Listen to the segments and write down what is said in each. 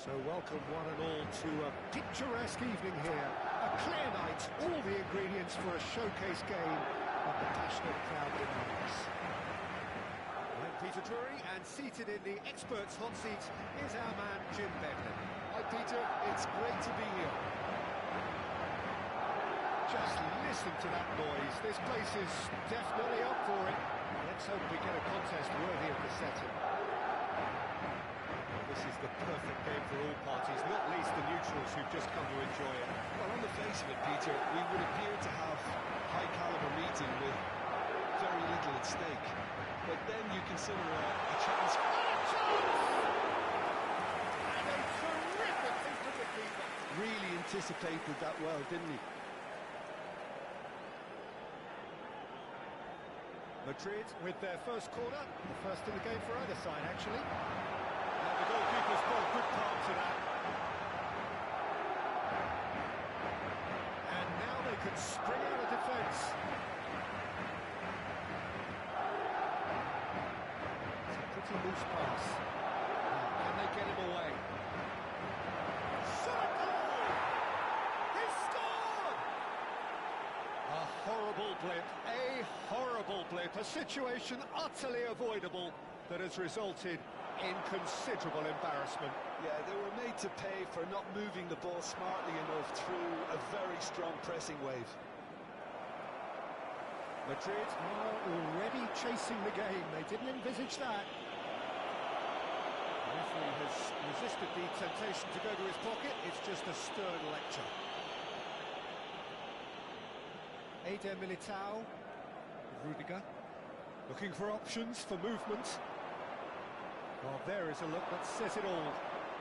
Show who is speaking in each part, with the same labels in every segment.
Speaker 1: So welcome one and all to a picturesque evening here. A clear night, all the ingredients for a showcase game, but the passionate crowd demands. I'm Peter Drury, and seated in the experts' hot seat is our man Jim Beglin.
Speaker 2: Hi Peter, it's great to be here.
Speaker 1: Just listen to that noise. This place is definitely up for it. Let's hope we get a contest worthy of the setting. This is the perfect game for all parties, not least the neutrals who've just come to enjoy it.
Speaker 2: Well, on the face of it, Peter, we would appear to have high-caliber meeting with very little at stake. But then you consider a chance.
Speaker 1: And a terrific hit from the keeper.
Speaker 2: Really anticipated that well, didn't he?
Speaker 1: Madrid with their first corner, the first in the game for either side, actually. And the goalkeeper's got a good part to that. And now they can spring out of defence. It's a pretty loose pass. Can they get him away? Shot goal! He scored! A horrible blip, a situation utterly avoidable that has resulted in considerable embarrassment.
Speaker 2: Yeah, they were made to pay for not moving the ball smartly enough through a very strong pressing wave.
Speaker 1: Madrid are already chasing the game. They didn't envisage that. The referee has resisted the temptation to go to his pocket. It's just a stern lecture. Eder Militao, Rudiger, looking for options for movement. Well, there is a look that says it all.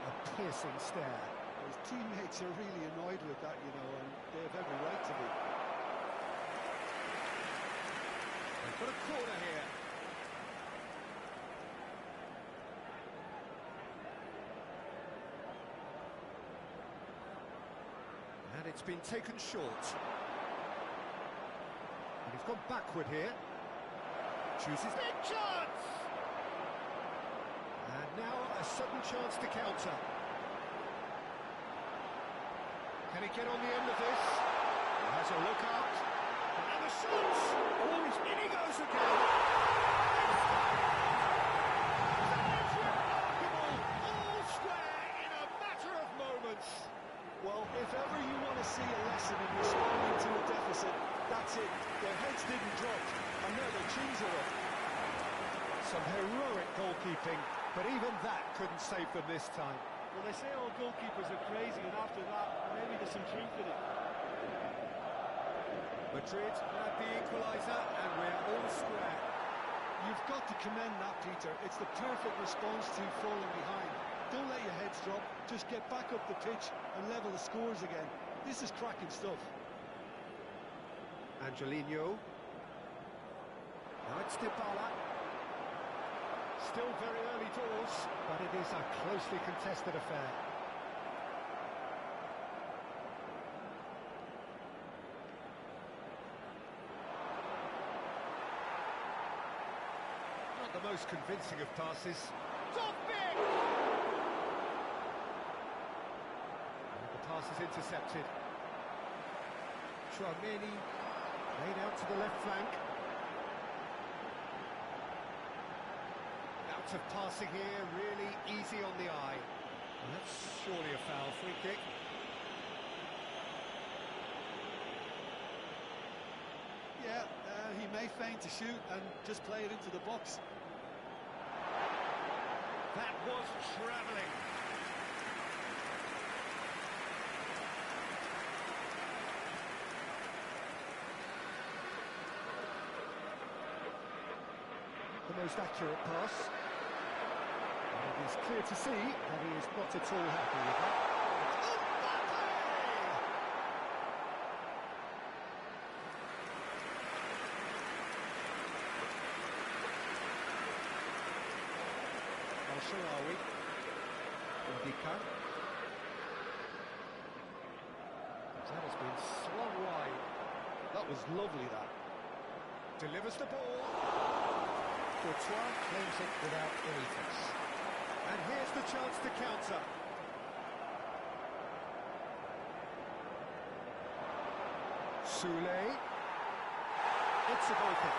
Speaker 1: A piercing stare.
Speaker 2: His teammates are really annoyed with that, you know, and they have every right to be.
Speaker 1: They've got a corner here. And it's been taken short. And he's gone backward here. Chooses big chance! And now a sudden chance to counter. Can he get on the end of this? He has a look out. And the shot! Oh, in he goes again! That is remarkable! All square in a matter of moments.
Speaker 2: Well, if ever you want to see a lesson in responding to a deficit, that's it. Their heads didn't drop, and now their chins are up.
Speaker 1: Some heroic goalkeeping, but even that couldn't save them this time.
Speaker 3: Well, they say all goalkeepers are crazy, and after that, maybe there's some truth in it.
Speaker 1: Madrid had the equaliser, and we're all square.
Speaker 2: You've got to commend that, Peter. It's the perfect response to falling behind. Don't let your heads drop, just get back up the pitch and level the scores again. This is cracking stuff.
Speaker 1: Angelino. Now it's Dybala. Still very early doors, but it is a closely contested affair. Not the most convincing of passes. Top big! And the pass is intercepted. Chouameni laid out to the left flank. Of passing here, really easy on the eye. And that's surely a foul. Free kick.
Speaker 2: Yeah, he may feign to shoot and just play it into the box.
Speaker 1: That was travelling. The most accurate pass. It is clear to see that he is not at all happy with that. Al Shaarawy. Indica. That has been slung wide.
Speaker 2: That was lovely, that.
Speaker 1: Delivers the ball. Courtois claims it without any fuss. And here's the chance to counter. Sule. It's a goal kick.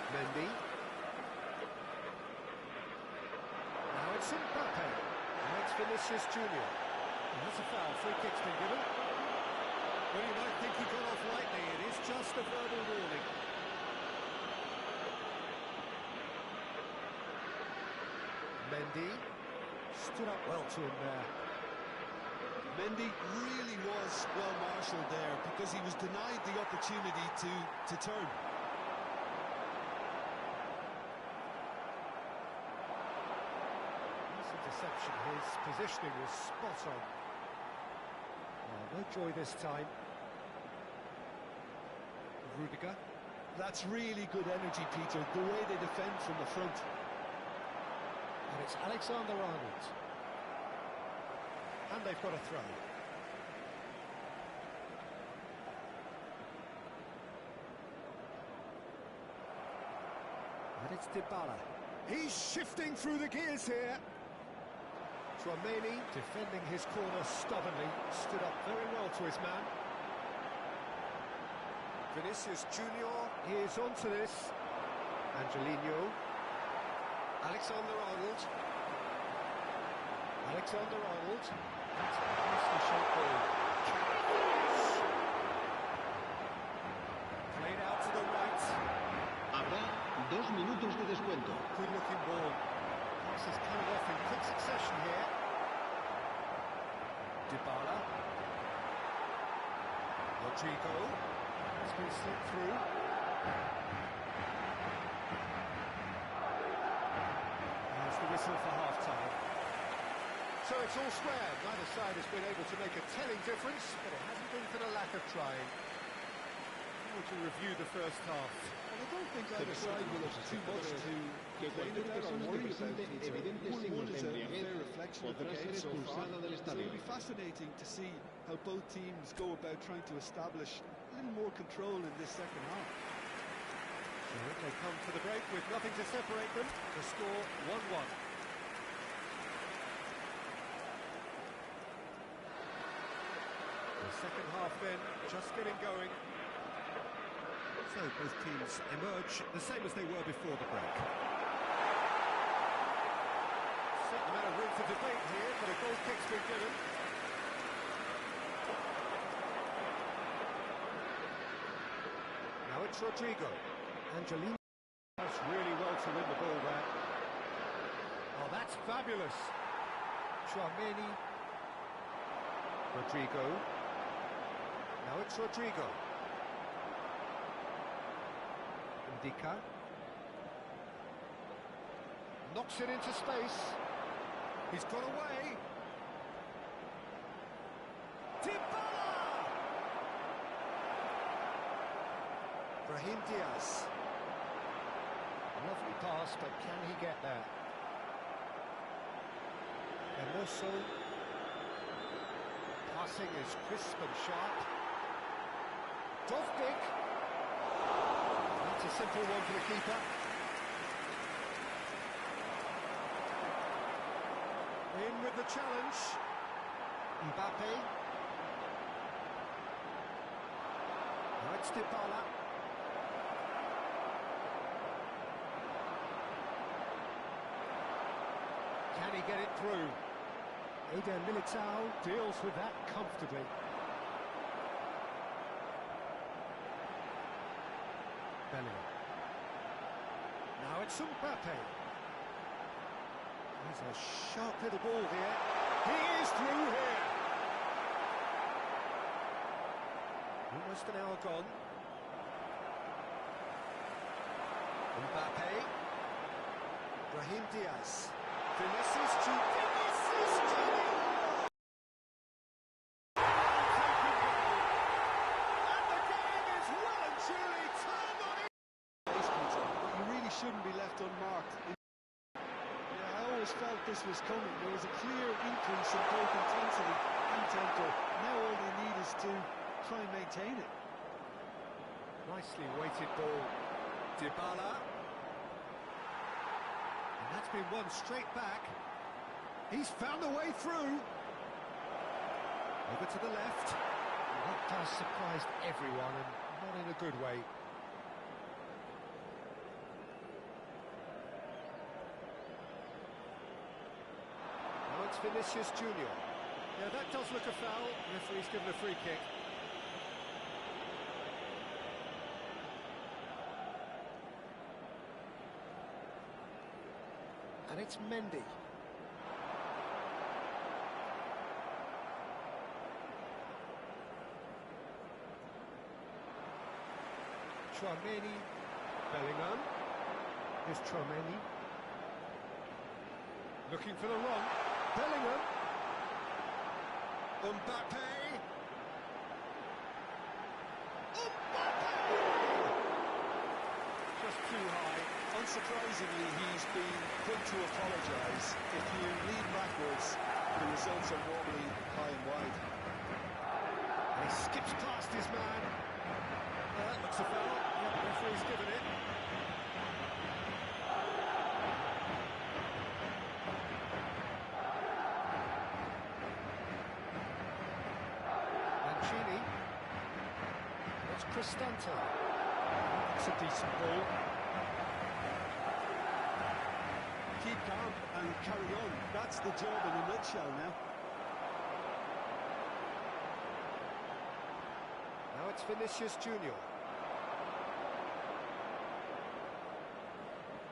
Speaker 1: Mendy. Now it's Mbappe. Now it's Vinicius Junior. And that's a foul. Free kick's been given. Well, you might think he got off lightly. It is just a verbal warning. Mendy stood up well to him there.
Speaker 2: Mendy really was well marshalled there because he was denied the opportunity to turn.
Speaker 1: Nice interception. His positioning was spot on. Oh, no joy this time. Rudiger.
Speaker 2: That's really good energy, Peter, the way they defend from the front.
Speaker 1: And it's Alexander-Arnold. And they've got a throw. And it's Dybala. He's shifting through the gears here. Tchouaméni, defending his corner stubbornly, stood up very well to his man. Vinicius Junior is onto this. Angelino. Alexander-Arnold. Alexander-Arnold. That's a nicely shot ball. Played out to the right.
Speaker 4: Habrá 2 minutos de descuento.
Speaker 1: Good looking ball. Passes coming off in quick succession here. Dybala. Rodrigo. It's been slipped through. There's the whistle for half-time. So it's all square. Neither side has been able to make a telling difference, but it hasn't been for the lack of trying. How would you review the first half?
Speaker 2: Well, I don't think either side will have too much to complain about or worry about, Peter. 1-1 is a fair reflection of the game so far. So it'll be fascinating to see how both teams go about trying to establish a little more control in this second half.
Speaker 1: So they come for the break with nothing to separate them. The score 1-1. The second half then, just getting going. So both teams emerge the same as they were before the break. Certain amount of room for debate here, but a goal kick's been given. Now it's Rodrigo. Angelino does really well to win the ball there. Oh, that's fabulous. Tchouaméni. Rodrigo. Now it's Rodrigo. Ndika. Knocks it into space. He's got away. Dybala! Brahim Diaz. Lovely pass, but can he get there? Hermoso. Passing is crisp and sharp. Dovbik. That's a simple one for the keeper. In with the challenge. Mbappe. Now it's Dybala. Can he get it through? Eder Militao deals with that comfortably. Bellingham. Now it's Mbappe. There's a sharp little ball here. He is through here. Almost an hour gone. Mbappe. Brahim Diaz. Vinicius Junior. And the game is well and truly turned on it.
Speaker 2: You really shouldn't be left unmarked. Yeah, I always felt this was coming. There was a clear increase in both intensity and tempo. Now all they need is to try and maintain it.
Speaker 1: Nicely weighted ball. Dybala. And that's been won straight back. He's found a way through. Over to the left. That does surprised everyone, and not in a good way. Now it's Vinicius Junior. Yeah, that does look a foul. Referee's given a free kick. And it's Mendy. Tchouameni, Bellingham. Here's Tchouameni. Looking for the run. Bellingham. Mbappe. Just too high.
Speaker 2: Unsurprisingly, he's been quick to apologise. If you lean backwards, the results are normally high and wide.
Speaker 1: And he skips past his man. That looks a foul. Yeah, the referee's given it. Mancini. It's Cristante. That's a decent ball.
Speaker 2: Keep calm and carry on. That's the job in a nutshell now.
Speaker 1: Now it's Vinicius Junior.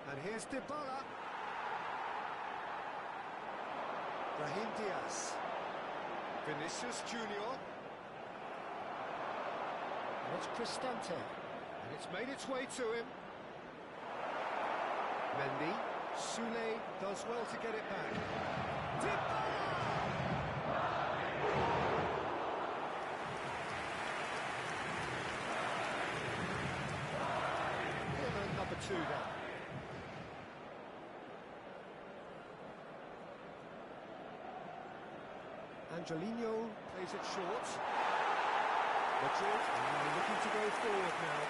Speaker 1: And here's Dybala. Brahim Diaz. Vinicius Junior. And it's Cristante. And it's made its way to him. Mendy. Soule does well to get it back. Dybala! Corner number 2 then. Angelino plays it short. Madrid are looking to go forward now.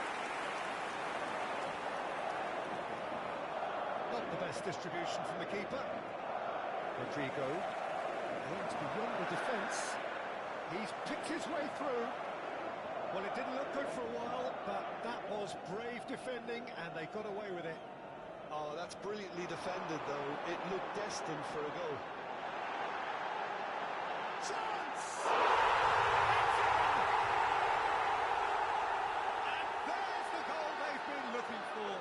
Speaker 1: Not the best distribution from the keeper. Rodrigo, aimed beyond the defence. He's picked his way through. Well, it didn't look good for a while, but that was brave defending, and they got away with it.
Speaker 2: Oh, that's brilliantly defended, though. It looked destined for a goal.
Speaker 1: Chance! And there's the goal they've been looking for.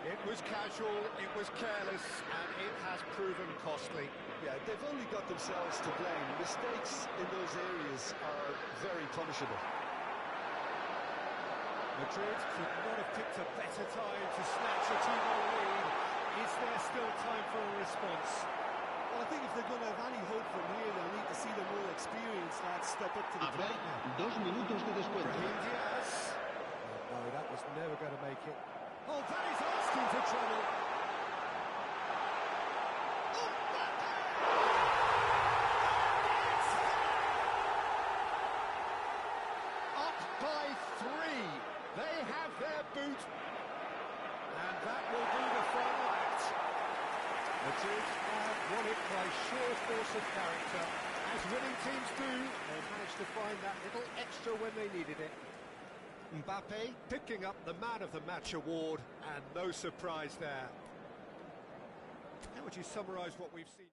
Speaker 1: It was casual, it was careless, and it has proven costly.
Speaker 2: Yeah, they've only got themselves to blame. Mistakes in those areas are very punishable.
Speaker 1: Madrid could not have picked a better time to snatch a 2-goal lead. Is there still time for a response?
Speaker 3: Well, I think if they're going to have any hope from here, they'll need to see the more experienced lads step up to the
Speaker 4: Habrá
Speaker 3: plate.
Speaker 4: 2 minutos de descuento.
Speaker 1: Brahim Diaz. Oh, no, that was never going to make it. Oh, that is asking for trouble. Up by 3. They have their boot. And that will be the final act. Madrid have won it by sheer force of character. As winning teams do, they managed to find that little extra when they needed it. Mbappe picking up the Man of the Match award, and no surprise there. How would you summarise what we've seen?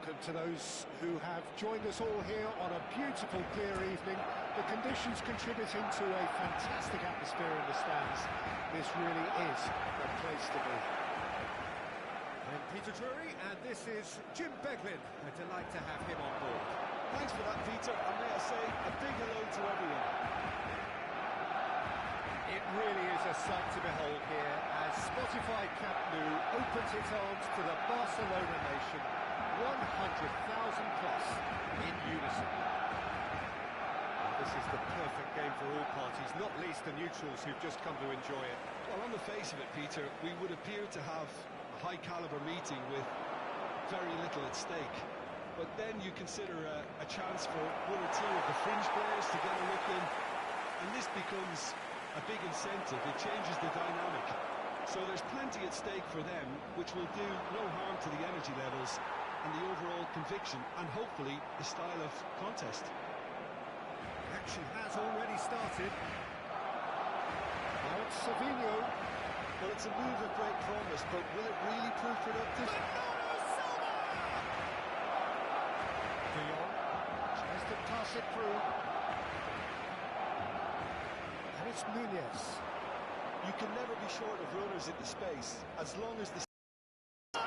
Speaker 1: welcome to those who have joined us all here on a beautiful, clear evening. The conditions contributing to a fantastic atmosphere in the stands. This really is a place to be.
Speaker 3: I'm Peter Drury, and this is Jim Beglin. A delight to have him on board. Thanks for that, Peter, and may I say a big hello to everyone.
Speaker 1: It really is a sight to behold here as Spotify Camp Nou opens its arms to the Barcelona nation, 100,000 plus in unison.
Speaker 3: This is the perfect game for all parties, not least the neutrals who've just come to enjoy it.
Speaker 2: Well, on the face of it, Peter, we would appear to have a high-caliber meeting with very little at stake. But then you consider a chance for one or two of the fringe players to get a look in, and this becomes a big incentive. It changes the dynamic. So there's plenty at stake for them, which will do no harm to the energy levels and the overall conviction, and hopefully the style of contest.
Speaker 3: Action has already started.
Speaker 1: Now it's Savinho.
Speaker 2: Well, it's a move of great promise, but will it really prove productive?
Speaker 1: De Jong tries to pass it through. And it's Nunez.
Speaker 2: You can never be short of runners into space, as long as the...
Speaker 1: That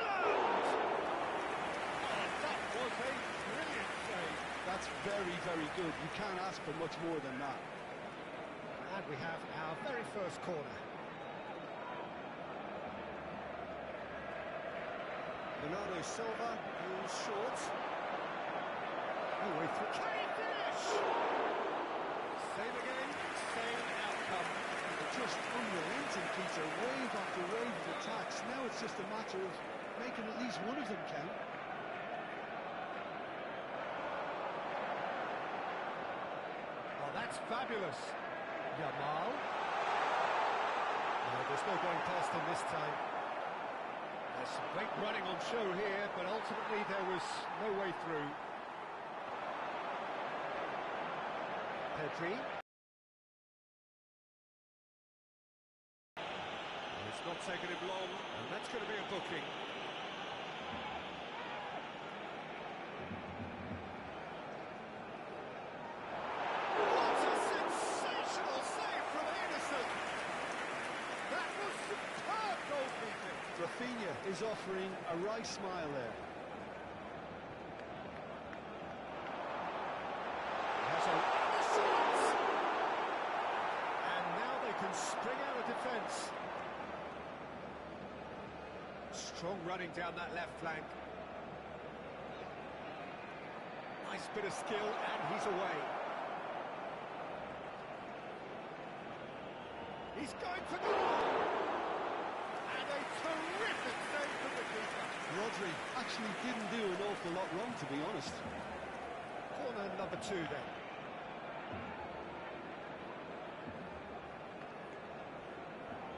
Speaker 1: was a brilliant save.
Speaker 2: That's very, very good. You can't ask for much more than that.
Speaker 1: And we have our very first corner.
Speaker 3: Bernardo Silva goes short.
Speaker 1: No way through.
Speaker 3: Can he finish? Same again, same outcome.
Speaker 2: Just unrelenting, Peter. Wave after wave of attacks. Now it's just a matter of making at least one of them count.
Speaker 1: Oh, that's fabulous. Yamal. No, there's no going past him this time. There's some great running on show here, but ultimately there was no way through. Pedri.
Speaker 3: It's not taken him long, and that's going to be a booking. What a sensational save from Anderson! That was superb goalkeeping.
Speaker 2: Rafinha is offering a wry smile there.
Speaker 1: Has a...
Speaker 3: And now they can spring out of defence. Strong running down that left flank. Nice bit of skill, and he's away. He's going for goal! And a terrific save from the keeper.
Speaker 2: Rodri actually didn't do an awful lot wrong, to be honest.
Speaker 1: Corner number 2 then.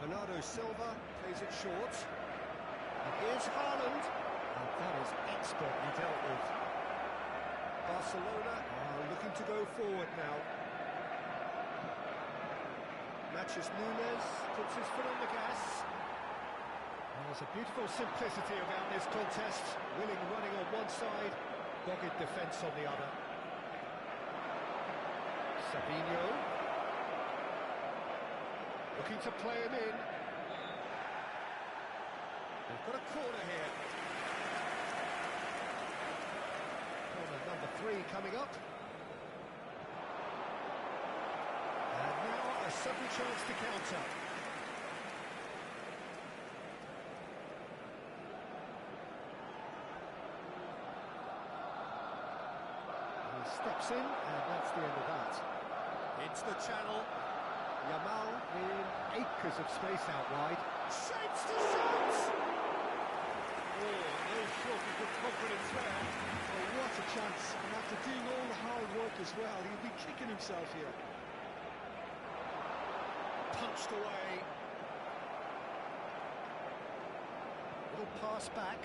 Speaker 3: Bernardo Silva plays it short.
Speaker 1: And here's Haaland. And that is expertly dealt with.
Speaker 3: Barcelona are looking to go forward now.
Speaker 1: Matches Nunez, puts his foot on the gas. And there's a beautiful simplicity about this contest. Willing running on one side, dogged defence on the other. Savinho. Looking to play him in.
Speaker 3: They've got a corner here.
Speaker 1: Corner number 3 coming up. And now a sudden chance to counter. He steps in, and that's the end of that.
Speaker 3: It's the channel.
Speaker 1: Yamal in acres of space out wide.
Speaker 3: Shapes to shoot! Oh, no shortage of confidence there.
Speaker 2: Oh, what a chance. And after doing all the hard work as well, he'll be kicking himself here.
Speaker 3: Punched away.
Speaker 1: Little pass back.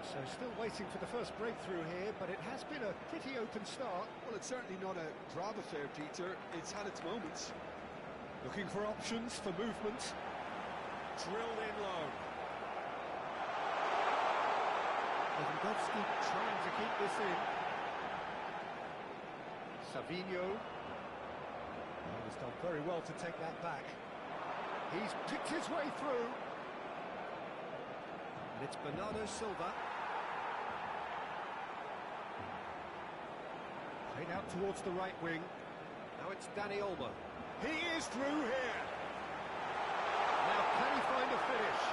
Speaker 1: So still waiting for the first breakthrough here, but it has been a pretty open start.
Speaker 2: Well, it's certainly not a grab affair, Peter. It's had its moments.
Speaker 1: Looking for options, for movement.
Speaker 3: Drilled in low.
Speaker 1: Lewandowski trying to keep this in. Savinho. Oh, he's done very well to take that back. He's picked his way through. And it's Bernardo Silva. Played out towards the right wing. Now it's Dani Olmo. He is through here. Now can he find a finish?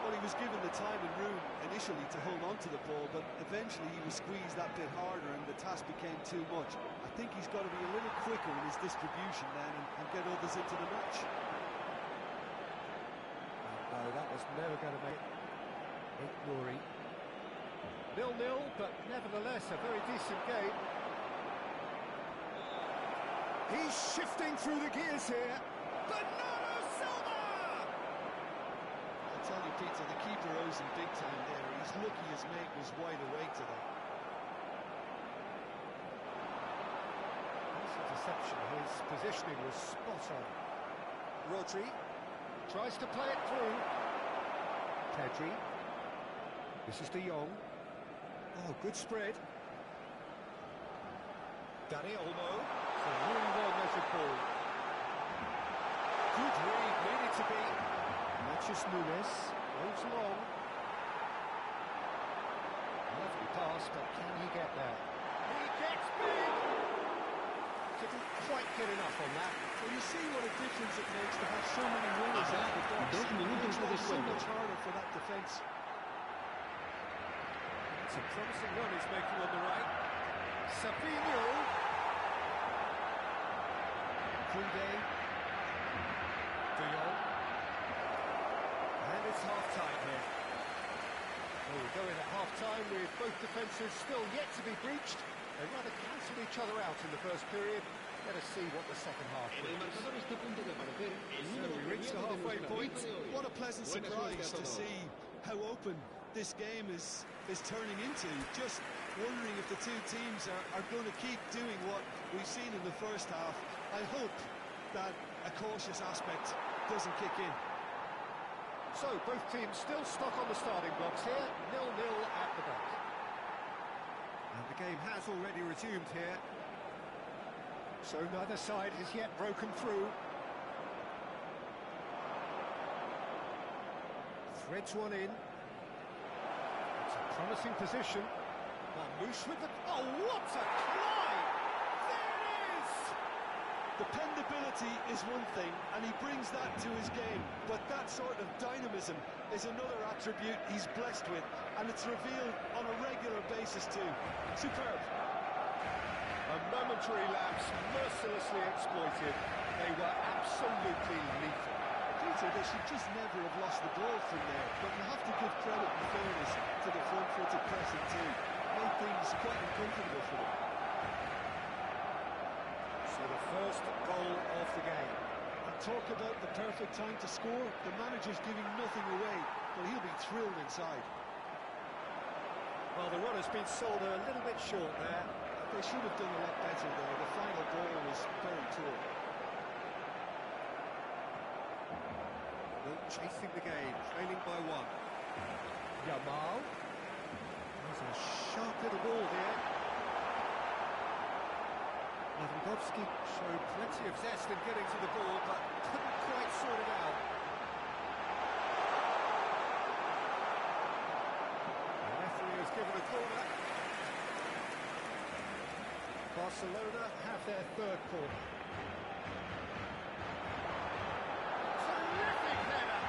Speaker 2: Well, he was given the time and room initially to hold on to the ball, but eventually he was squeezed that bit harder and the task became too much. I think he's got to be a little quicker in his distribution then and get others into the match.
Speaker 1: No, that was never going to make it glory. 0-0, but nevertheless a very decent game. He's shifting through the gears here. Bernardo Silva!
Speaker 2: I tell you, Peter, the keeper owes him big time there. He's lucky his mate was wide awake to that.
Speaker 1: Nice interception. His positioning was spot on. Rodri tries to play it through. Pedri. This is De Jong. Oh, good spread. Dani Olmo. It's a really well-measured ball. Good read, needed to be. Matches Nunes. Goes long. Lovely pass, but can he get there? He gets big! Couldn't quite get enough on that.
Speaker 2: Well, you see what a difference it makes to have so many runners out of the box.
Speaker 4: 2 minutos de
Speaker 2: So
Speaker 4: descuento.
Speaker 2: much harder for that defence.
Speaker 1: It's a promising run he's making on the right. Savinho. Kunde. De Jong. And it's half-time here. Well, we go in at half-time with both defences still yet to be breached. They rather cancelled each other out in the first period. Let us see what the second half
Speaker 4: En el
Speaker 1: brings.
Speaker 4: marcador está a punto de aparecer el
Speaker 1: So
Speaker 4: número
Speaker 1: we reach the
Speaker 4: premiado de
Speaker 1: halfway
Speaker 4: nuestra
Speaker 1: point.
Speaker 4: rifa de hoy.
Speaker 2: What a pleasant
Speaker 4: Buena
Speaker 2: surprise
Speaker 4: suerte a
Speaker 2: to
Speaker 4: todos.
Speaker 2: see how open this game is turning into. Just wondering if the two teams are going to keep doing what we've seen in the first half. I hope that a cautious aspect doesn't kick in.
Speaker 1: So, both teams still stuck on the starting blocks here, 0-0 at the back. And the game has already resumed here. So neither side has yet broken through. Threads one in. It's a promising position. Manusia with the... Oh, what a climb! There it is!
Speaker 2: Dependability is one thing, and he brings that to his game, but that sort of dynamism is another attribute he's blessed with, and it's revealed on a regular basis too. Superb.
Speaker 1: A momentary lapse, mercilessly exploited. They were absolutely lethal.
Speaker 2: Peter, they should just never have lost the ball from there, but you have to give credit and fairness to the front-footed pressing too. Made things quite uncomfortable for them.
Speaker 1: So the first goal of the game.
Speaker 2: And talk about the perfect time to score. The manager's giving nothing away, but he'll be thrilled inside.
Speaker 1: Well, the run has been sold a little bit short there.
Speaker 2: They should have done a lot better there. The final ball was very poor.
Speaker 1: Well, chasing the game, trailing by one. Yamal. There's a sharp little ball here. Lewandowski showed plenty of zest in getting to the ball, but couldn't quite sort it out. The referee has given a corner. Barcelona have their third corner. Terrific header!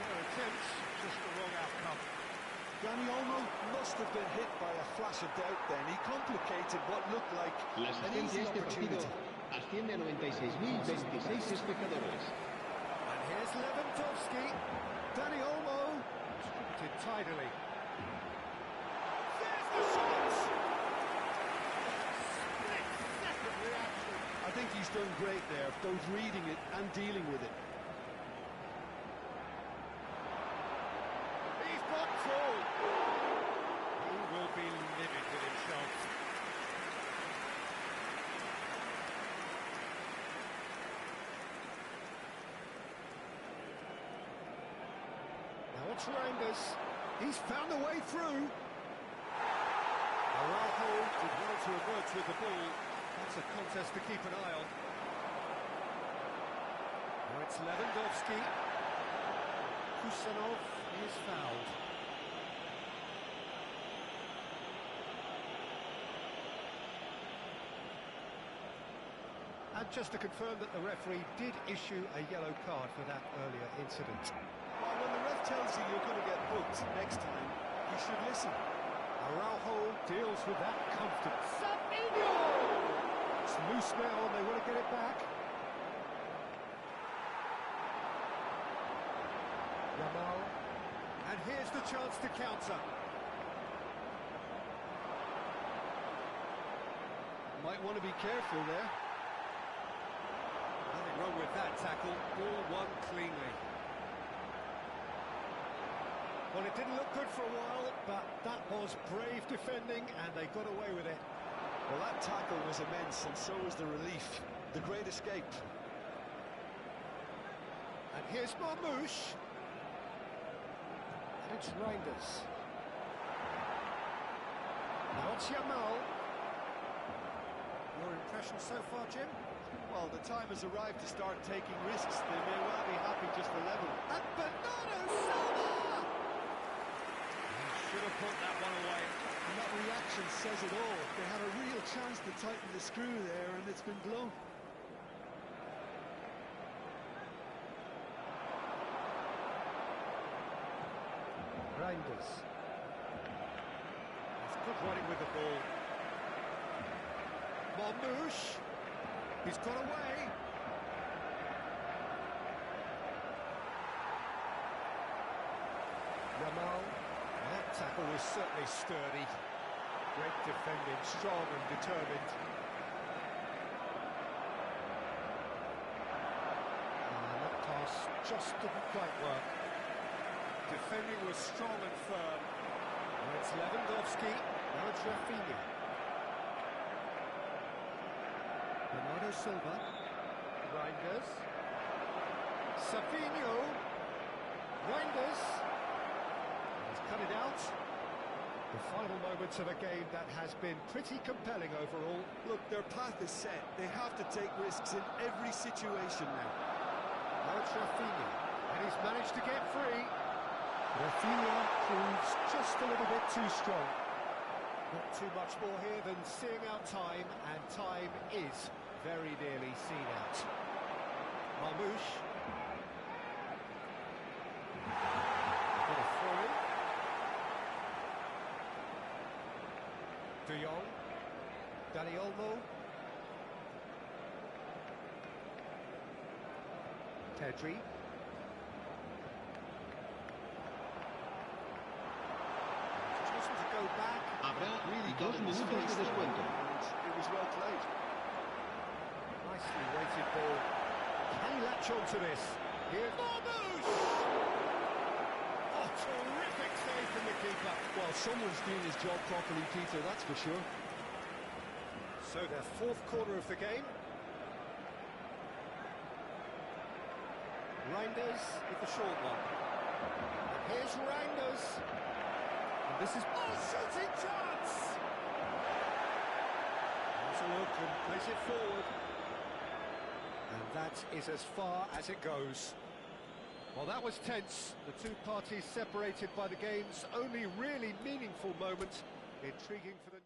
Speaker 1: No attempts, just the wrong outcome.
Speaker 2: Dani Olmo must have been hit by a flash of doubt then. He complicated what looked like
Speaker 4: La
Speaker 2: an
Speaker 4: asistencia
Speaker 2: easy
Speaker 4: a este partido
Speaker 2: opportunity.
Speaker 4: asciende a 96.026 espectadores.
Speaker 1: And here's Lewandowski. Dani Olmo distributed tidily. There's the shot! Split-second reaction.
Speaker 2: I think he's done great there, both reading it and dealing with it.
Speaker 1: He's got two. He will be livid with himself. Now, what it's Reinders. He's found a way through. Araujo did well to emerge with the ball. That's a contest to keep an eye on. Now it's Lewandowski. Kusanov is fouled. And just to confirm that the referee did issue a yellow card for that earlier incident.
Speaker 2: Well, when the ref tells you you're going to get booked next time, you should listen.
Speaker 1: Araujo deals with that comfortably. Sabino! It's loose now, and they want to get it back. Yamal. And here's the chance to counter.
Speaker 2: Might want to be careful there.
Speaker 1: Nothing wrong with that tackle. Ball won cleanly. Well, it didn't look good for a while, but that was brave defending, and they got away with it.
Speaker 2: Well, that tackle was immense, and so was the relief. The great escape.
Speaker 1: And here's Manusia. And it's Reinders. Now it's Yamal. Your impression so far, Jim?
Speaker 2: Well, the time has arrived to start taking risks. They may well be happy just to level.
Speaker 1: And Bernardo Silva! Should have put that one away.
Speaker 2: And that reaction says it all. They had a real chance to tighten the screw there, and it's been blown.
Speaker 1: Reinders. He's good running with the ball. Manusia. He's got away. Yamal. That tackle was certainly sturdy. Great defending, strong and determined. And that pass just didn't quite work. Defending was strong and firm. And it's Lewandowski. Now it's Rafinha. Bernardo Silva. Reinders. Savinho. Reinders. He's cut it out. The final moments of a game that has been pretty compelling overall.
Speaker 2: Look, their path is set. They have to take risks in every situation now.
Speaker 1: Now it's Rafinha. And he's managed to get free. Rafinha proves just a little bit too strong. Not too much more here than seeing out time, and time is very nearly seen out. Manusia. Got a throw in. De Jong. Dani Olmo. Pedri. Go back.
Speaker 4: Habrá
Speaker 2: Really
Speaker 4: 2 minutos de descuento.
Speaker 2: It was well played.
Speaker 1: Nicely weighted ball. Can he latch on to this? Here's Manusia! Oh, terrific save from the keeper.
Speaker 2: Well, someone's doing his job properly, Peter, that's for sure.
Speaker 1: So their fourth quarter of the game. Reinders with the short one. And here's Reinders. And this is... Oh, shooting chance! Has a look and plays it forward. And that is as far as it goes. Well, that was tense. The two parties separated by the game's only really meaningful moment. Intriguing for the...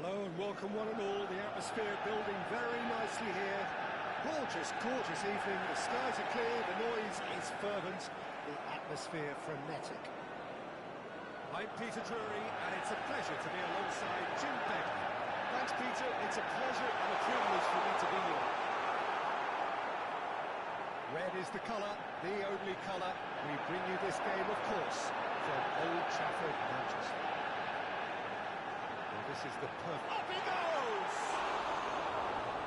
Speaker 1: Hello and welcome one and all. The atmosphere building very nicely here. Gorgeous, gorgeous evening. The skies are clear, the noise is fervent, the atmosphere frenetic.
Speaker 3: I'm Peter Drury, and it's a pleasure to be alongside Jim Beglin.
Speaker 2: Thanks, Peter. It's a pleasure and a privilege for me to be here.
Speaker 1: Red is the colour, the only colour. We bring you this game, of course, from Old Trafford, Manchester. Well, this is the perfect... Up he goes!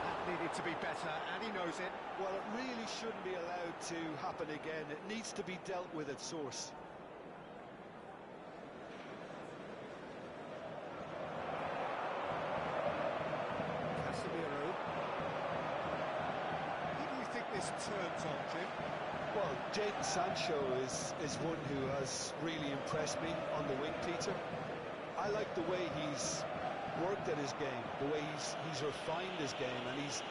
Speaker 1: That needed to be better, and he knows it.
Speaker 2: Well, it really shouldn't be allowed to happen again. It needs to be dealt with at source.
Speaker 1: This turns on, Jim.
Speaker 2: Well, Jadon Sancho is one who has really impressed me on the wing, Peter. I like the way he's worked at his game, the way he's refined his game, and he's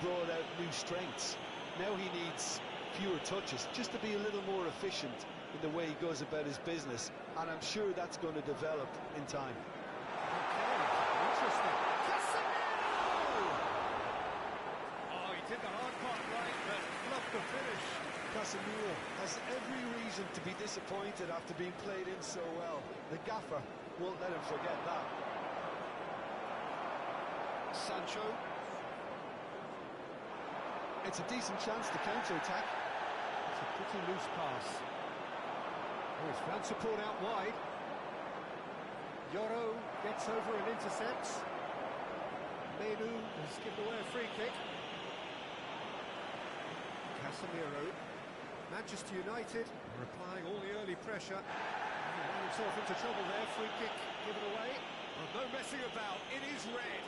Speaker 2: brought out new strengths. Now he needs fewer touches, just to be a little more efficient in the way he goes about his business, and I'm sure that's going to develop in time.
Speaker 1: Okay, interesting.
Speaker 3: Did the hard part right, but not the finish.
Speaker 2: Casemiro has every reason to be disappointed after being played in so well. The gaffer won't let him forget that.
Speaker 1: Sancho.
Speaker 2: It's a decent chance to counter-attack.
Speaker 1: It's a pretty loose pass. Oh, he's found support out wide. Yoro gets over and intercepts. Menu has given away a free kick. Casemiro, Manchester United replying all the early pressure. Ran himself into trouble there, free kick given away.
Speaker 3: Well, no messing about, it is red.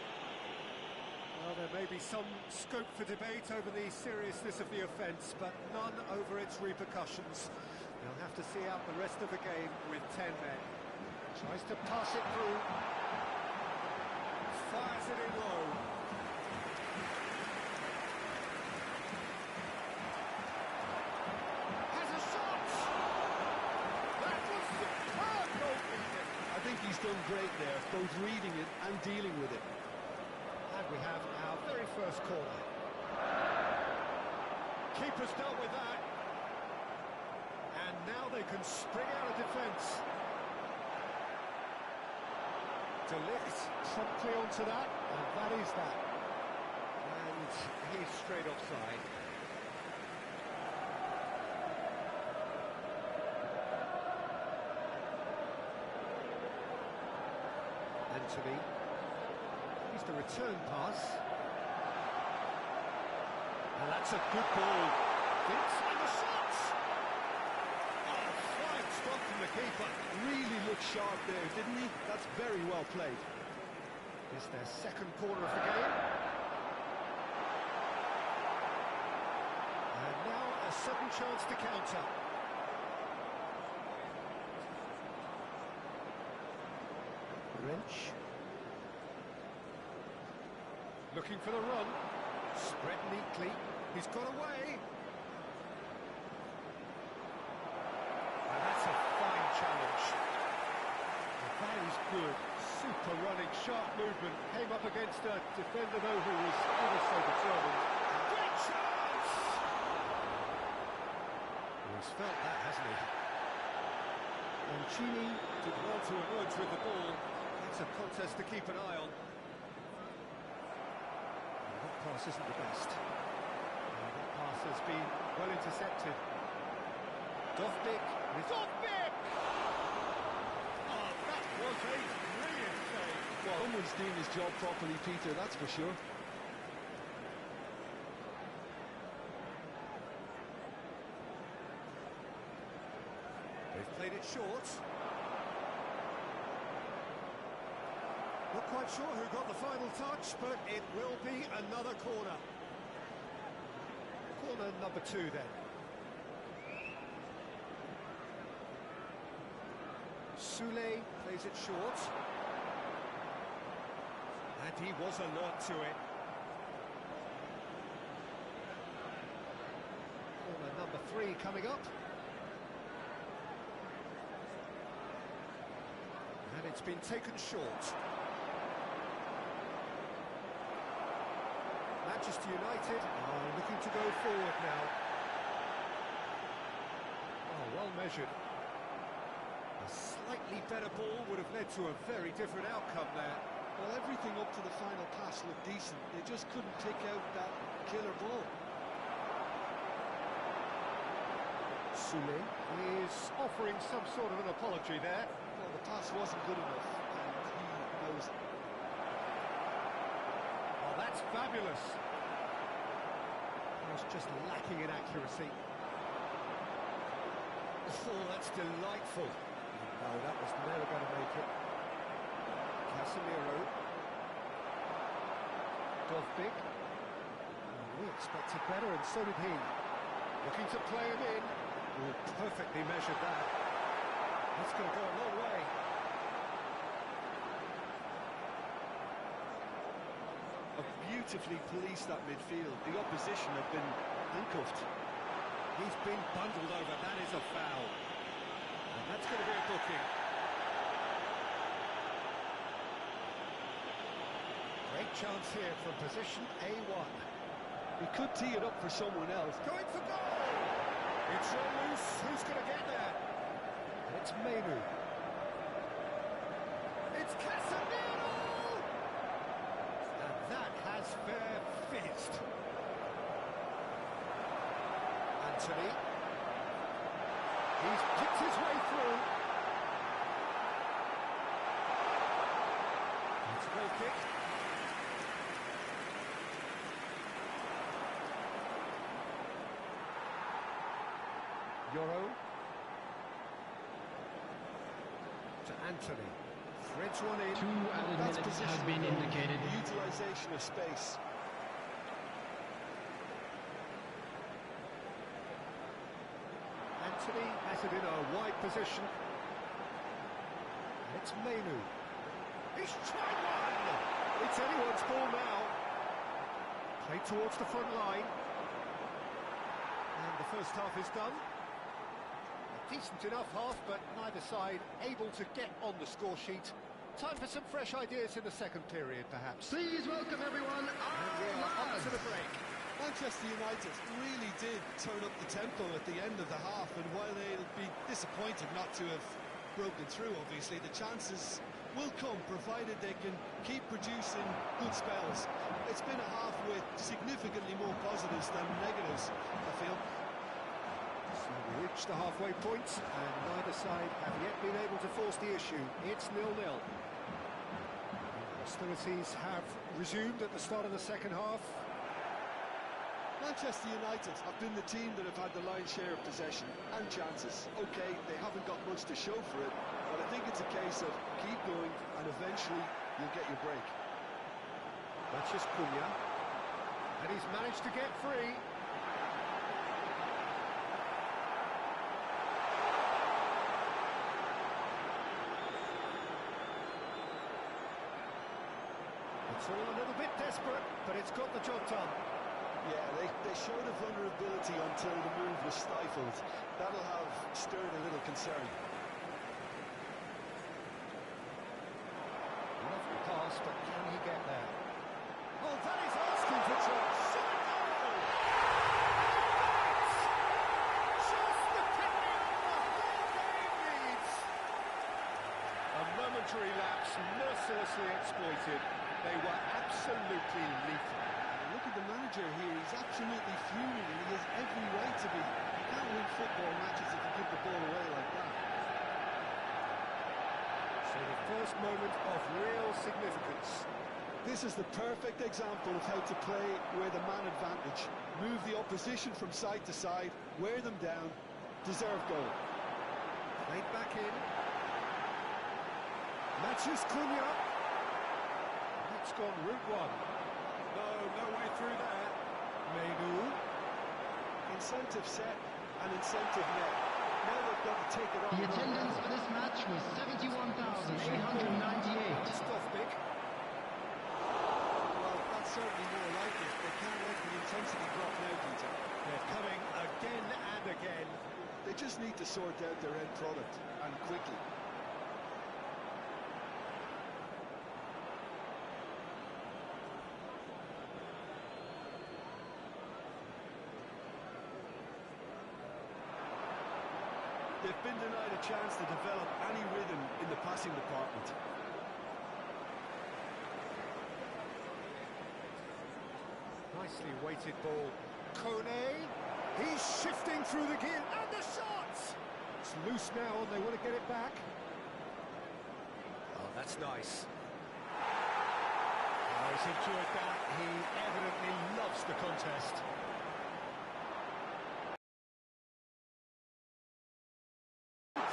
Speaker 1: Well, there may be some scope for debate over the seriousness of the offence, but none over its repercussions. They'll have to see out the rest of the game with 10 men. Tries to pass it through. Fires it in low.
Speaker 2: He's done great there, both reading it and dealing with it.
Speaker 1: And we have our very first corner. Keeper's dealt with that. And now they can spring out of defence. De Ligt promptly onto that, and that is that. And he's straight offside. Anthony, he's the return pass, and that's a good ball. Vince and the shots. Oh, fine stop from the keeper.
Speaker 2: Really looked sharp there, didn't he? That's very well played.
Speaker 1: It's their second corner of the game, and now a sudden chance to counter. Wrench. Looking for the run. Spread neatly. He's got away. And that's a fine challenge. That is good. Super running, sharp movement. Came up against a defender, though, who was ever so determined. Great chance! He's felt that, hasn't he? Mancini did well to emerge with the ball. It's a contest to keep an eye on. That pass isn't the best. That pass has been well intercepted. Dovbyk with Dovbyk! Oh, that was a brilliant save.
Speaker 2: Well, someone's doing his job properly, Peter, that's for sure.
Speaker 1: They've played it short. Not quite sure who got the final touch, but it will be another corner. Corner number 2 then. Soule plays it short. And he was alert to it. Corner number 3 coming up. And it's been taken short. Manchester United are looking to go forward now. Oh, well measured. A slightly better ball would have led to a very different outcome there.
Speaker 2: Well, everything up to the final pass looked decent. They just couldn't pick out that killer ball.
Speaker 1: Sule is offering some sort of an apology there.
Speaker 2: Well, the pass wasn't good enough, and he knows it.
Speaker 1: Oh, that's fabulous. It was just lacking in accuracy. Oh, that's delightful. No, that was never going to make it. Casemiro. Dovbik. We expected better, and so did he. Looking to play him in. Oh, perfectly measured that. That's going to go a long way.
Speaker 2: Beautifully policed that midfield. The opposition have been handcuffed.
Speaker 1: He's been bundled over. That is a foul. And that's going to be a booking. Great chance here from position A1.
Speaker 2: He could tee it up for someone else.
Speaker 1: Going for goal! It's loose. Who's going to get there? And it's Menu. It's Casemiro! And that has fair fizzed. Anthony. He's picked his way through. It's a goal kick. Euro. To Anthony. Threads one in.
Speaker 5: 2 added minutes has been indicated.
Speaker 2: The utilisation of space.
Speaker 1: Anthony has it in a wide position. And it's Menu. He's tried one! It's anyone's ball now. Played towards the front line. And the first half is done. A decent enough half, but neither side able to get on the score sheet. Time for some fresh ideas in the second period, perhaps.
Speaker 5: Please welcome everyone.
Speaker 1: And we are up to the break.
Speaker 2: Manchester United really did turn up the tempo at the end of the half, and while they'll be disappointed not to have broken through, obviously, the chances will come, provided they can keep producing good spells. It's been a half with significantly more positives than negatives, I feel.
Speaker 1: So we reached the halfway point, and neither side have yet been able to force the issue. It's 0-0. Hostilities have resumed at the start of the second half.
Speaker 2: Manchester United have been the team that have had the lion's share of possession and chances. Okay, they haven't got much to show for it, but I think it's a case of keep going and eventually you'll get your break.
Speaker 1: That's just Cunha. And he's managed to get free. It's all a little bit desperate, but it's got the job done.
Speaker 2: Yeah, they showed a vulnerability until the move was stifled. That'll have stirred a little concern.
Speaker 1: Lovely pass, but can he get there? Oh, that is asking for trouble. Shot goal! Just the carry on the whole game needs. A momentary lapse, mercilessly exploited. They were absolutely lethal.
Speaker 2: Look at the manager here, he's absolutely fuming and he has every right to be. You can't win football matches if you give the ball away like that.
Speaker 1: So the first moment of real significance.
Speaker 2: This is the perfect example of how to play with a man advantage. Move the opposition from side to side, wear them down, deserve goal.
Speaker 1: Played back in. Matches Cunha. That's gone route one. No way through there. Menu.
Speaker 2: Incentive set and incentive net. Now they've got to take it on.
Speaker 5: The attendance for this match was 71,898.
Speaker 1: Dovbik.
Speaker 2: Well, that's certainly more like it. They can't let the intensity drop now, Peter.
Speaker 1: They're coming again and again.
Speaker 2: They just need to sort out their end product, and quickly. they've been denied a chance to develop any rhythm in the passing department.
Speaker 1: Nicely weighted ball. Kone, he's shifting through the gear, and the shots! It's loose now, and they want to get it back. Oh, that's nice. Oh, he's enjoyed that. He evidently loves the contest.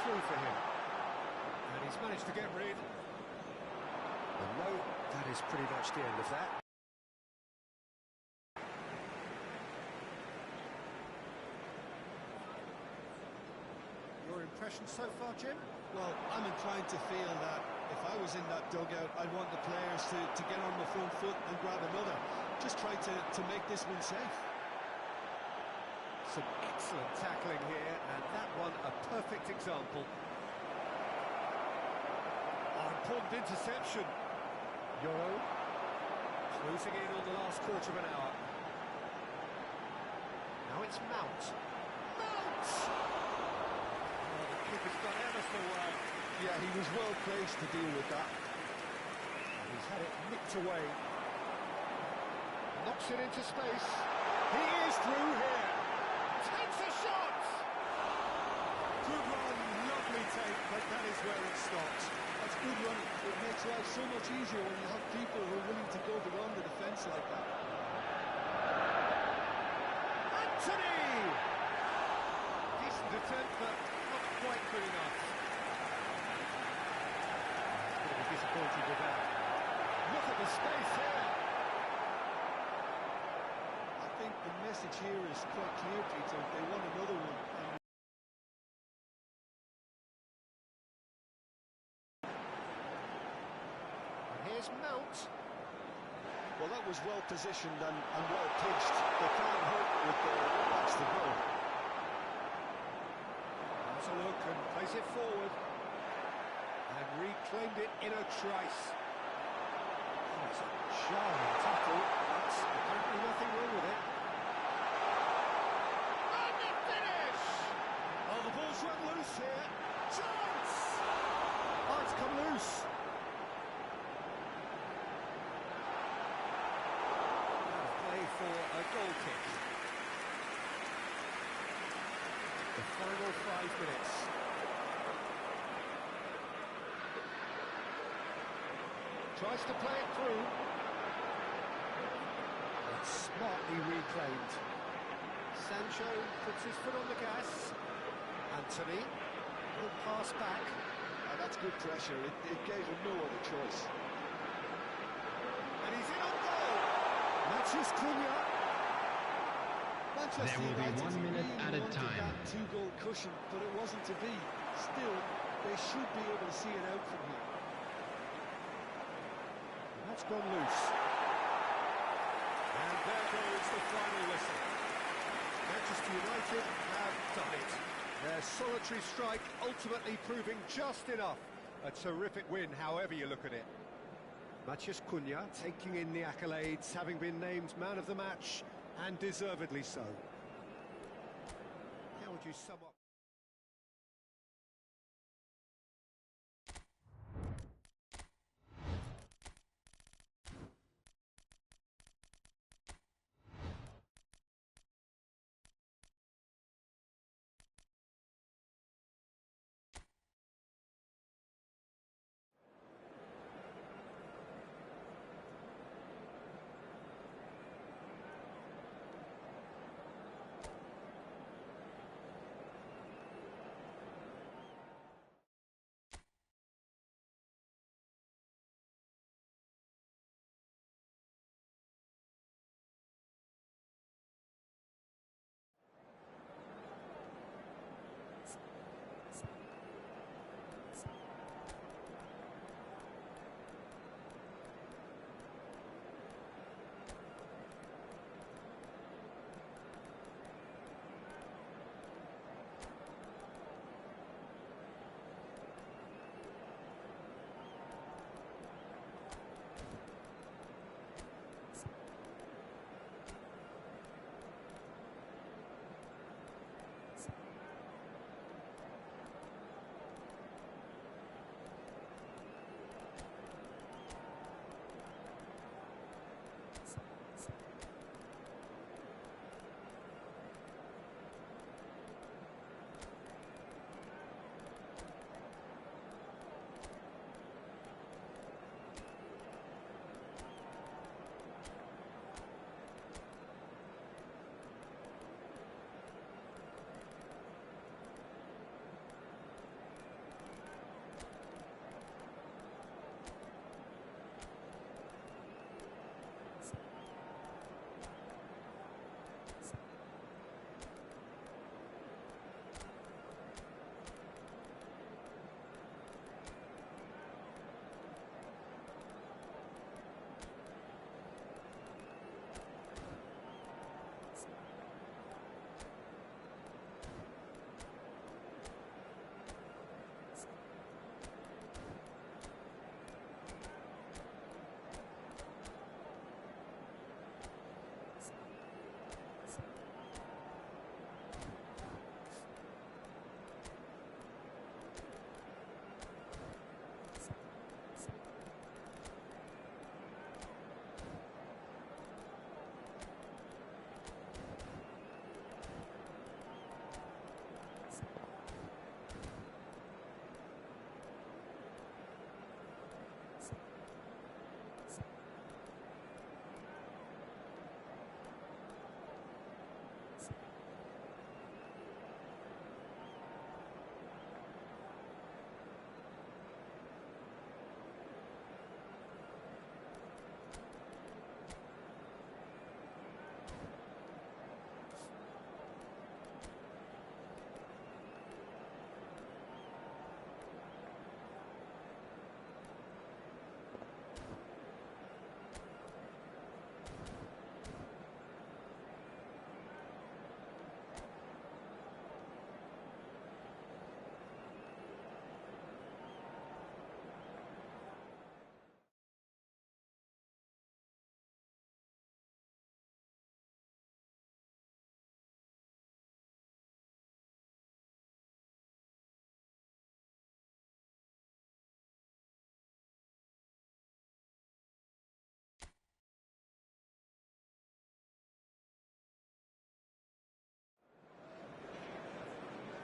Speaker 1: Through for him. And he's managed to get rid. And no, that is pretty much the end of that. Your impression so far, Jim?
Speaker 2: Well, I'm inclined to feel that if I was in that dugout, I'd want the players to get on the front foot and grab another. Just try to make this one safe.
Speaker 1: Some excellent tackling here, and that one a perfect example. Oh, important interception. Yoro closing in on the last quarter of an hour. Now it's Mount. Mount! Oh, the keeper's done ever so well.
Speaker 2: Yeah, he was well placed to deal with that.
Speaker 1: And he's had it nicked away. Knocks it into space. He is through here. Takes a shot!
Speaker 2: Good run, lovely take, but that is where it stops. That's good running. It makes life so much easier when you have people who are willing to go beyond the defence like that.
Speaker 1: Anthony! Decent attempt, but not quite good enough. He's going to be disappointed with that. Look at the space here.
Speaker 2: I think the message here is quite clear, Peter. They want another one.
Speaker 1: And here's Mount.
Speaker 2: Well, that was well positioned and well pitched. They can't hope with their backs to goal.
Speaker 1: Has a look and plays it forward. And reclaimed it in a trice. Oh, it's a jarring tackle. That's apparently nothing wrong with it. And the finish! Oh, the ball's run loose here. Chance! Oh, it's come loose. Play for a goal kick. The final 5 minutes. Tries to play it through. It's smartly reclaimed. Sancho puts his foot on the gas. Anthony will pass back.
Speaker 2: That's good pressure. It gave him no other choice.
Speaker 1: And he's in on goal. Matches Cunha.
Speaker 2: Manchester
Speaker 5: There will be
Speaker 2: United
Speaker 5: 1 minute
Speaker 2: really
Speaker 5: at a
Speaker 2: wanted
Speaker 5: time.
Speaker 2: that two-goal cushion, but it wasn't to be. Still, they should be able to see it out from here.
Speaker 1: That's gone loose. And there goes the final whistle. Manchester United have done it. Their solitary strike ultimately proving just enough. A terrific win, however you look at it. Matheus Cunha taking in the accolades, having been named man of the match, and deservedly so. How would you sum up?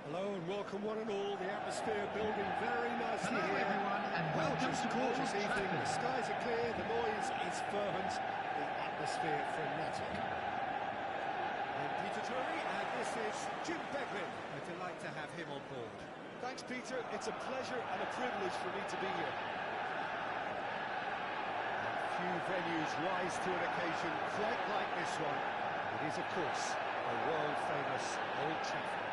Speaker 1: Hello and welcome one and all. The atmosphere building very nicely
Speaker 5: Hello
Speaker 1: here.
Speaker 5: everyone and
Speaker 1: Well,
Speaker 5: welcome
Speaker 1: just
Speaker 5: to
Speaker 1: gorgeous
Speaker 5: Old
Speaker 1: evening. The
Speaker 5: Trafford.
Speaker 1: skies are clear, the noise is fervent, the atmosphere frenetic. And Peter Drury, and this is Jim Beglin. A delight to have him on board.
Speaker 2: Thanks, Peter. It's a pleasure and a privilege for me to be here.
Speaker 1: Few venues rise to an occasion quite like this one. It is, of course, a world-famous Old Trafford.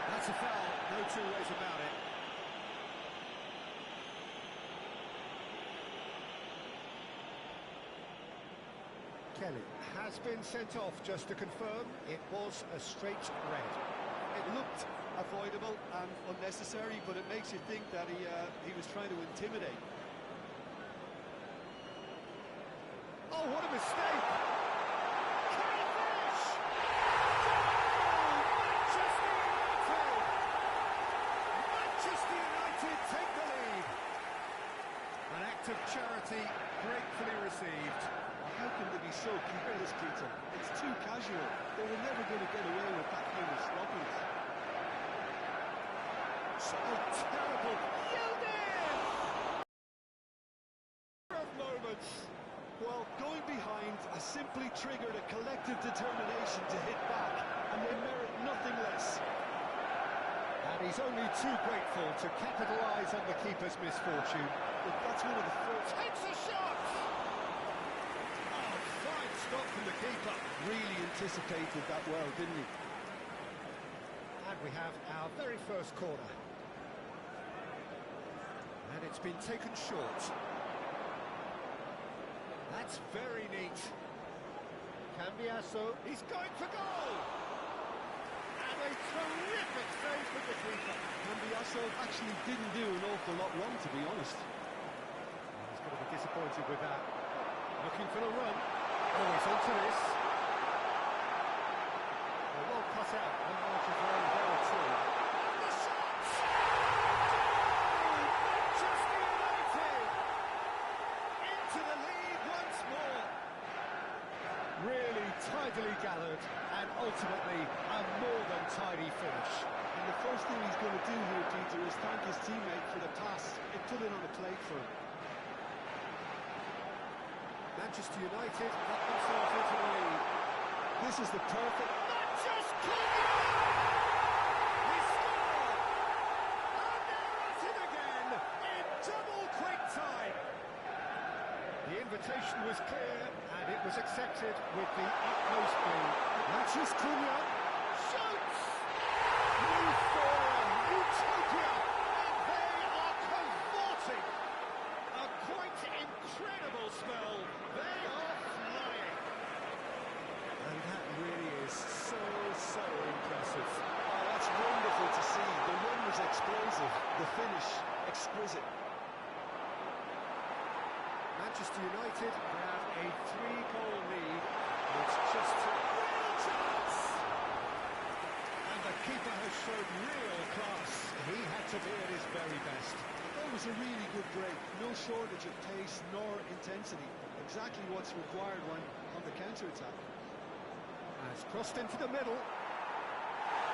Speaker 3: That's a foul, no two ways about it.
Speaker 1: Kelly has been sent off, just to confirm. It was a straight red.
Speaker 2: It looked avoidable and unnecessary, but it makes you think that he was trying to intimidate.
Speaker 1: Oh, what a mistake! Can he finish? Manchester United take the lead. An act of charity gratefully received.
Speaker 2: How can they be so careless, Peter? It's too casual. They were never going to get away with that kind of sloppiness.
Speaker 1: So terrible. Yildiz!
Speaker 2: Of moments. Well, going behind has simply triggered a collective determination to hit back, and they merit nothing less.
Speaker 1: And he's only too grateful to capitalise on the keeper's misfortune.
Speaker 2: But that's one of the first.
Speaker 1: Takes a shot! Oh, fine stop from the keeper.
Speaker 2: Really anticipated that well, didn't he?
Speaker 1: And we have our very first corner. And it's been taken short. That's very neat. Cambiasso, he's going for goal! And a terrific save from the keeper.
Speaker 2: Cambiasso actually didn't do an awful lot wrong, to be honest.
Speaker 1: He's going to be disappointed with that. Looking for the run. Oh, he's onto this. Well cut out. One march is very well too. And the shots! Manchester United! Into the lead once more. Really tidily gathered and ultimately a more than tidy finish.
Speaker 2: And the first thing he's going to do here, Peter, is thank his teammate for the pass. It put it on a plate for him.
Speaker 1: Manchester United got themselves into the lead.
Speaker 2: This is the perfect...
Speaker 1: Manchester He scored! And they're at it again in double quick time. The invitation was clear and it was accepted with the utmost glee. Matheus Cunha shoots! Euphoria, utopia, and they are cavorting. A quite incredible spell. They are flying. And that really is so impressive.
Speaker 2: Oh, that's wonderful to see. The run was explosive, the finish exquisite.
Speaker 1: Manchester United have a 3-goal lead. It's just a real chance. And the keeper has shown real class. He had to be at his very best.
Speaker 2: That was a really good break. No shortage of pace nor intensity. Exactly what's required when on the counter-attack.
Speaker 1: Has crossed into the middle.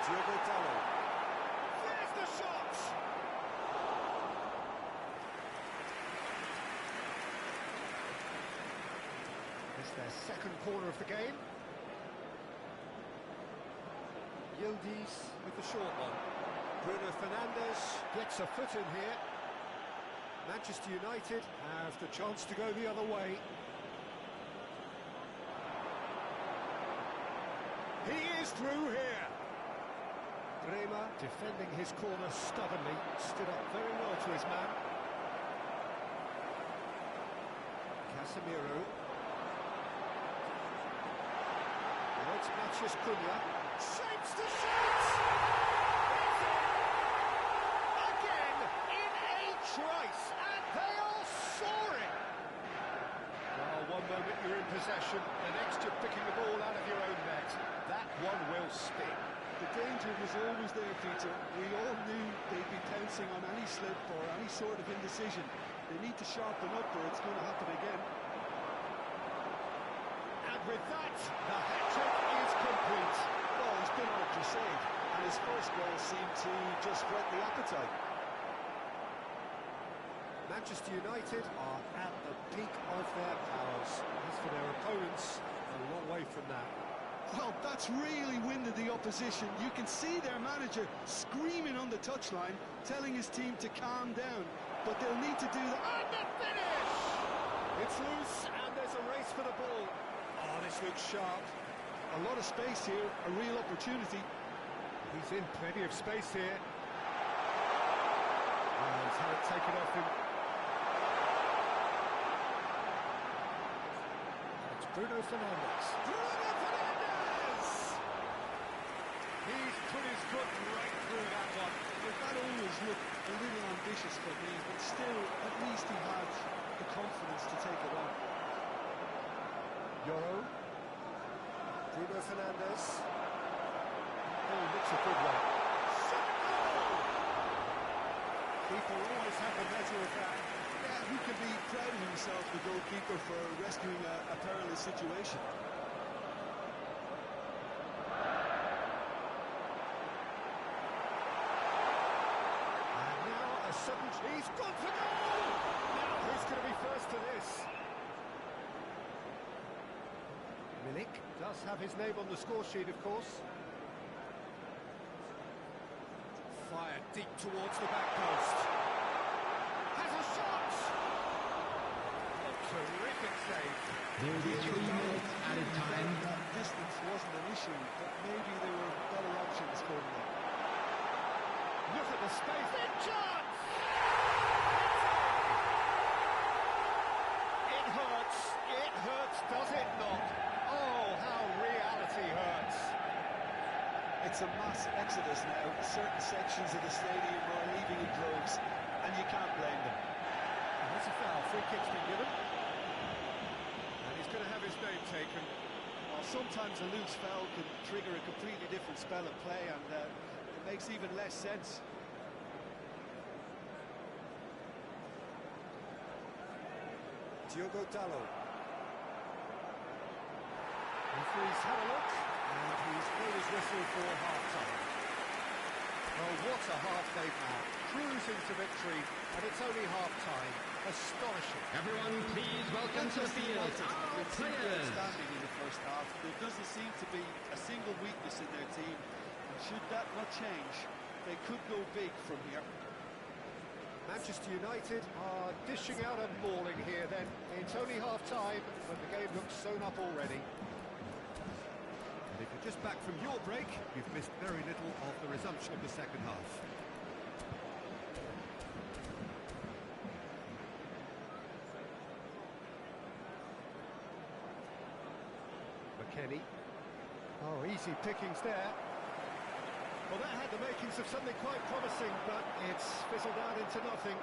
Speaker 2: Diogo Dalot.
Speaker 1: There's the shot! It's their second corner of the game. Yildiz with the short one. Bruno Fernandes gets a foot in here. Manchester United have the chance to go the other way. He is through here. Bremer defending his corner stubbornly, stood up very well to his man. Casemiro. Now it's Matheus Cunha. Shapes to shoot! Again in a trice, and they are soaring. Well, one moment you're in possession, the next you're picking the ball out of your own net. That one will sting.
Speaker 2: The danger was always there, Peter. We all knew they'd be pouncing on any slip or any sort of indecision. They need to sharpen up or it's going to happen again.
Speaker 1: And with that, the hat-trick is complete.
Speaker 2: Oh, he's been on a crusade, and his first goal seemed to just whet the appetite.
Speaker 1: Manchester United are at the peak of their powers. As for their opponents, a long way from that.
Speaker 2: Well, that's really winded the opposition. You can see their manager screaming on the touchline, telling his team to calm down, but they'll need to do that.
Speaker 1: And the finish! It's loose, and there's a race for the ball. Oh, this looks sharp.
Speaker 2: A lot of space here, a real opportunity.
Speaker 1: He's in plenty of space here. Oh, he's had it taken off him. It's Bruno Fernandes.
Speaker 3: Bruno Fernandes!
Speaker 1: He's put his foot right through that one.
Speaker 2: But that always looked a little ambitious for me, but still, at least he had the confidence to take it on.
Speaker 1: Yoro. Bruno Fernandes. Oh, looks a good one. Keeper always have the measure of that.
Speaker 2: Yeah, he can be proud of himself, the goalkeeper, for rescuing a perilous situation.
Speaker 1: And now a sudden... He's gone for goal! Now who's going to be first to this? Milik does have his name on the score sheet, of course. Fired deep towards the back post. Has a shot! A terrific save.
Speaker 5: There will be 3 minutes added time.
Speaker 2: That distance wasn't an issue, but maybe there were better options for him.
Speaker 1: Look at the space. Big chance! It hurts. It hurts, does it not? Oh, how reality hurts.
Speaker 2: It's a mass exodus now. Certain sections of the stadium are leaving in droves, and you can't blame them.
Speaker 1: And that's a foul. Free kick's been given. And he's going to have his name taken.
Speaker 2: Well, sometimes a loose foul can trigger a completely different spell of play, and it makes even less sense.
Speaker 1: Diogo Dalot. Referee's had a look, and he's blown his whistle for half-time. Well, what a half they've had. Cruising to victory, and it's only half-time. Astonishing.
Speaker 5: Everyone, please welcome to the field our players.
Speaker 2: Outstanding in the first half. There doesn't seem to be a single weakness in their team. And should that not change, they could go big from here.
Speaker 1: Manchester United are dishing out a mauling here then. It's only half-time, but the game looks sewn up already. And if you're just back from your break, you've missed very little of the resumption of the second half. McKennie. Oh, easy pickings there. Well, that had the makings of something quite promising, but it's fizzled out into nothing.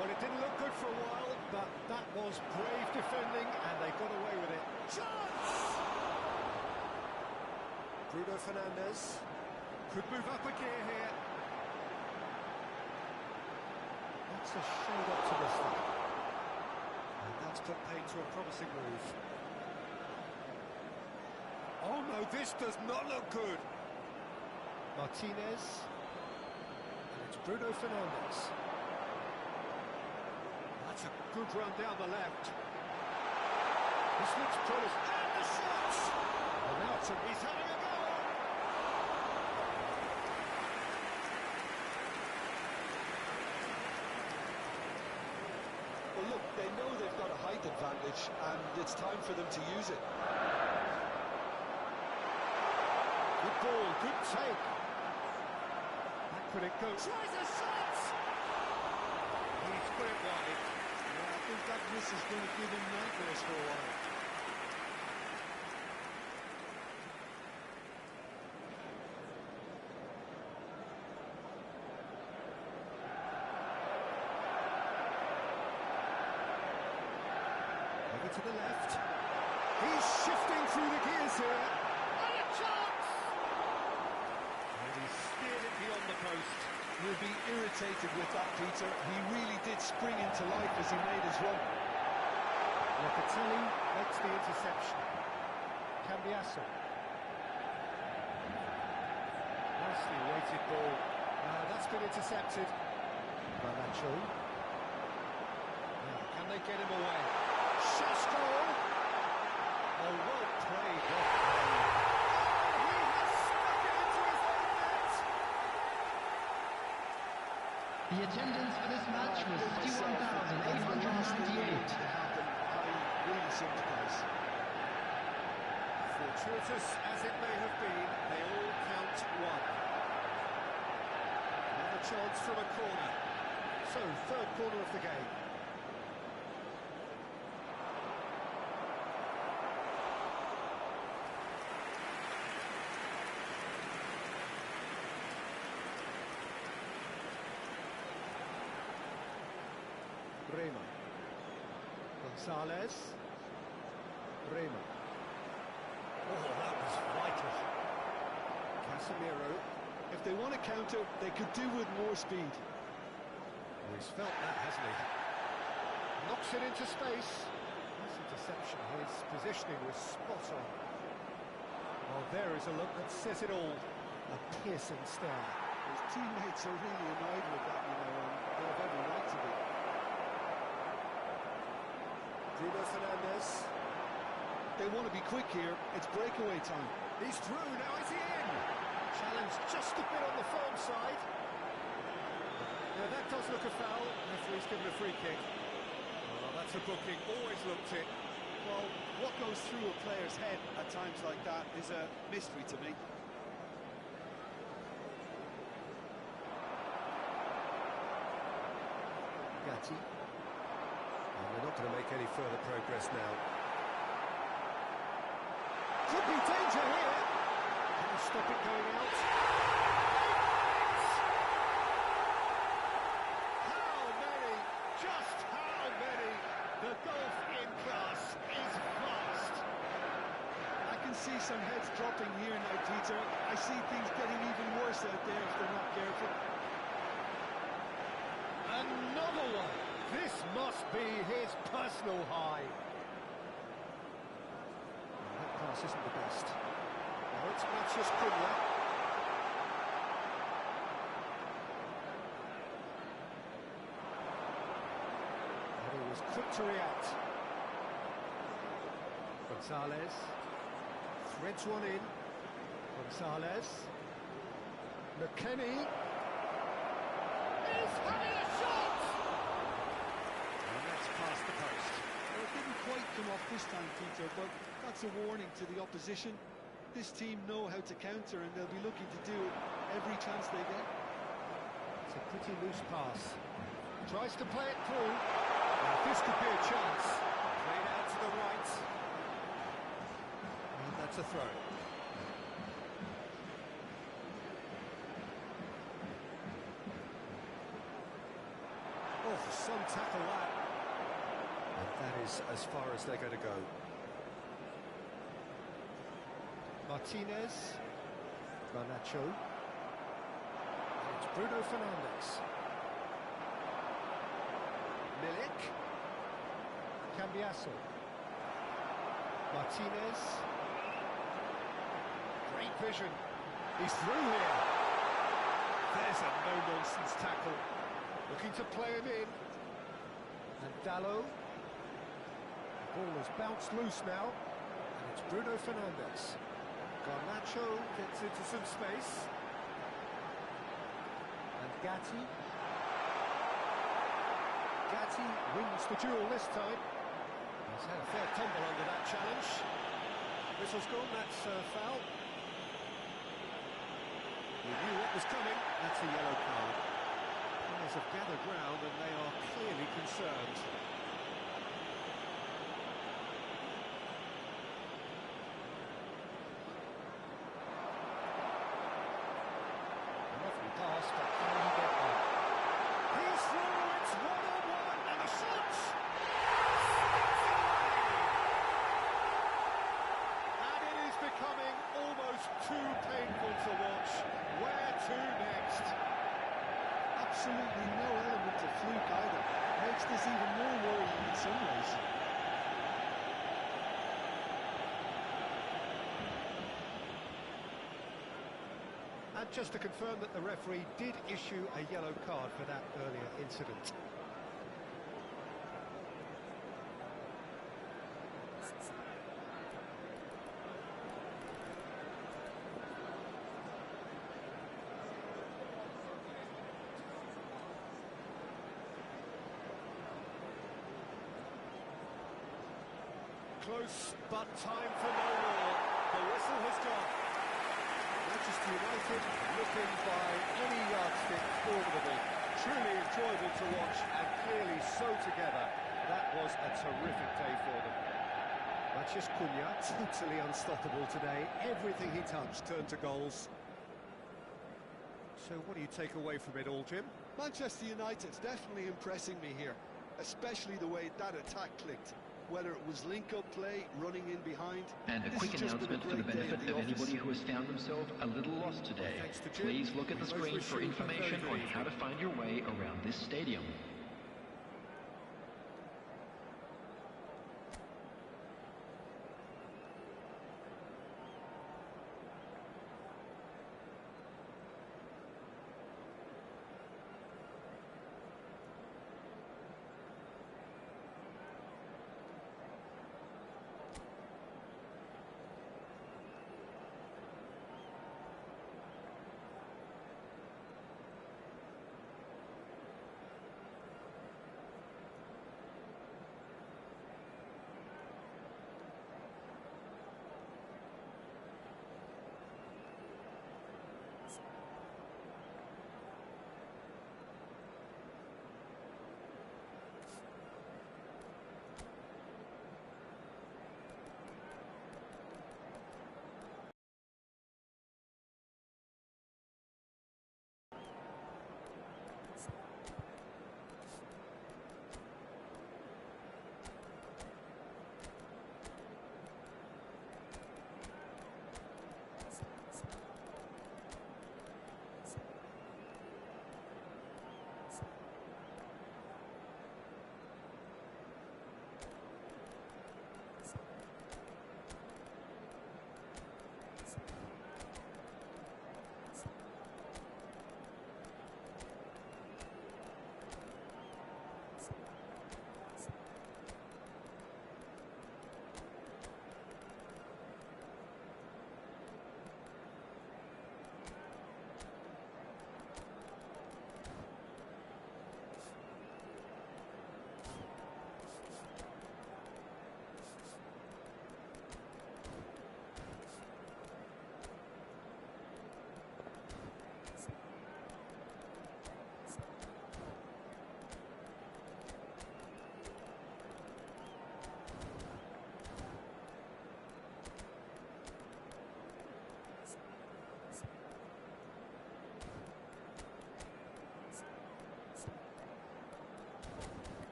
Speaker 1: Well, it didn't look good for a while, but that was brave defending, and they got away with it. Chance! Bruno Fernandes could move up a gear here. That's a shade optimistic. And that's put paid to a promising move. Oh no, this does not look good. Martinez. And it's Bruno Fernandes. That's a good run down the left. This looks promising. And the shots! And now he's having a go.
Speaker 2: Well, look, they know they've got a height advantage, and it's time for them to use it.
Speaker 1: Good ball, good take. Back when it goes. Tries a shot! He's put it wide.
Speaker 2: Yeah, I think that miss is going to give him nightmares for a while.
Speaker 1: Over to the left. He's shifting through the gears here. And a chance! And he steered it beyond the post.
Speaker 2: He'll be irritated with that, Peter. He really did spring into life as he made his run.
Speaker 1: Locatelli makes the interception. Cambiasso. Nicely weighted ball. That's been intercepted. Manusia. Can they get him away? Shasko! Oh, well played. He has stuck it into his own net!
Speaker 5: The attendance for this match was 51,898.
Speaker 2: I really sympathise.
Speaker 1: Fortuitous as it may have been, they all count one. Another chance from a corner. So, third corner of the game. Rema. Gonzalez. Rema. Oh, that was vital. Casemiro.
Speaker 2: If they want to counter, they could do with more speed.
Speaker 1: Well, he's felt that, hasn't he? Knocks it into space. Nice interception. His positioning was spot on. Well, there is a look that says it all. A piercing stare.
Speaker 2: His teammates are really annoyed with that, you know, and they have every right to be.
Speaker 1: Bruno Fernandes.
Speaker 2: They want to be quick here. It's breakaway time.
Speaker 1: He's through. Now is he in? Challenge just a bit on the firm side. Now that does look a foul. Referee's given a free kick. Oh, that's a booking. Always looked it.
Speaker 2: Well, what goes through a player's head at times like that is a mystery to me.
Speaker 1: Gatti. And we're not going to make any further progress now. Could be danger here. Can we stop it going out? How many? Just how many? The golf in class is vast.
Speaker 2: I can see some heads dropping here now, Peter. I see things getting even worse out there if they're not careful.
Speaker 1: Another one. This must be his personal high. That pass isn't the best. Now it's Manusia's Cunha. And he was quick to react. Gonzalez threads one in. Gonzalez. McKennie. He's having a shot! And that's past the post.
Speaker 2: Well, it didn't quite come off this time, Peter, but that's a warning to the opposition. This team know how to counter, and they'll be looking to do it every chance they get.
Speaker 1: It's a pretty loose pass. Tries to play it through. Now, this could be a chance. Played out to the right. And that's a throw. Oh, some tackle that. And that is as far as they're going to go. Martinez. Garnacho. It's Bruno Fernandes. Milik. Cambiasso. Martinez. Great vision. He's through here. There's a no-nonsense tackle. Looking to play him in. And Dallo. The ball has bounced loose now. And it's Bruno Fernandes. Garnacho gets into some space. And Gatti. Gatti wins the duel this time. He's had a fair tumble under that challenge. Whistle's gone, that's a foul. We knew what was coming. That's a yellow card. Players have gathered round and they are clearly concerned. Lovely pass, but can he get there? He's through, it's one-on-one, and the shots! And it is becoming almost too painful to watch. Where to next?
Speaker 2: Absolutely no element of fluke either. Makes this even more worrying.
Speaker 1: And just to confirm that the referee did issue a yellow card for that earlier incident. Close, but time for no more. The whistle has gone. Manchester United looking by any yardstick formidable. Truly enjoyable to watch and clearly so together. That was a terrific day for them. Matthias Cunha, totally unstoppable today. Everything he touched turned to goals. So what do you take away from it all, Jim?
Speaker 2: Manchester United's definitely impressing me here, especially the way that attack clicked. Whether it was link-up play, running in behind...
Speaker 5: And a quick announcement for the benefit of anybody who has found themselves a little lost today. Please look at the screen for information on how to find your way around this stadium.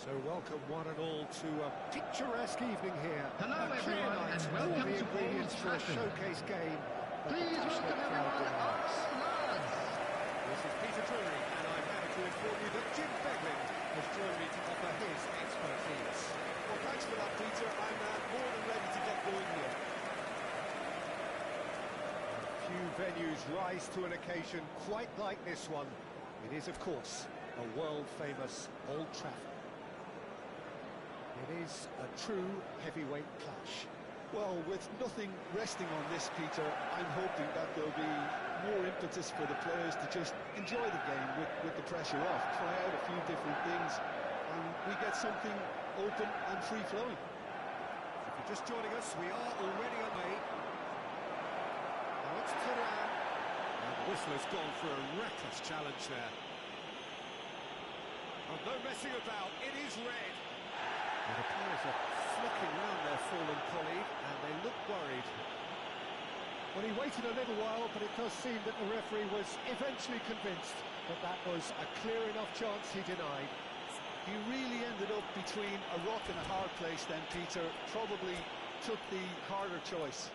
Speaker 1: So welcome one and all to a picturesque evening here.
Speaker 5: Hello
Speaker 1: a clear
Speaker 5: everyone,
Speaker 1: night,
Speaker 5: and
Speaker 1: all
Speaker 5: welcome
Speaker 1: the
Speaker 5: to
Speaker 1: ingredients for a
Speaker 5: Passion.
Speaker 1: showcase game.
Speaker 5: Please welcome everyone, our lads.
Speaker 3: This is Peter Drury, and I'm happy to inform you that Jim Beglin has joined me to offer his expertise.
Speaker 2: Well, thanks for that, Peter. I'm more than ready to get going here.
Speaker 1: Few venues rise to an occasion quite like this one. It is, of course, a world-famous Old Trafford. It is a true heavyweight clash.
Speaker 2: Well, with nothing resting on this, Peter, I'm hoping that there'll be more impetus for the players to just enjoy the game with the pressure off, try out a few different things, and we get something open and free-flowing.
Speaker 3: If you're just joining us, we are already on way. Now it's Turan. And the whistle has gone for a reckless challenge there. Oh, no messing about, it is red. And the players are flocking round their fallen colleague, and they look worried.
Speaker 1: Well, he waited a little while, but it does seem that the referee was eventually convinced that that was a clear enough chance he denied.
Speaker 2: He really ended up between a rock and a hard place then, Peter. Probably took the harder choice.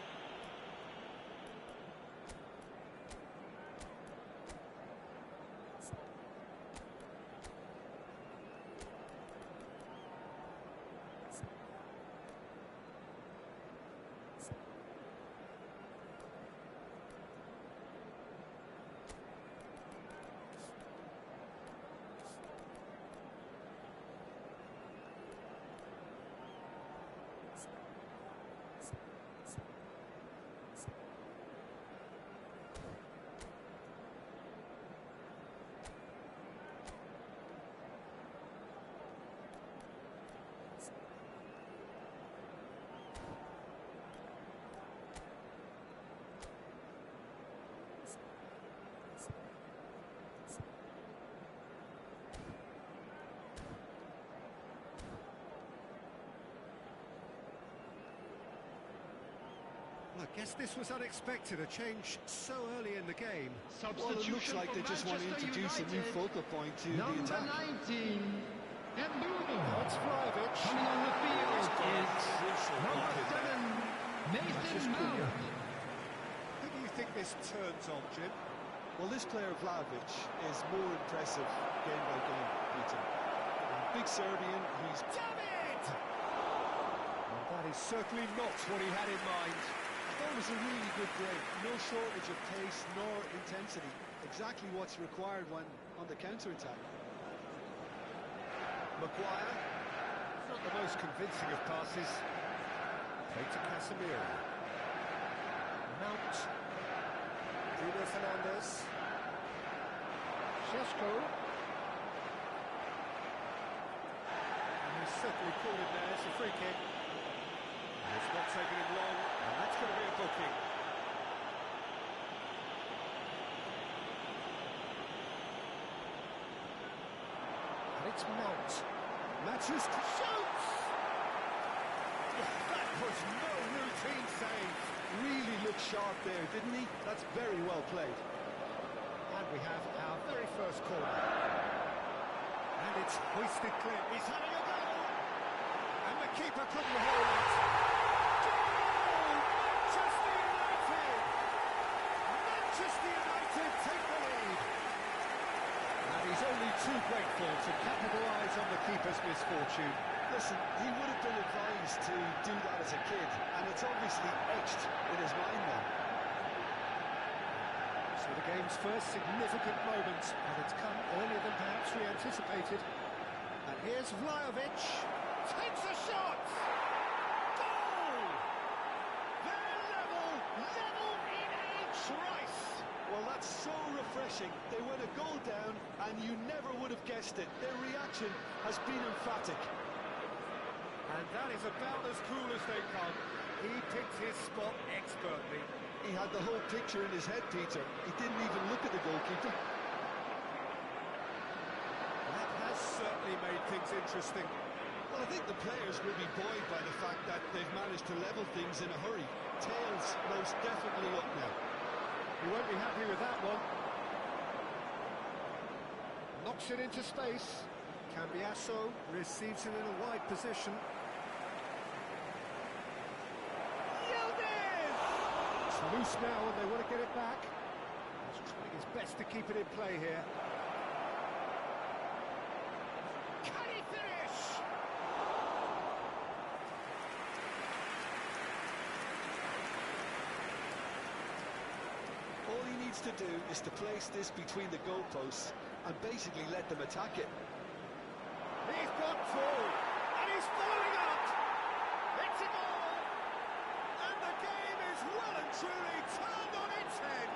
Speaker 3: I guess this was unexpected, a change so early in the game.
Speaker 2: Well, it looks like they just want to introduce a new focal point to the attack.
Speaker 5: Number 19,
Speaker 1: That's Vlahovic.
Speaker 5: coming on the field is number 7, Nathan Mount.
Speaker 3: Who do you think this turns on, Jim?
Speaker 2: Well, this player, Vlahovic, is more impressive game by game, Peter. Big Serbian, he's...
Speaker 3: Damn it! Well, that is certainly not what he had in mind.
Speaker 2: That was a really good break. No shortage of pace nor intensity. Exactly what's required when on the counter-attack.
Speaker 3: Maguire, not the most convincing of passes. Play to Casemiro. Mount. Bruno Fernandes.
Speaker 1: Šeško.
Speaker 3: And he's certainly called it there. It's a free kick. And it's not taking him long, and that's going to be a booking.
Speaker 1: And it's Mount.
Speaker 3: Matches to shoots! That was no routine save.
Speaker 2: Really looked sharp there, didn't he? That's very well played.
Speaker 3: And we have our very first corner. And it's hoisted clear. He's having a go! And the keeper couldn't hold it. Goal! Manchester United! Manchester United take the lead. And he's only too grateful to capitalise on the keeper's misfortune.
Speaker 2: Listen, he would have been advised to do that as a kid, and it's obviously etched in his mind now.
Speaker 1: So the game's first significant moment, and it's come earlier than perhaps we anticipated.
Speaker 3: And here's Vlahovic. Takes a shot! Goal! They're level in each race.
Speaker 2: Well, that's so refreshing. They went a goal down, and you never would have guessed it. Their reaction has been emphatic.
Speaker 3: And that is about as cool as they come. He picked his spot expertly.
Speaker 2: He had the whole picture in his head, Peter. He didn't even look at the goalkeeper.
Speaker 3: That has certainly made things interesting.
Speaker 2: Well, I think the players will be buoyed by the fact that they've managed to level things in a hurry. Tails most definitely up now.
Speaker 1: You won't be happy with that one. Knocks it into space.
Speaker 3: Cambiasso receives him in a wide position.
Speaker 1: It's loose now and they want to get it back. He's trying his best to keep it in play here.
Speaker 3: Can he finish?
Speaker 2: All he needs to do is to place this between the goalposts and basically let them attack it.
Speaker 3: He's gone through, and he's following up. It's a goal.
Speaker 1: truly turned on its head.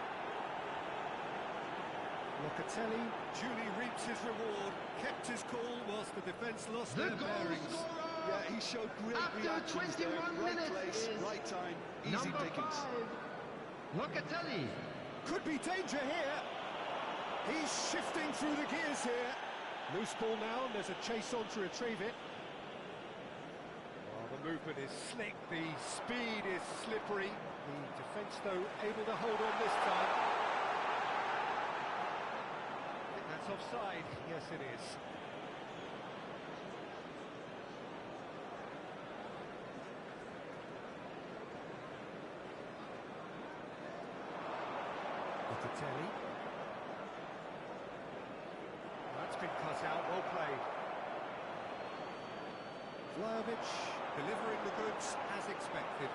Speaker 1: Locatelli duly reaps his reward, kept his cool whilst the defence lost
Speaker 4: The
Speaker 1: their
Speaker 4: goal
Speaker 1: bearings.
Speaker 4: scorer
Speaker 2: Yeah, he showed great
Speaker 4: after
Speaker 2: reactions there.
Speaker 4: 21
Speaker 2: Right
Speaker 4: minutes
Speaker 2: place,
Speaker 4: is
Speaker 2: right time, easy
Speaker 4: number
Speaker 2: pickings.
Speaker 4: 5, Locatelli.
Speaker 1: Could be danger here. He's shifting through the gears here. Loose ball now, and there's a chase on to retrieve it. Well, the movement is slick, the speed is slippery. The defence, though, able to hold on this time. I think that's offside. Yes, it is. Locatelli. That's been cut out, well played. Vlahovic delivering the goods as expected.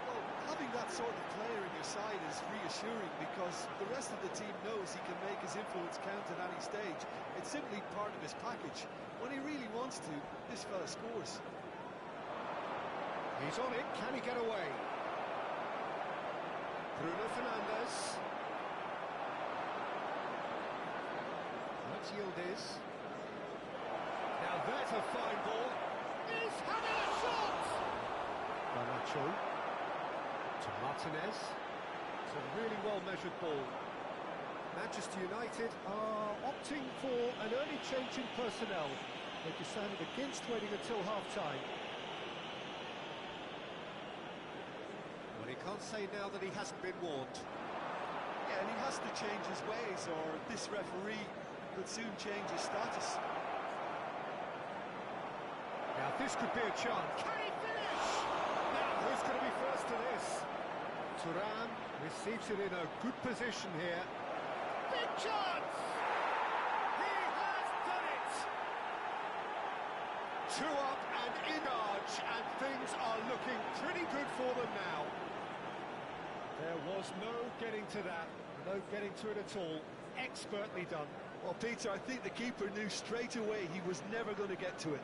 Speaker 2: Well, having that sort of player in your side is reassuring because the rest of the team knows he can make his influence count at any stage. It's simply part of his package. When he really wants to, this fella scores.
Speaker 1: He's on it, can he get away? Bruno Fernandes. That's Yildiz. Now there's a fine ball. He's having a shot! Garnacho to Martinez. It's a really well-measured ball. Manchester United are opting for an early change in personnel. They decided against waiting until half-time. Well, he can't say now that he hasn't been warned.
Speaker 2: Yeah, and he has to change his ways or this referee could soon change his status.
Speaker 1: Now this could be a chance. Can he finish? Now who's going to be first to this? Thuram receives it in a good position here. Big chance! He has done it! 2 up and in arch, and things are looking pretty good for them now. There was no getting to that, no getting to it at all. Expertly done.
Speaker 2: Well, Peter, I think the keeper knew straight away he was never going to get to it.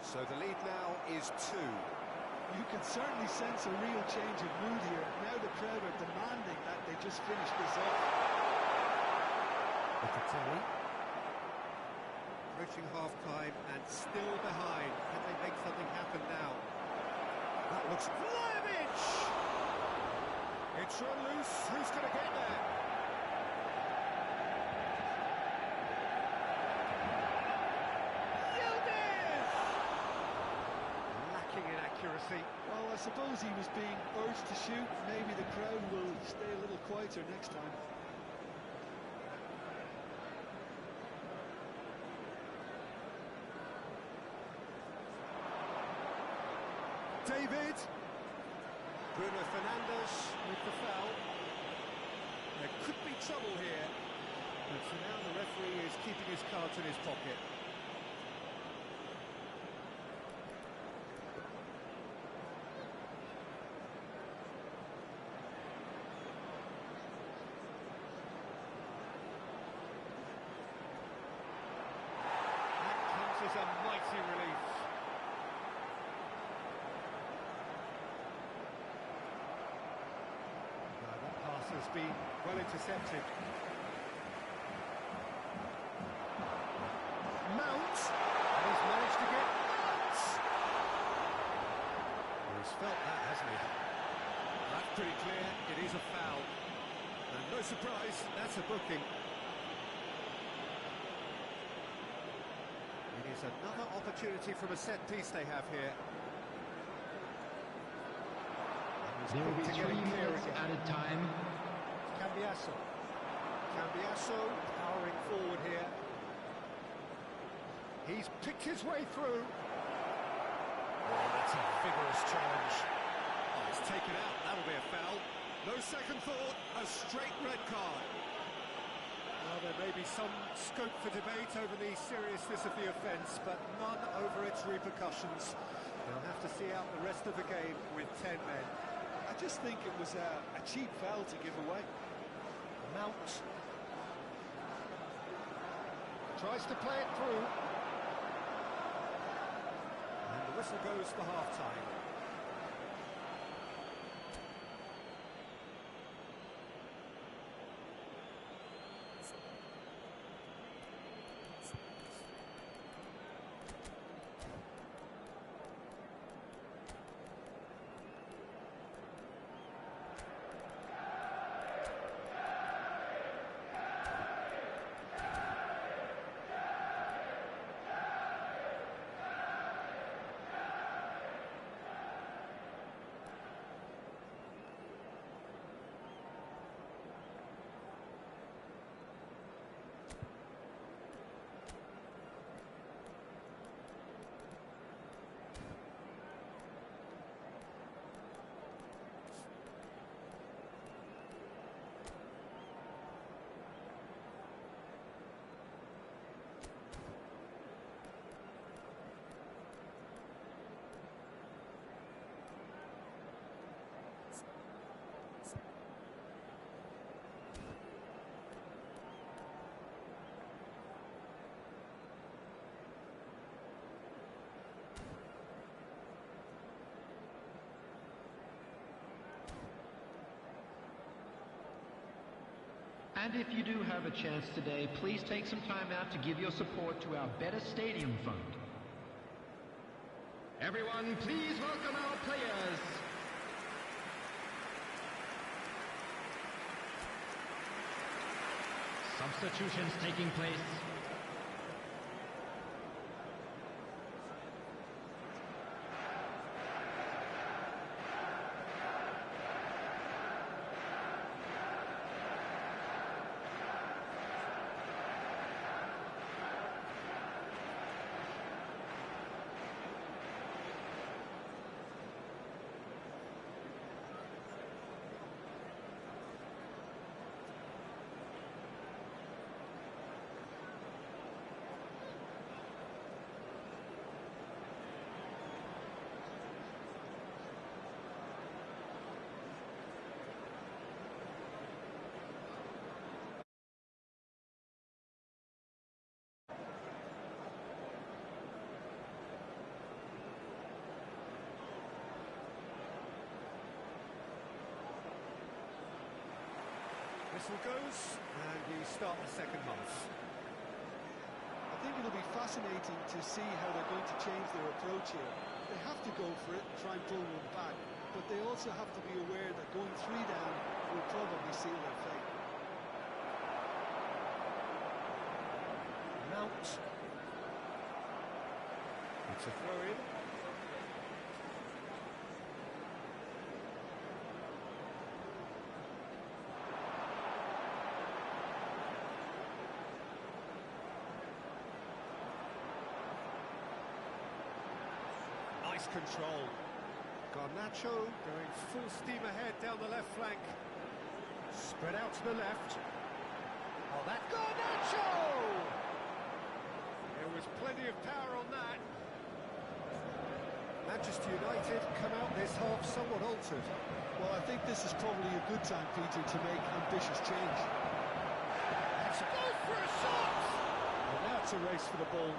Speaker 1: So the lead now is 2.
Speaker 2: You can certainly sense a real change of mood here. Now the crowd are demanding that they just finish this off.
Speaker 1: Locatelli. Approaching half-time and still behind. Can they make something happen now? That looks... Vlahovic! It's run loose. Who's going to get there? Yildiz! Lacking in accuracy.
Speaker 2: Well, I suppose he was being urged to shoot. Maybe the crowd will stay a little quieter next time.
Speaker 1: David. Bruno Fernandes with the foul. There could be trouble here. And so now the referee is keeping his cards in his pocket. That comes as a mighty relief. Has been well intercepted. Mount, and he's managed to get Mount. Well, he's felt that, hasn't he? That's pretty clear. It is a foul, and no surprise, that's a booking. It is another opportunity from a set piece they have here.
Speaker 5: There will be 3 minutes added time.
Speaker 1: Cambiasso. Cambiasso powering forward here. He's picked his way through. Oh, that's a vigorous challenge. Oh, it's taken out. That'll be a foul. No second thought. A straight red card. Well, there may be some scope for debate over the seriousness of the offence, but none over its repercussions. They'll have to see out the rest of the game with 10 men.
Speaker 2: I just think it was a cheap foul to give away.
Speaker 1: Mount tries to play it through, and the whistle goes for half-time.
Speaker 5: And if you do have a chance today, please take some time out to give your support to our Better Stadium Fund.
Speaker 4: Everyone, please welcome our players. Substitutions taking place.
Speaker 3: Whistle goes, and we start the second half.
Speaker 2: I think it'll be fascinating to see how they're going to change their approach here. They have to go for it, try and pull one back, but they also have to be aware that going 3 down will probably seal their fate.
Speaker 3: Mount. It's a throw-in. Nice control. Garnacho going full steam ahead down the left flank. Spread out to the left. Oh, that Garnacho! There was plenty of power on that. Manchester United come out this half somewhat altered.
Speaker 2: Well, I think this is probably a good time, Peter, to make ambitious change.
Speaker 3: Let's go for a shot! And now it's a race for the ball.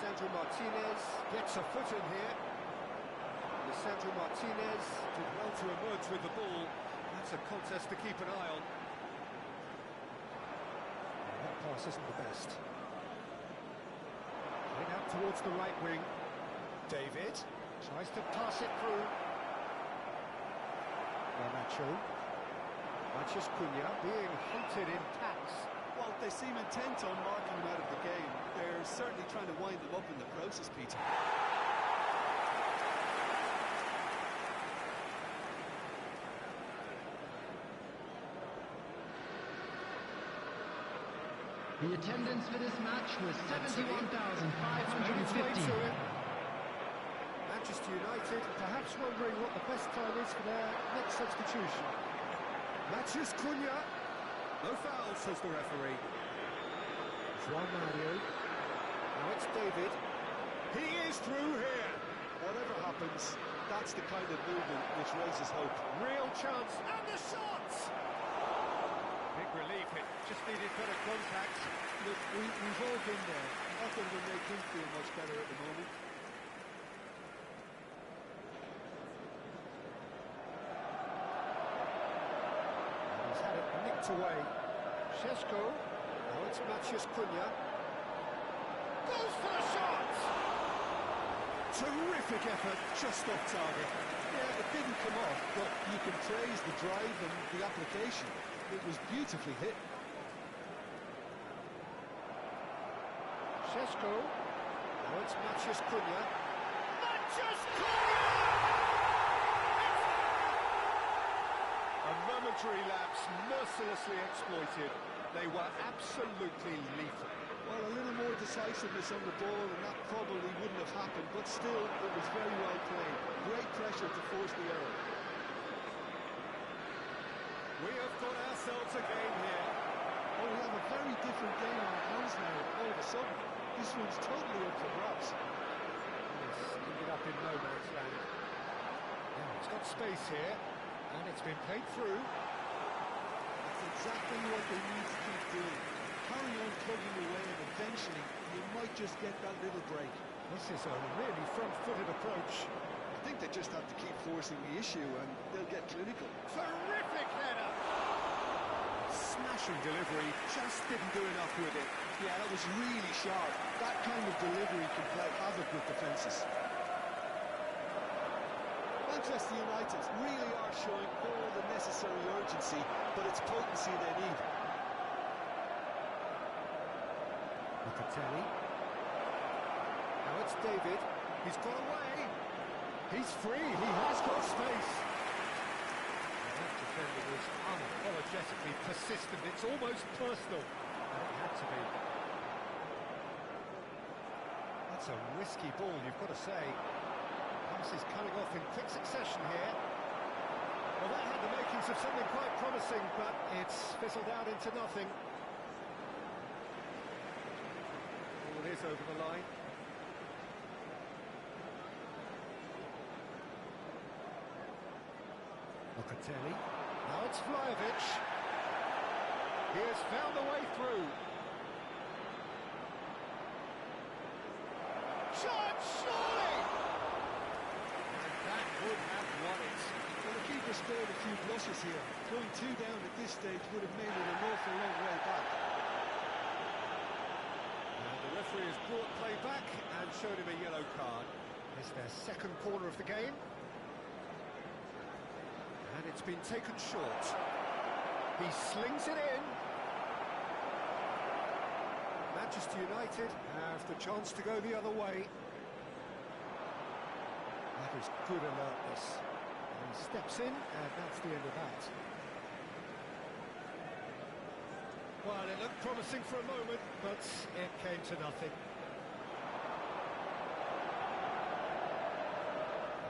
Speaker 3: Lisandro Martinez gets a foot in here. Lisandro Martinez did well to emerge with the ball. That's a contest to keep an eye on. That pass isn't the best. Played out towards the right wing. David tries to pass it through. Garnacho. Manusia being hunted in packs.
Speaker 2: Well, they seem intent on marking him out of the game. They're certainly trying to wind them up in the process, Peter.
Speaker 4: The attendance for this match was 71,550.
Speaker 3: Manchester United perhaps wondering what the best time is for their next substitution. Manusia. No foul, says the referee. Juan Mario. Now it's David. He is through here.
Speaker 2: Whatever happens, that's the kind of movement which raises hope.
Speaker 3: Real chance, and the shot! Big relief, it just needed better contact.
Speaker 2: Look, we've all been there. Nothing will make him feel much better at the moment.
Speaker 3: He's had it nicked away. Šeško. Now it's Manusia. Goes for a shot! Terrific effort, just off target.
Speaker 2: Yeah, it didn't come off, but you can praise the drive and the application. It was beautifully hit.
Speaker 3: Šeško. Now it's Manusia. A momentary lapse, mercilessly exploited. They were absolutely lethal.
Speaker 2: Well, a little more decisiveness on the ball, and that probably wouldn't have happened, but still, it was very well played. Great pressure to force the error.
Speaker 3: We have got ourselves a game here.
Speaker 2: Oh, we have a very different game on our hands now, all of a sudden. This one's totally up for grabs.
Speaker 3: Yes, ended up in no man's land. Now, it's got space here, and it's been played through.
Speaker 2: That's exactly what they need to keep doing. Carry on plugging away, and eventually, you might just get that little break.
Speaker 3: This is a really front-footed approach.
Speaker 2: I think think they just have to keep forcing the issue and they'll get clinical.
Speaker 1: Terrific header! Smashing delivery, just didn't do enough with it.
Speaker 2: Yeah, that was really sharp. That kind of delivery can play havoc with defences. Manchester United really are showing all the necessary urgency, but it's potency they need.
Speaker 1: Locatelli. Now it's David. He's got away. He's free. He has got space. And that defender was unapologetically persistent. It's almost personal. And it had to be. That's a risky ball, you've got to say. Passes coming off in quick succession here. Well, that had the makings of something quite promising, but it's fizzled out into nothing. Ball is over the line. Locatelli. Now it's Vlahovic. He has found a way through. Shot, surely! And that would have won it.
Speaker 2: Well, the keeper spared a few blushes here. Going 2 down at this stage would have made it an awful long way back.
Speaker 1: And the referee has brought play back and showed him a yellow card. It's their second corner of the game. And it's been taken short. He slings it in. Manchester United have the chance to go the other way. That is good alertness. And he steps in, and that's the end of that. Well, it looked promising for a moment, but it came to nothing.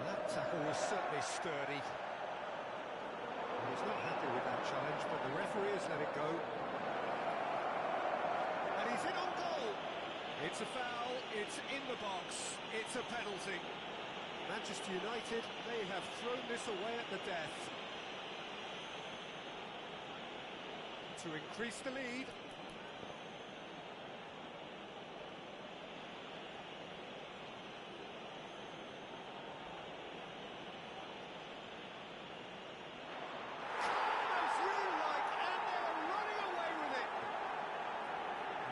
Speaker 1: That tackle was certainly sturdy. He's not happy with that challenge, but the referee has let it go. And he's in on goal. It's a foul, it's in the box, it's a penalty. Manchester United, they have thrown this away at the death. To increase the lead.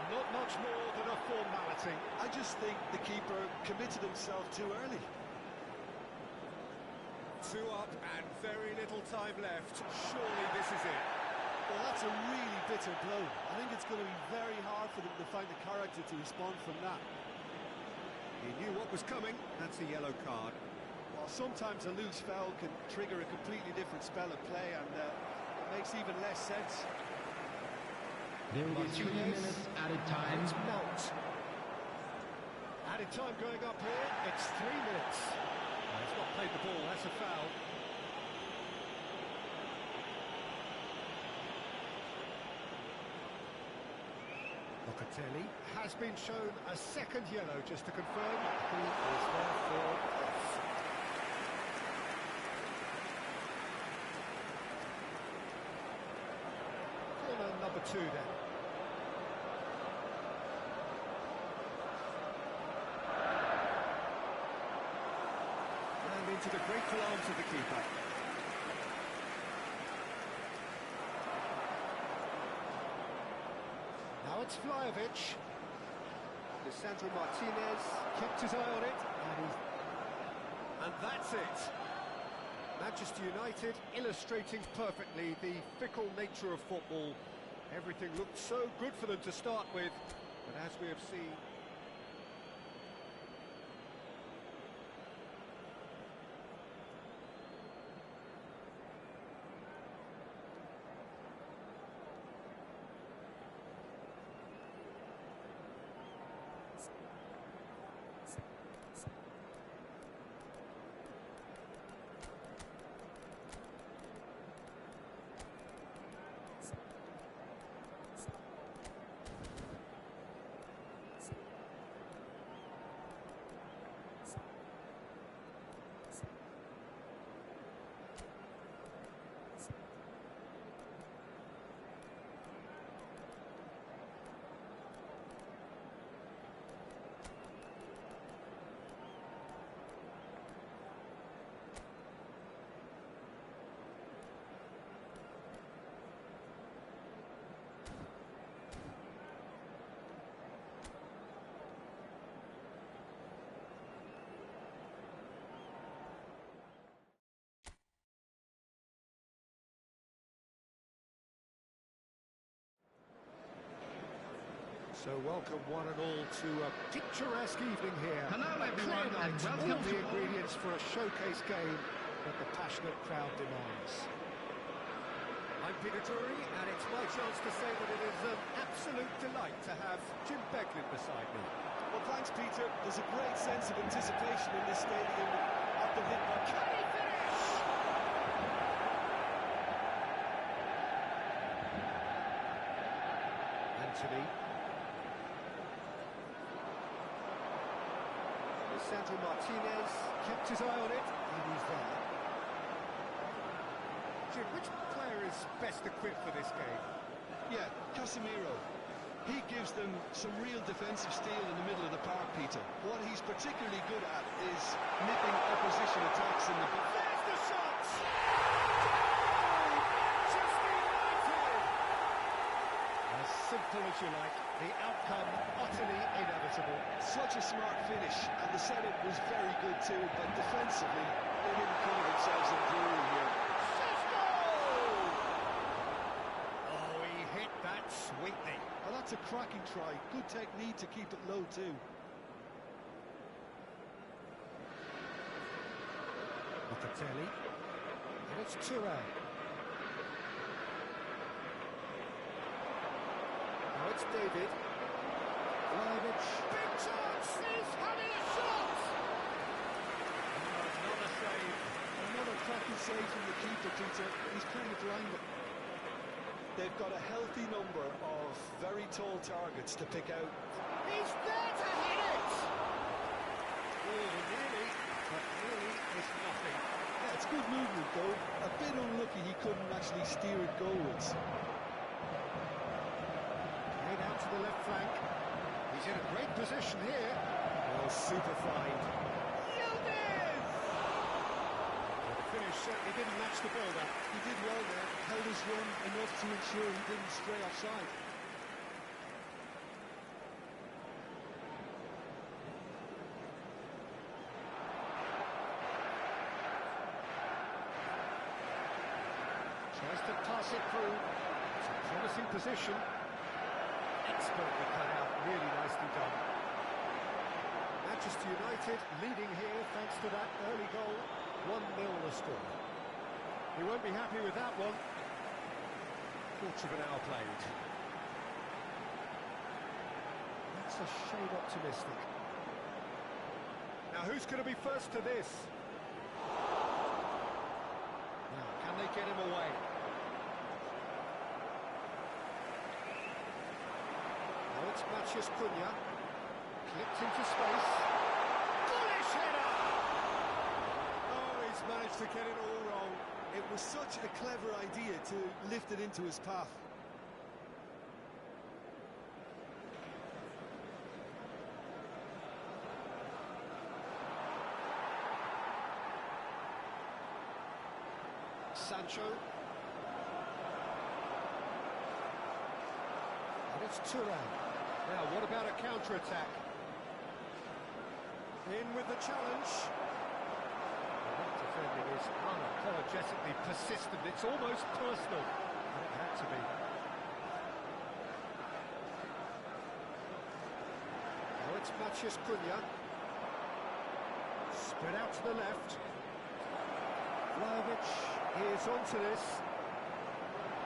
Speaker 1: Not much more than a formality.
Speaker 2: I just think the keeper committed himself too early.
Speaker 1: 2 up and very little time left. Surely this is it.
Speaker 2: Well, that's a really bitter blow. I think it's going to be very hard for them to find the character to respond from that.
Speaker 1: He knew what was coming. That's a yellow card.
Speaker 2: While sometimes a loose foul can trigger a completely different spell of play, and it makes even less sense.
Speaker 4: There will be 3 minutes added time.
Speaker 1: It's Mount. Added time going up here. It's 3 minutes. He's not played the ball. That's a foul. Locatelli has been shown a second yellow, just to confirm. He is therefore off. Corner number 2 then. And into the grateful arms of the keeper. Now it's Vlahovic. Lisandro Martinez kept his eye on it, and that's it. Manchester United illustrating perfectly the fickle nature of football. Everything looked so good for them to start with, but as we have seen, So welcome one and all to a picturesque evening here.
Speaker 4: Hello,
Speaker 1: A
Speaker 4: everyone,
Speaker 1: clear night,
Speaker 4: and welcome
Speaker 1: all the
Speaker 4: to-
Speaker 1: ingredients for a showcase game that the passionate crowd demands.
Speaker 3: I'm Peter Drury, and it's my chance to say that it is an absolute delight to have Jim Beglin beside me.
Speaker 2: Well, thanks, Peter. There's a great sense of anticipation in this stadium at the hit. Can he finish?
Speaker 1: Anthony. Sandro Martinez kept his eye on it, and he's there.
Speaker 3: Jim, which player is best equipped for this game?
Speaker 2: Yeah, Casemiro. He gives them some real defensive steel in the middle of the park, Peter. What he's particularly good at is nipping opposition attacks in the box.
Speaker 3: There's the shot! Manchester United!
Speaker 1: As simple as you like, the outcome utterly inevitable.
Speaker 2: Such a smart finish, and the setup was very good too, but defensively, they didn't cover themselves in glory here.
Speaker 3: Oh, he hit that sweetly.
Speaker 2: Well, that's a cracking try. Good technique to keep it low too.
Speaker 1: Locatelli. And it's Thuram. Now it's David. Vlahovic.
Speaker 3: Big chance! He's having a shot! Oh, not a save.
Speaker 2: Another cracking save from the keeper, Peter. He's kind of blind. They've got a healthy number of very tall targets to pick out.
Speaker 3: He's there to hit it!
Speaker 1: Oh, nearly, but nearly is nothing.
Speaker 2: Yeah, it's good movement though. A bit unlucky he couldn't actually steer it goalwards.
Speaker 1: Played out to the left flank. He's in a great position here. Oh, super fine.
Speaker 3: Yildiz!
Speaker 1: The finish certainly didn't match the build-up.
Speaker 2: He did well there, held his run enough to ensure he didn't stray offside.
Speaker 1: Tries to pass it through. It's a promising position. Expertly cut out, really nicely done. Manchester United leading here thanks to that early goal. 1-0 the score. He won't be happy with that one. Quarter of an hour played. That's a shade optimistic. Now who's going to be first to this? Now, can they get him away? Now it's Manusia. Clipped into space. Bullish header!
Speaker 3: Oh, he's managed to get it all wrong.
Speaker 2: It was such a clever idea to lift it into his path.
Speaker 1: Sancho. And it's Thuram. Now, what about a counter-attack? In with the challenge. That defending is unapologetically persistent. It's almost personal. And it had to be. Now it's Manusia. Spread out to the left. Vlahovic is onto this.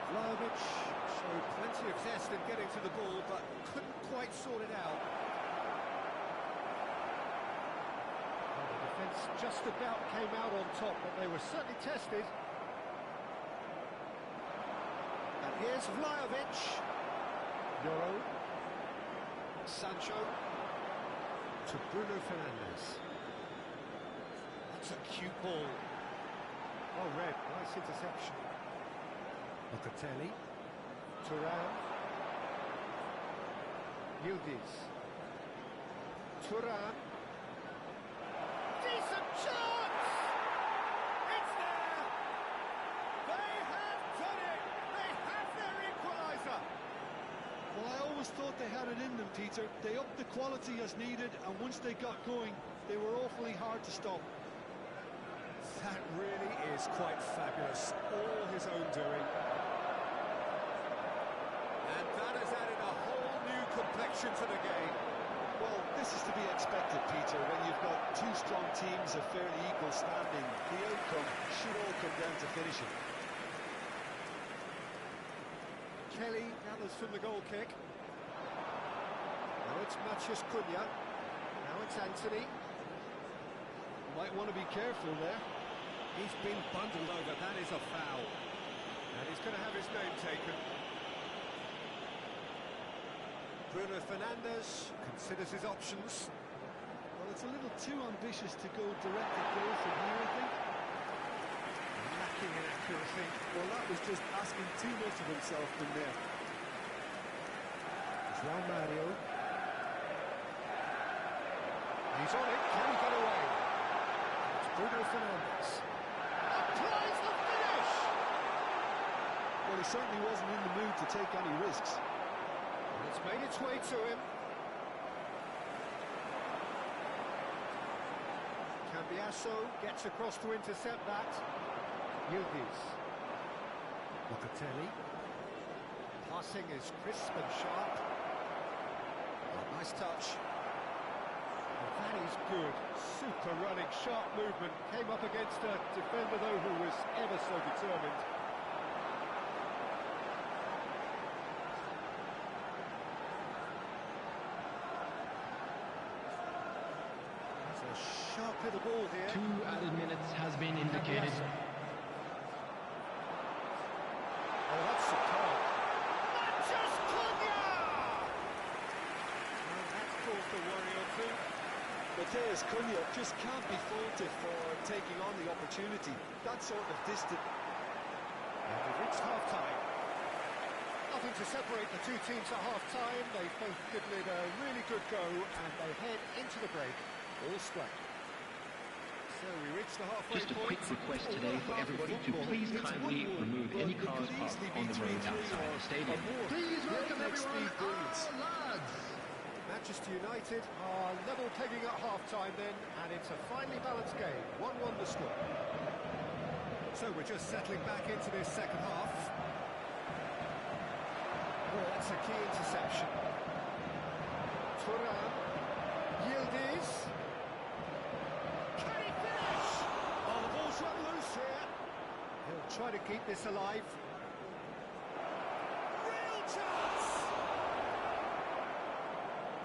Speaker 1: Vlahovic showed plenty of zest in getting to the ball, but couldn't quite sort it out. Well, the defence just about came out on top, but they were certainly tested. And here's Vlahovic. Euro. Sancho. To Bruno Fernandes. That's a cute ball. Oh, red, nice interception. Locatelli. Thuram. Yildiz. Thuram.
Speaker 3: Decent chance! It's there! They have done it! They have their equaliser!
Speaker 2: Well, I always thought they had it in them, Peter. They upped the quality as needed, and once they got going, they were awfully hard to stop.
Speaker 1: That really is quite fabulous. All his own doing.
Speaker 3: And that has added a whole new competition. reflection to the game.
Speaker 2: Well, this is to be expected, Peter. When you've got two strong teams of fairly equal standing, the outcome should all come down to finishing.
Speaker 3: Kelly gathers from the goal kick. Now it's Cunha. Now it's Anthony.
Speaker 2: Might want to be careful there.
Speaker 3: He's been bundled over. That is a foul. And he's going to have his name taken. Bruno Fernandes considers his options.
Speaker 2: Well, it's a little too ambitious to go direct at goal from here, I think.
Speaker 3: Lacking in accuracy.
Speaker 2: Well, that was just asking too much of himself from there.
Speaker 3: João Mario. He's on it. Can he get away? It's Bruno Fernandes. Applies the finish!
Speaker 2: Well, he certainly wasn't in the mood to take any risks.
Speaker 3: It's made its way to him. Cambiasso gets across to intercept that. Yildiz. Locatelli. Passing is crisp and sharp. Oh, nice touch. And that is good. Super running, sharp movement. Came up against a defender, though, who was ever so determined. Sharp hit the ball here.
Speaker 4: 2 added minutes has been indicated.
Speaker 3: Oh, that's superb. Manusia! And that's caused a worry or two.
Speaker 2: Matheus Cunha just can't be faulted for taking on the opportunity. That sort of distance.
Speaker 3: And we've reached half-time. Nothing to separate the two teams at half-time. They've both given it a really good go, and they head into the break all square. So we reach the halfway
Speaker 5: Just a
Speaker 3: point.
Speaker 5: quick request today for everybody to please kindly remove any cars parked on the road outside the stadium.
Speaker 4: Please welcome everyone,
Speaker 2: brilliance.
Speaker 4: our lads.
Speaker 3: Manchester United are level pegging at half-time then, and it's a finely balanced game. 1-1 the score. So we're just settling back into this second half. Oh, that's a key interception. Thuram. Yildiz. Can he finish? Oh, the ball's run loose here. He'll try to keep this alive. Real chance!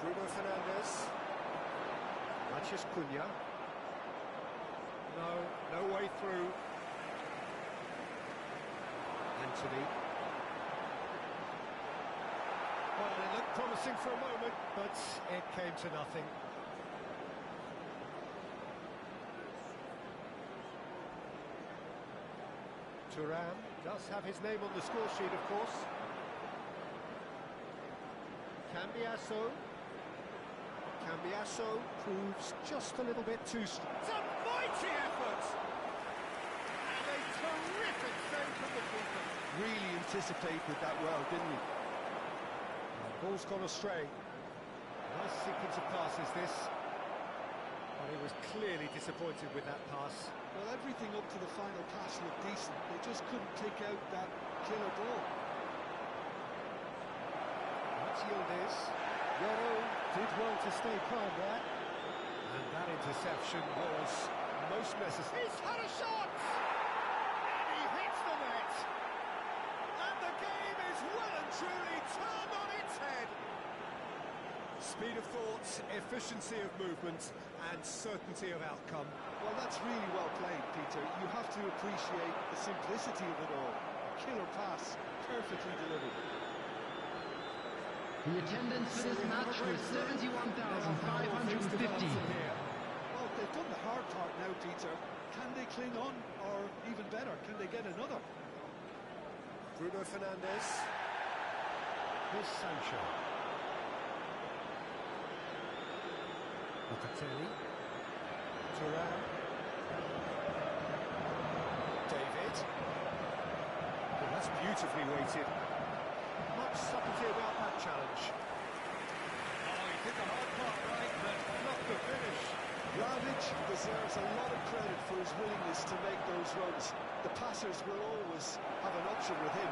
Speaker 3: Bruno Fernandes. Manusia Cunha. No way through. Anthony. Well, it looked promising for a moment, but it came to nothing. Thuram does have his name on the score sheet, of course. Cambiasso proves just a little bit too strong. It's a mighty effort! And a terrific save from the keeper.
Speaker 2: Really anticipated that well, didn't he?
Speaker 3: Ball's gone astray. Nice sequence of passes, this. But he was clearly disappointed with that pass.
Speaker 2: Well, everything up to the final pass looked decent. They just couldn't pick out that killer ball.
Speaker 3: That's Yildiz. Yoro did well to stay calm there. And that interception was most necessary. He's had a shot! And he hits the net! And the game is well and truly turned on its head! Speed of thought, efficiency of movement, and certainty of outcome.
Speaker 2: Well, that's really well played, Peter. You have to appreciate the simplicity of it all. Killer pass, perfectly delivered.
Speaker 4: The attendance for this match was 71,550.
Speaker 2: Well, they've done the hard part now, Peter. Can they cling on, or even better, can they get another?
Speaker 3: Bruno Fernandes. Here's Sancho. Locatelli. Thuram. David. Well, that's beautifully weighted. Much subtlety about that challenge. Oh, he did the hard part right, but not the finish.
Speaker 2: Vlahovic deserves a lot of credit for his willingness to make those runs. The passers will always have an option with him.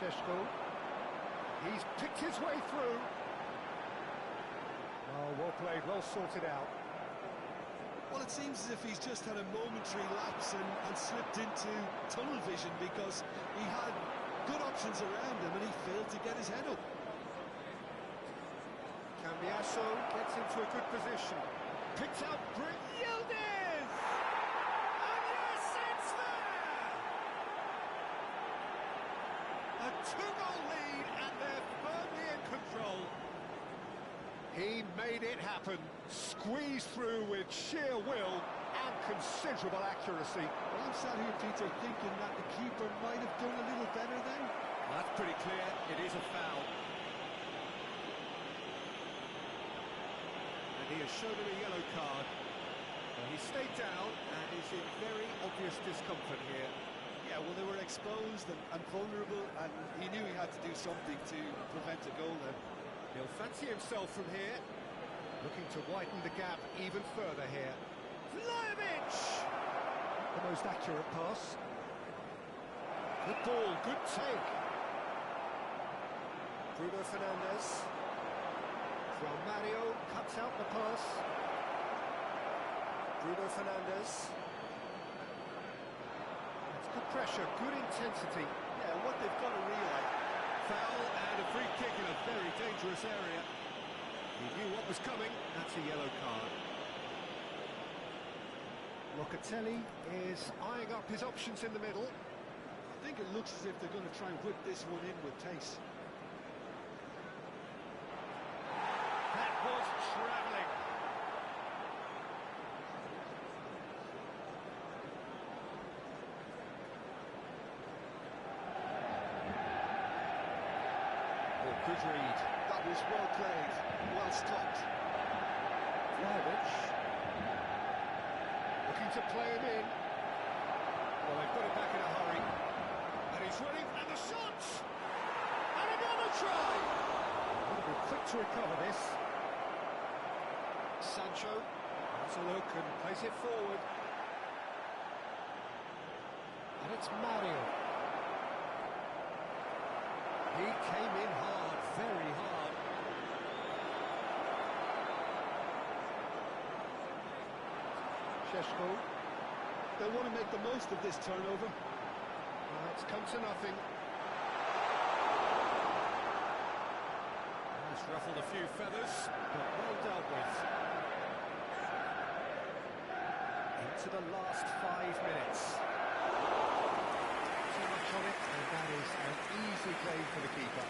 Speaker 1: Sheshko. He's picked his way through. Oh, well played, well sorted out.
Speaker 2: Well, it seems as if he's just had a momentary lapse and slipped into tunnel vision because he had good options around him and he failed to get his head up.
Speaker 1: Cambiasso gets into a good position. Picks out Yildiz! And yes, it's there! A two-goal lead and they're firmly in control. He made it happen, squeezed through with sheer will and considerable accuracy.
Speaker 2: Well, I'm sat here, Peter, thinking that the keeper might have done a little better then.
Speaker 3: Well, that's pretty clear. It is a foul. And he has shown him a yellow card. Well, he stayed down and is in very obvious discomfort here.
Speaker 2: Yeah, well, they were exposed and vulnerable, and he knew he had to do something to prevent a goal then.
Speaker 1: He'll fancy himself from here. Looking to widen the gap even further here. Vlahovic! The most accurate pass. Good ball, good take. Bruno Fernandes. From Mario, cuts out the pass. Bruno Fernandes. It's good pressure, good intensity.
Speaker 2: Yeah, what they've got to realise.
Speaker 3: Foul and a free kick in a very dangerous area. He knew what was coming. That's a yellow card.
Speaker 1: Locatelli is eyeing up his options in the middle.
Speaker 2: I think it looks as if they're going to try and whip this one in with pace.
Speaker 1: That was travelling. Oh, good read.
Speaker 2: That was well played, well stopped.
Speaker 1: Vlahovic. Looking to play him in. Well, they've got it back in a hurry. And he's running, and the shot! And another try! He'll be quick to recover this. Sancho has a look and plays it forward. And it's Mario. He came in hard, very hard. Sheshko.
Speaker 2: They'll want to make the most of this turnover.
Speaker 1: It's come to nothing.
Speaker 3: He's ruffled a few feathers, but well dealt with.
Speaker 1: Into the last 5 minutes. Too much on it, and that is an easy claim for the keeper.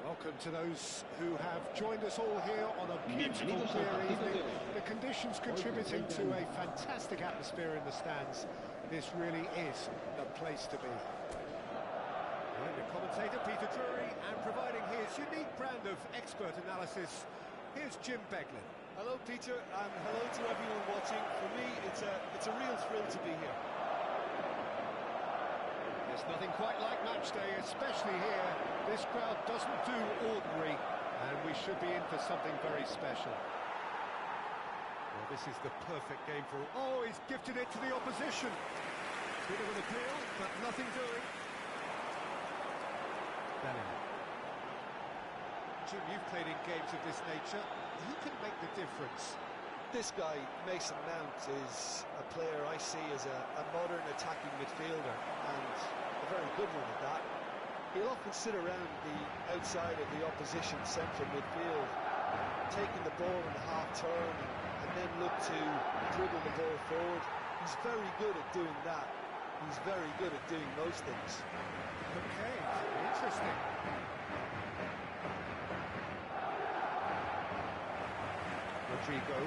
Speaker 1: Welcome to those who have joined us all here on a beautiful clear evening. The conditions contributing to a fantastic atmosphere in the stands. This really is the place to be. And the commentator, Peter Drury, and providing his unique brand of expert analysis, here's Jim Beglin.
Speaker 2: Hello, Peter, and hello to everyone watching. For me, it's a real thrill to be here.
Speaker 1: There's nothing quite like match day, especially here. This crowd doesn't do ordinary, and we should be in for something very special.
Speaker 3: Well, this is the perfect game for... Oh, he's gifted it to the opposition. Bit of an appeal, but nothing doing. Bellingham. Jim, you've played in games of this nature. Who can make the difference?
Speaker 2: This guy, Mason Mount, is a player I see as a modern attacking midfielder, and a very good one at that. He'll often sit around the outside of the opposition central midfield, taking the ball in a half turn and then look to dribble the ball forward. He's very good at doing that. He's very good at doing most things.
Speaker 1: Okay, interesting. Rodrigo.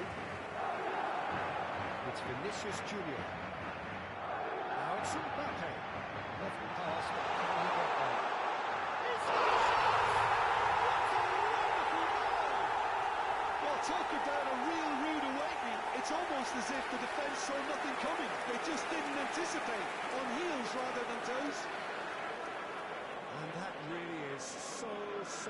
Speaker 1: It's Vinicius Junior. Now it's Mbappe. Lovely pass, but can he get there? It's a shot! What a wonderful goal!
Speaker 2: Well, talk about a real rude awakening. It's almost as if the defence saw nothing coming. They just didn't anticipate. On heels rather than toes.
Speaker 3: And that really is so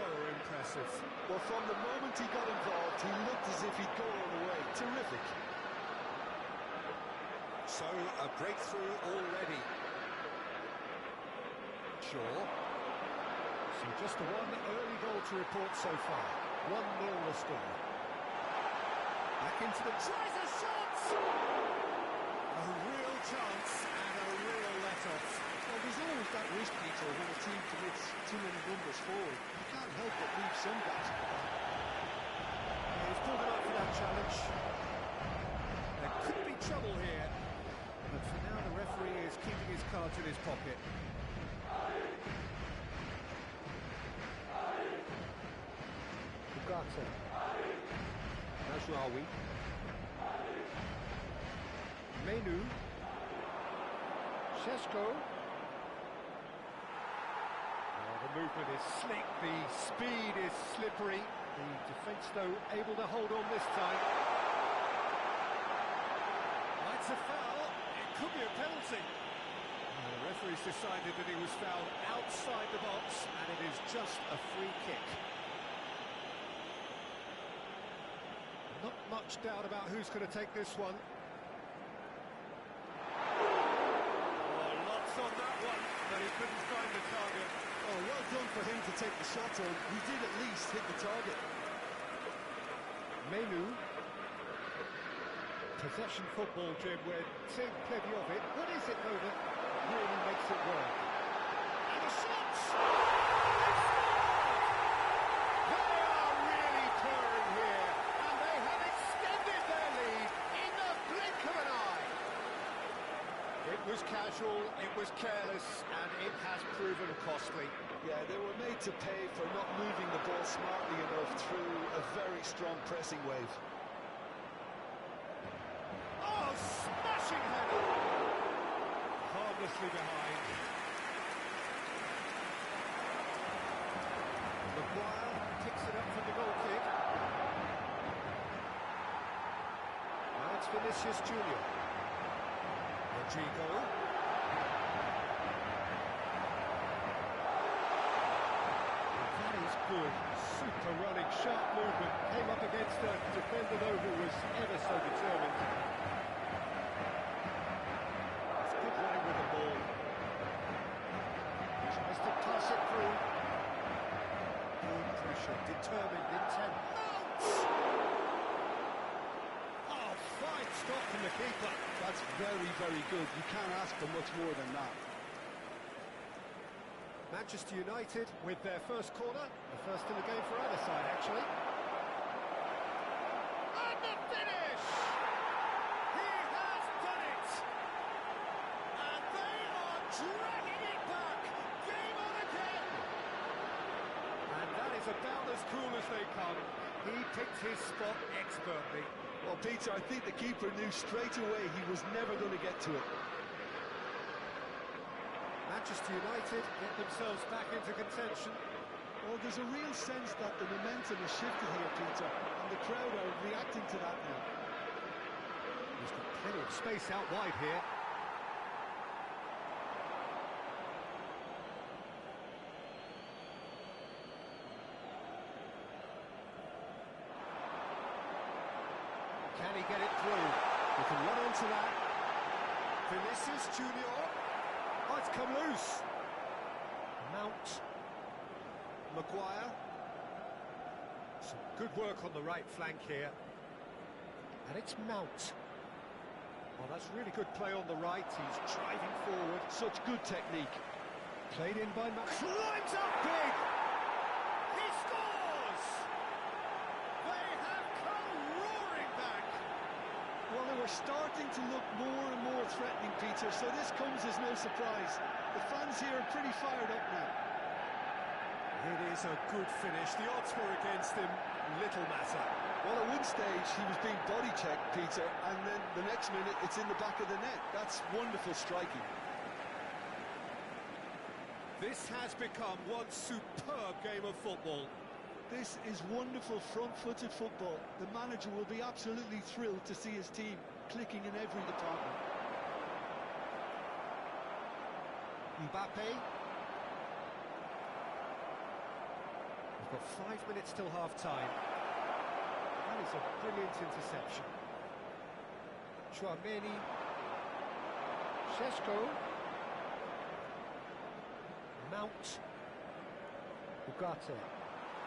Speaker 3: impressive.
Speaker 2: Well, from the moment he got involved, he looked as if he'd go all the way. Terrific.
Speaker 3: So, a breakthrough already. Shaw.
Speaker 1: So just the one early goal to report so far. 1-0 the score.
Speaker 3: Back into the... Tries a shot! A real chance and a real let-off.
Speaker 2: Well, there's always that risk, Peter, when a team commits too many numbers forward. You can't help but leave some gaps at the back.
Speaker 1: He's pulled it up for that challenge.
Speaker 3: There could be trouble here. But for now, the referee is keeping his cards in his pocket.
Speaker 1: Ugarte. Najraoui. Menu. Šeško. The movement is slick, the speed is slippery. The defence, though, able to hold on this time.
Speaker 3: That's a foul. It could be a penalty. The referee's decided that he was fouled outside the box, and it is just a free kick.
Speaker 1: Not much doubt about who's going to take this one.
Speaker 3: Oh, lots on that one, but he couldn't find the target.
Speaker 2: Oh, well done for him to take the shot on. He did at least hit the target.
Speaker 1: Menu. Possession football, Jim, we're seeing plenty of it. What is it, though, that really makes it work?
Speaker 3: And the shots!
Speaker 1: They are really purring here, and they have extended their lead in the blink of an eye. It was casual, it was careless, and it has proven costly.
Speaker 2: Yeah, they were made to pay for not moving the ball smartly enough through a very strong pressing wave.
Speaker 1: Oh, smashing header! Harmlessly behind. Maguire picks it up from the goal kick. Now it's Vinicius Junior. Rodrigo. That is good. Super running, sharp movement. Came up against a defender, though, who was ever so determined. It's good running with the ball. Tries to pass it through. Good pressure, determined, intent. Mounts! Oh, fine stop from the keeper.
Speaker 2: That's very, very good. You can't ask for much more than that.
Speaker 1: Manchester United with their first corner, the first in the game for either side, actually. And the finish! He has done it! And they are dragging it back! Game on again! And that is
Speaker 3: is about as cool as they come. He picked his spot expertly.
Speaker 2: Well, Peter, I think the keeper knew straight away he was never going to get to it.
Speaker 3: Manchester United get themselves back into contention.
Speaker 2: Well, there's a real sense that the momentum has shifted here, Peter, and the crowd are reacting to that now.
Speaker 3: He's got plenty of space out wide here. Can he get it through? He can run onto that. Vinicius Junior. Oh, it's come loose. Mount. Maguire. Some good work on the right flank here. And it's Mount. Oh, that's really good play on the right. He's driving forward.
Speaker 2: Such good technique.
Speaker 3: Played in by Mount. Climbs up big. He scores! They have come roaring back.
Speaker 2: Well, they were starting to look more and more threatening, Peter, so this comes as no surprise. The fans here are pretty fired up now.
Speaker 3: It is a good finish. The odds were against him. Little matter.
Speaker 2: Well, at one stage, he was being body-checked, Peter, and then the next minute, it's in the back of the net. That's wonderful striking.
Speaker 3: This has become one superb game of football.
Speaker 2: This is wonderful front-footed football. The manager will be absolutely thrilled to see his team clicking in every department.
Speaker 3: Mbappe. We've got 5 minutes till half-time. That is a brilliant interception. Chouameni. Šeško. Mount. Ugarte.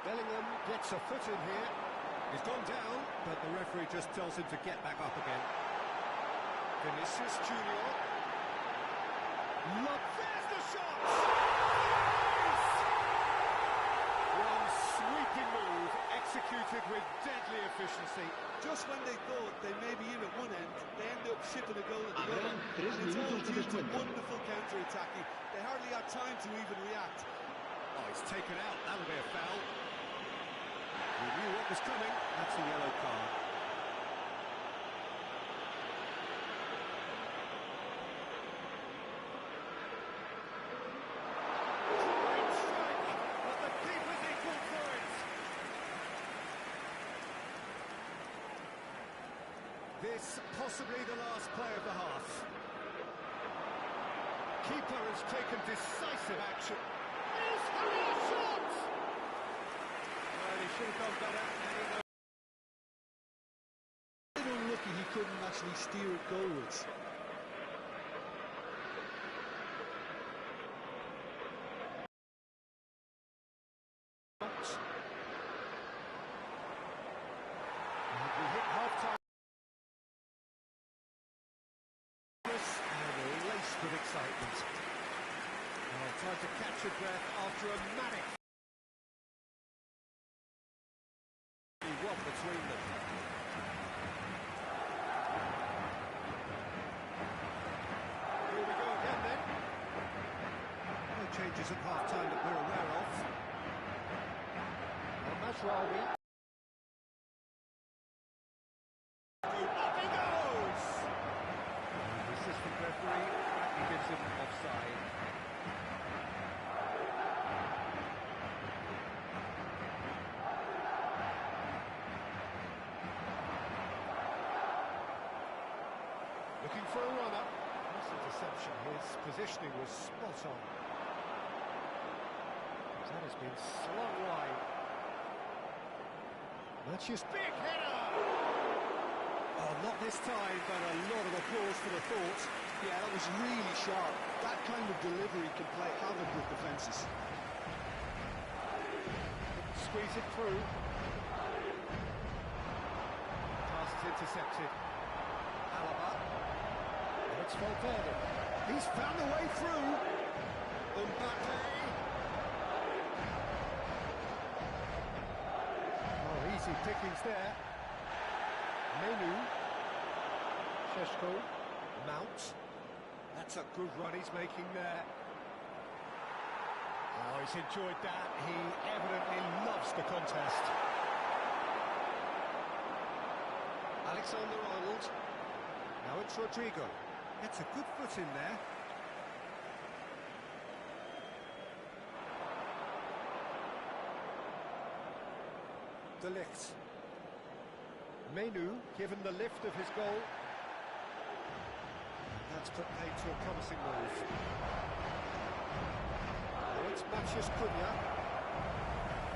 Speaker 3: Bellingham gets a foot in here. He's gone down, but the referee just tells him to get back up again. Vinicius Junior. Look, there's the shot! Yes! One sweeping move, executed with deadly efficiency.
Speaker 2: Just when they thought they may be in at one end, they end up shipping a goal at the other.
Speaker 4: Habrán 3
Speaker 2: And it's all
Speaker 4: minutos de
Speaker 2: due to
Speaker 4: descuento.
Speaker 2: wonderful counter-attacking. They hardly had time to even react.
Speaker 3: Oh, he's taken out. That'll be a foul. He knew what was coming. That's a yellow card. Great strike, but the keeper's equal for it. This possibly the last play of the half. Keeper has taken decisive action. He's having a shot! Well, he should have done better.
Speaker 2: A little lucky he couldn't actually steer it goalwards.
Speaker 3: We hit half-time. And laced with excitement. Well, time to catch your breath after a manic one between them. Here we go again then. No changes at half-time that we're aware of. Masraoui. Up he goes! The assistant referee rightly gives him offside. Looking for a runner. Nice interception. His positioning was spot on. That has been slung wide. That's just big header! Oh, not this time, but a lot of applause for the thought.
Speaker 2: Yeah, that was really sharp. That kind of delivery can play havoc with defences.
Speaker 3: Squeeze it through. Pass is intercepted. Alaba. And it's Valverde. He's found a way through. Mbappe. Oh, easy pickings there. Menu. Šeško. Mount. That's a good run he's making there. Oh, he's enjoyed that. He evidently loves the contest.
Speaker 1: Alexander-Arnold. Now it's Rodrigo. Gets a good foot in there. De Ligt. Menu, given the lift of his goal. That's put paid to a promising move. Now it's Manusia.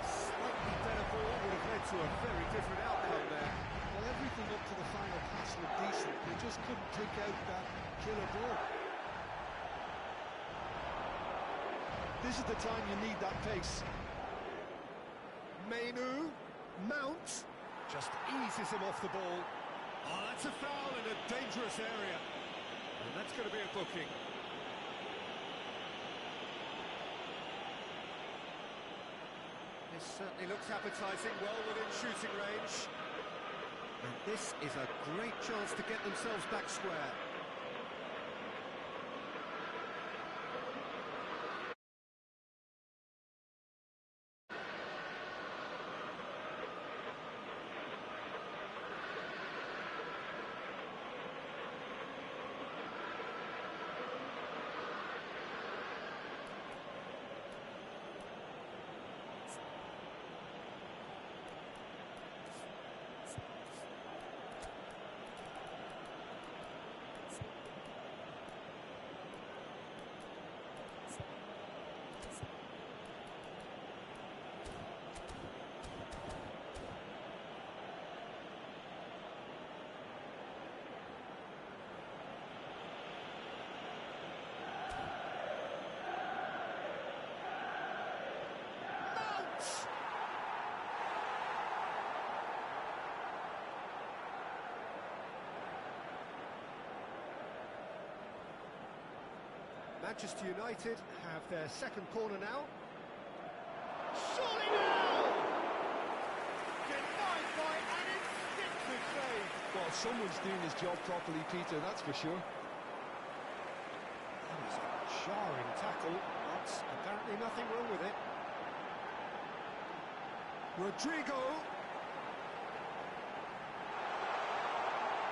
Speaker 1: Slightly better ball would have led to a very different outcome there.
Speaker 2: Well, everything up to the final pass looked decent. They just couldn't pick out that killer ball. This is the time you need that pace.
Speaker 1: Menu, Mount, just eases him off the ball. Oh, that's a foul in a dangerous area. And that's going to be a booking. This certainly looks appetising, well within shooting range. And this is a great chance to get themselves back square. Manchester United have their second corner now. Surely now! Denied by an instinctive save.
Speaker 2: Well, someone's doing his job properly, Peter, that's for sure.
Speaker 1: That was a jarring tackle, but apparently nothing wrong with it. Rodrigo.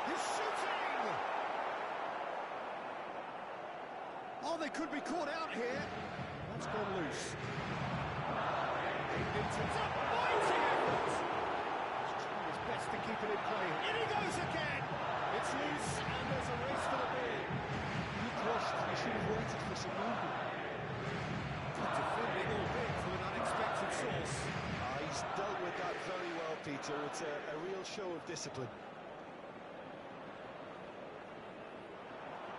Speaker 1: He's shooting! Oh, they could be caught out here. That's gone loose. It's a mighty effort. He's trying his best to keep it in play. In he goes again. It's loose, and there's a race for the ball.
Speaker 2: You crossed, you should have waited for some movement.
Speaker 1: Good defending, albeit from an unexpected source.
Speaker 2: He's dealt with that very well, Peter. It's a real show of discipline.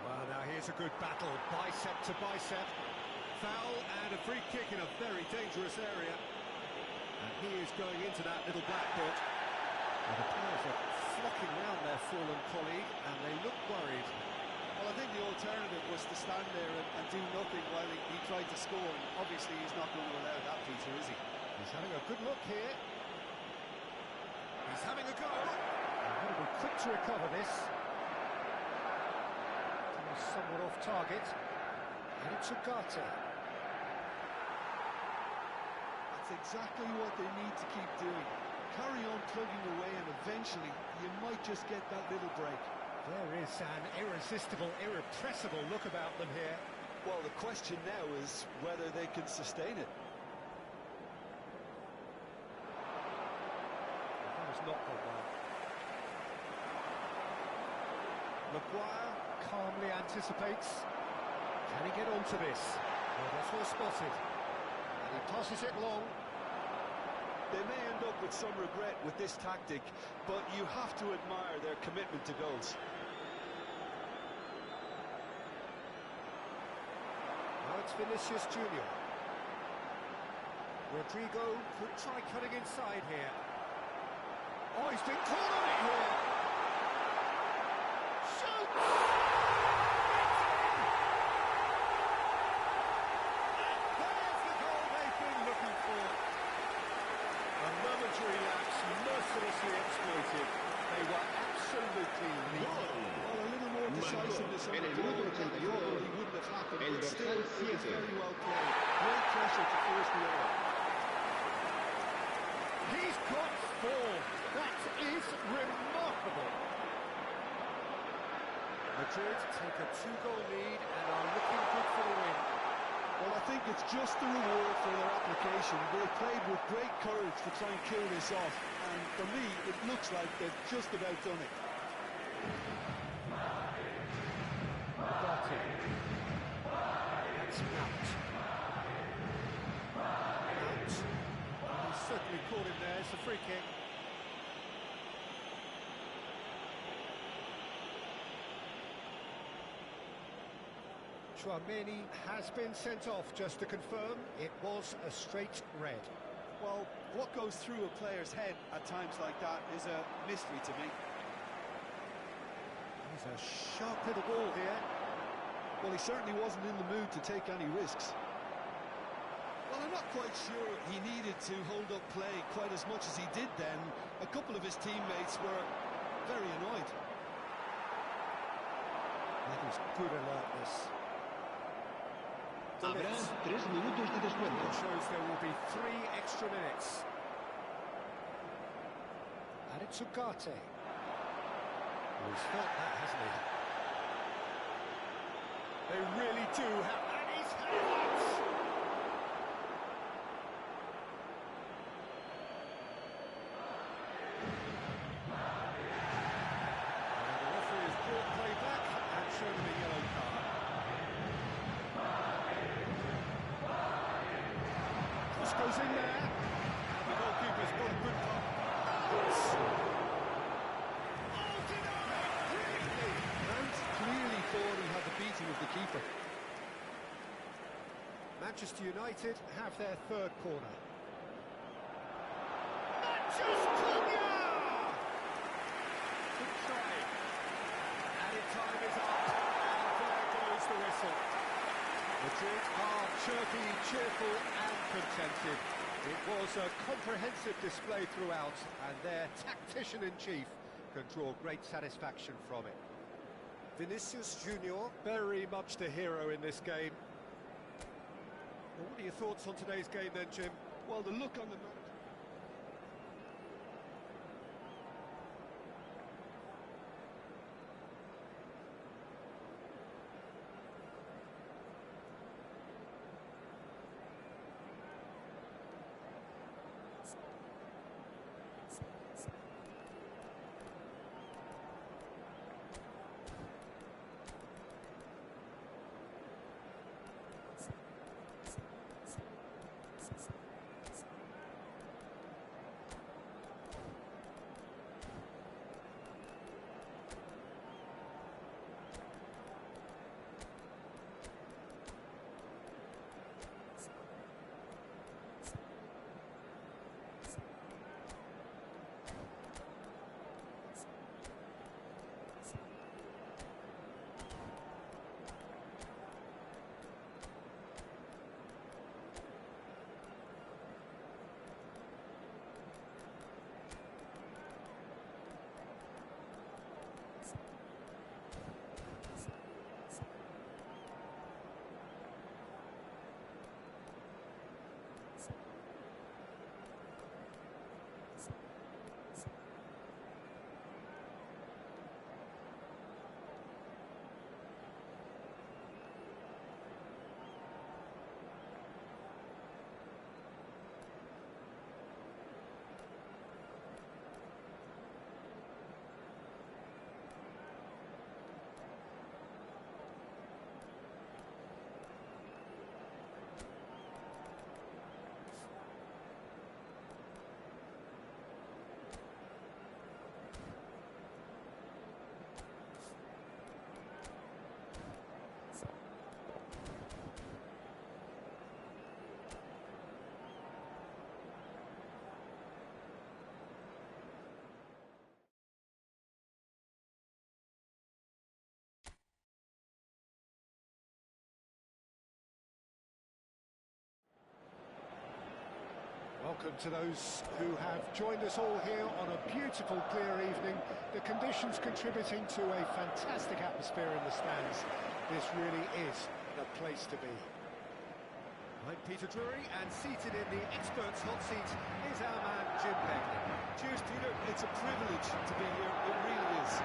Speaker 1: Well, now here's a good battle, bicep to bicep. Foul and a free kick in a very dangerous area. And he is going into that little black book. And the players are flocking round their fallen colleague, and they look worried.
Speaker 2: Well, I think the alternative was to stand there and do nothing while he tried to score. And obviously, he's not going to allow that, Peter, is he?
Speaker 1: He's having a good look here. He's having a go. And he'll be quick to recover this. Somewhat off target, and it's Ugarte.
Speaker 2: That's exactly what they need to keep doing. Carry on plugging away, and eventually you might just get that little break.
Speaker 1: There is an irresistible, irrepressible look about them here.
Speaker 2: Well, the question now is whether they can sustain it.
Speaker 1: That has not gone well. Maguire calmly anticipates. Can he get onto this? Well, that's well spotted. And he tosses it long.
Speaker 2: They may end up with some regret with this tactic, but you have to admire their commitment to goals.
Speaker 1: Now it's Vinicius Junior. Rodrigo could try cutting inside here. Oh, he's been caught on it here. Mercilessly exploited. They were absolutely lethal.
Speaker 2: Well, a little more decisiveness on the ball, that probably wouldn't have happened, but still, it was very well played. Great pressure to force the error.
Speaker 1: He's got 4. That is remarkable. Madrid take a 2-goal lead and are looking good for the win.
Speaker 2: Well, I think it's just the reward for their application. They played with great courage to try and kill this off, and for me, it looks like they've just about done it.
Speaker 1: Ugarte. That's Mount. Mount. He's certainly caught him there. It's a free kick. Chouameni has been sent off, just to confirm. It was a straight red.
Speaker 2: Well, what goes through a player's head at times like that is a mystery to me.
Speaker 1: He's a sharp little ball here.
Speaker 2: Well, he certainly wasn't in the mood to take any risks. Well, I'm not quite sure he needed to hold up play quite as much as he did then. A couple of his teammates were very annoyed.
Speaker 1: That is good alertness.
Speaker 4: Habrá 3 minutos de descuento.
Speaker 1: It shows there will be 3 extra minutes. And it's Ugarte. He's felt that, hasn't he? They really do have... And he's had it! And the referee has brought play back and shown him a yellow card. Cross goes in there. And the goalkeeper's got a good pop.
Speaker 2: Clearly thought he had the beating of the keeper.
Speaker 1: Manchester United have their 3rd corner. Manchester! Good try. Added time is up, and there goes the whistle. Madrid are chirpy, cheerful and contented. It was a comprehensive display throughout, and their tactician-in-chief can draw great satisfaction from it. Vinicius Junior, very much the hero in this game. Well, what are your thoughts on today's game then, Jim?
Speaker 2: Well, the look on the...
Speaker 1: Welcome to those who have joined us all here on a beautiful, clear evening. The conditions contributing to a fantastic atmosphere in the stands. This really is the place to be. I'm Peter Drury, and seated in the experts' hot seat is our man
Speaker 3: Jim Begley.
Speaker 2: Cheers, Peter. It's a privilege to be here. It really is.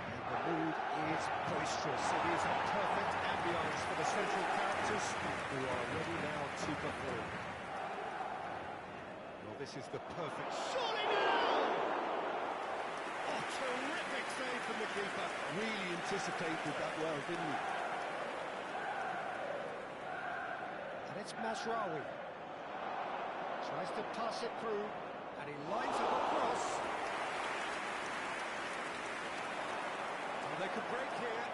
Speaker 3: And the mood is boisterous. It is a perfect ambience for the central characters who are ready now to perform. Well, this is the perfect... Surely now! Oh, terrific save from the keeper.
Speaker 2: Really anticipated that well, didn't he?
Speaker 3: And it's Masraoui. Tries to pass it through, and he lines up a cross. Oh, they could break here.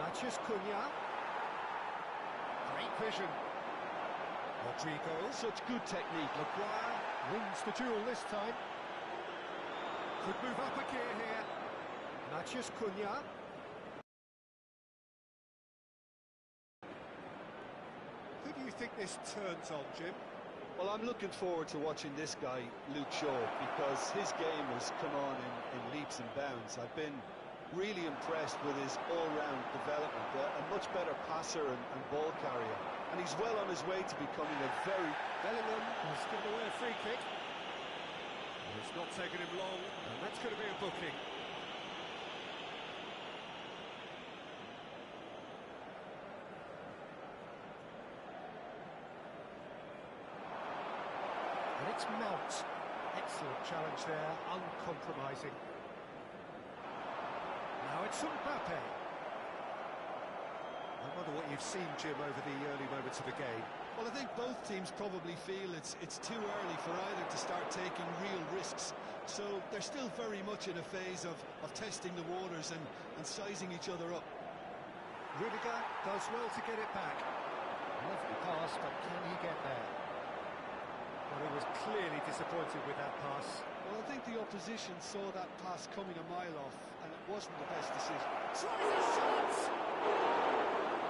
Speaker 3: Matheus Cunha. Great vision. Rodrigo.
Speaker 2: Such good technique.
Speaker 3: Maguire wins the duel this time. Could move up a gear here. Matheus Cunha. Who do you think this turns on, Jim?
Speaker 2: Well, I'm looking forward to watching this guy, Luke Shaw, because his game has come on in leaps and bounds. I've been really impressed with his all-round development, a much better passer and ball carrier. And he's well on his way to becoming a very...
Speaker 3: Bellingham has given away a free kick. And it's not taken him long, and that's going to be a booking. And it's Mount. Excellent challenge there, uncompromising. Now it's Mbappe. I wonder what you've seen, Jim, over the early moments of the game.
Speaker 2: Well, I think both teams probably feel it's too early for either to start taking real risks. So they're still very much in a phase of testing the waters and sizing each other up.
Speaker 3: Rudiger does well to get it back. Lovely pass, but can he get there? Well, he was clearly disappointed with that pass.
Speaker 2: Well, I think the opposition saw that pass coming a mile off, and it wasn't the best decision.
Speaker 3: Tries a shot!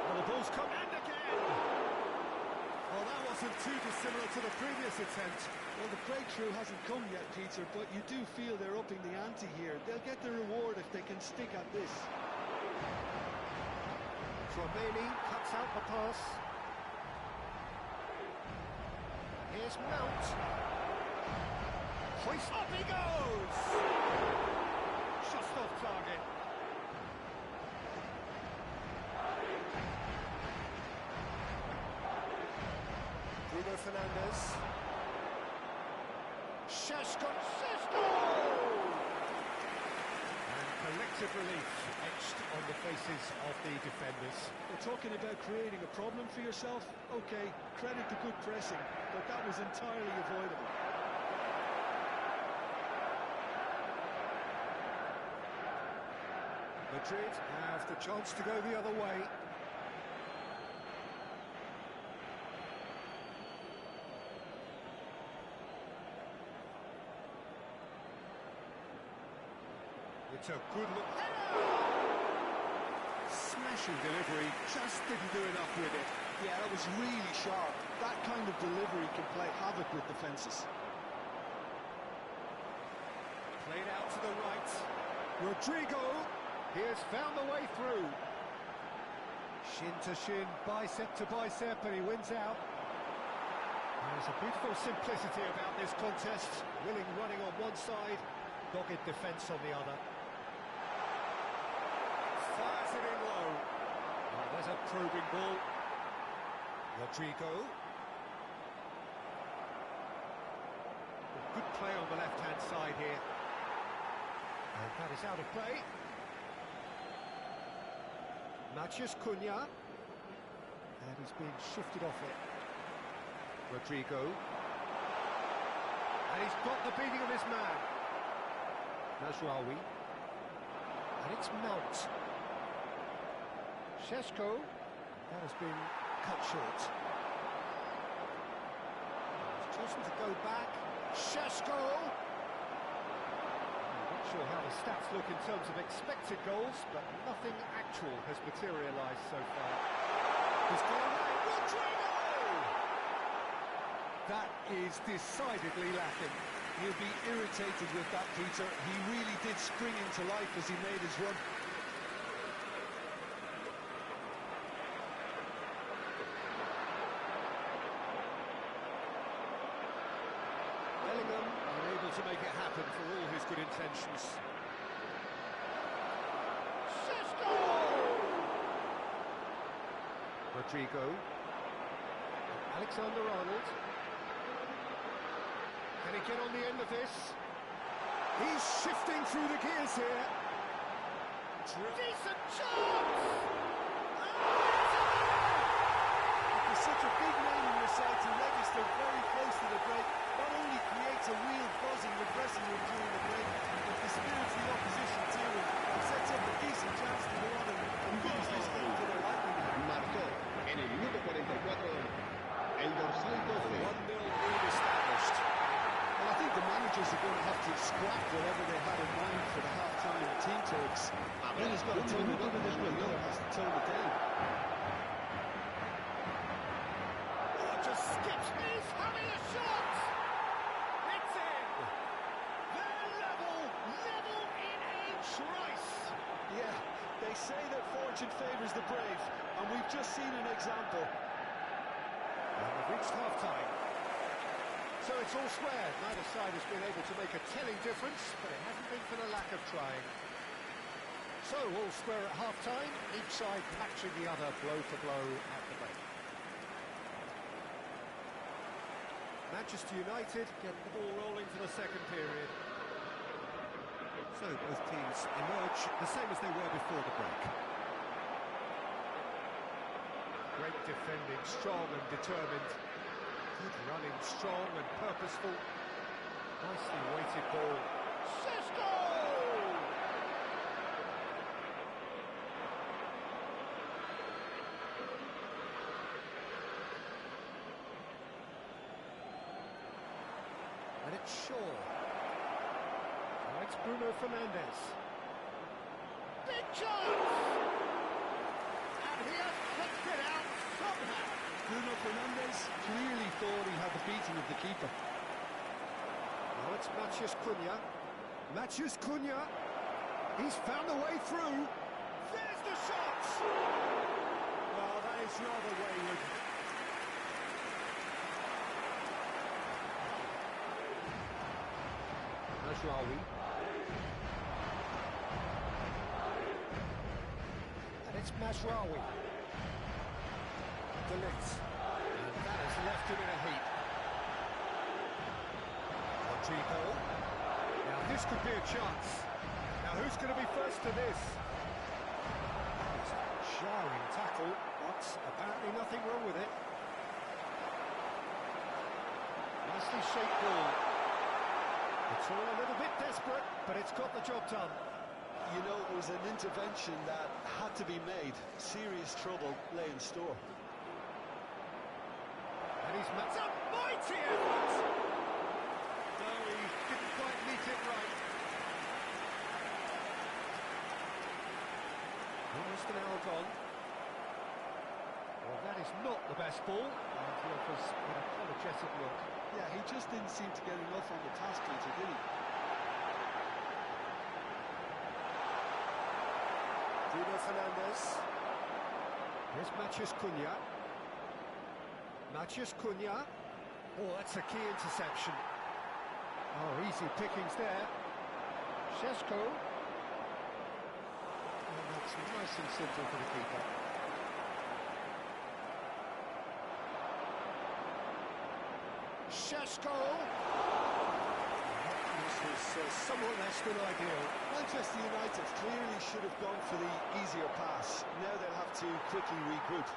Speaker 3: Well, the ball's come, and again! Well, that wasn't too dissimilar to the previous attempt.
Speaker 2: Well, the breakthrough hasn't come yet, Peter, but you do feel they're upping the ante here. They'll get the reward if they can stick at this.
Speaker 3: Tromeni cuts out the pass. Here's Mount. Hoist up he goes! Just off target. Bruno Fernandes. Šeško! And collective relief etched on the faces of the defenders.
Speaker 2: We're talking about creating a problem for yourself? Okay, credit to good pressing, but that was entirely avoidable.
Speaker 3: Madrid have the chance to go the other way. It's a good look. Smashing delivery, just didn't do enough with it.
Speaker 2: Yeah, that was really sharp. That kind of delivery can play havoc with defences.
Speaker 3: Played out to the right. Rodrigo, he has found the way through. Shin to shin, bicep to bicep, and he wins out. There's a beautiful simplicity about this contest. Willing running on one side, dogged defence on the other. Fires it in low. Oh, there's a probing ball. Rodrigo. Good play on the left-hand side here. And that is out of play. Matheus Cunha. And he's being shifted off it. Rodrigo. And he's got the beating of his man. Masraoui. And it's Mount. Šeško. That has been cut short. He's chosen to go back. Šeško. I'm not sure how the stats look in terms of expected goals, but nothing actual has materialised so far. He's got away. Rodrigo! That is decidedly lacking.
Speaker 2: He'll be irritated with that, Peter. He really did spring into life as he made his run.
Speaker 3: make it happen for all his good intentions. Rodrigo. Alexander-Arnold. Can he get on the end of this? He's shifting through the gears here. Decent chance!
Speaker 2: With such a big name in your side to register very close to the break, not only creates a real buzz in the dressing room during the break, but dispirits the opposition too, and sets up a decent chance to go on and finish this game to their liking.
Speaker 4: Marcó en el minuto 44 el dorsal 12.
Speaker 3: 1-0 lead established.
Speaker 2: Well, I think the managers are going to have to scrap whatever they had in mind for the half-time team talks. One has got to tone it up and the other has to tone it down.
Speaker 3: Oh, just skips. He's having a shot! It's in! They're level in a trice!
Speaker 2: Yeah, they say that fortune favours the brave, and we've just seen an example.
Speaker 3: And we've reached half-time. So it's all square. Neither side has been able to make a telling difference, but it hasn't been for the lack of trying. So all square at half-time, each side matching the other blow for blow at the break. Manchester United get the ball rolling for the second period. So both teams emerge the same as they were before the break. Great defending, strong and determined. Good running, strong and purposeful. Nicely weighted ball. Sesko! And it's Shaw. Now it's Bruno Fernandes. Big chance! And he has flicked it out somehow.
Speaker 2: Bruno Fernandes clearly thought he had the beating of the keeper.
Speaker 3: Now it's Matheus Cunha. Matheus Cunha. He's found a way through. There's the shot! Well, that is rather wayward. Mazraoui. And it's Mazraoui. De Ligt. And that has left him in a heap. Rodrigo. Now this could be a chance. Now who's going to be first to this? It's a jarring tackle, but apparently nothing wrong with it. Nicely shaped ball. It's all a little bit desperate, but it's got the job done.
Speaker 2: You know, it was an intervention that had to be made. Serious trouble lay in store.
Speaker 3: And he's met a mighty effort! No, he didn't quite meet it right. Almost an hour gone. Well, that is not the best ball. And he offers an apologetic look.
Speaker 2: Yeah, he just didn't seem to get enough on the task meter, did he?
Speaker 3: Bruno Fernandes. Here's Matheus Cunha. Matheus Cunha. Oh, that's a key interception. Oh, easy pickings there. Sesko. And that's nice and simple for the keeper. Sesko. This is somewhat less than ideal.
Speaker 2: Manchester United clearly should have gone for the easier pass. Now they'll have to quickly regroup.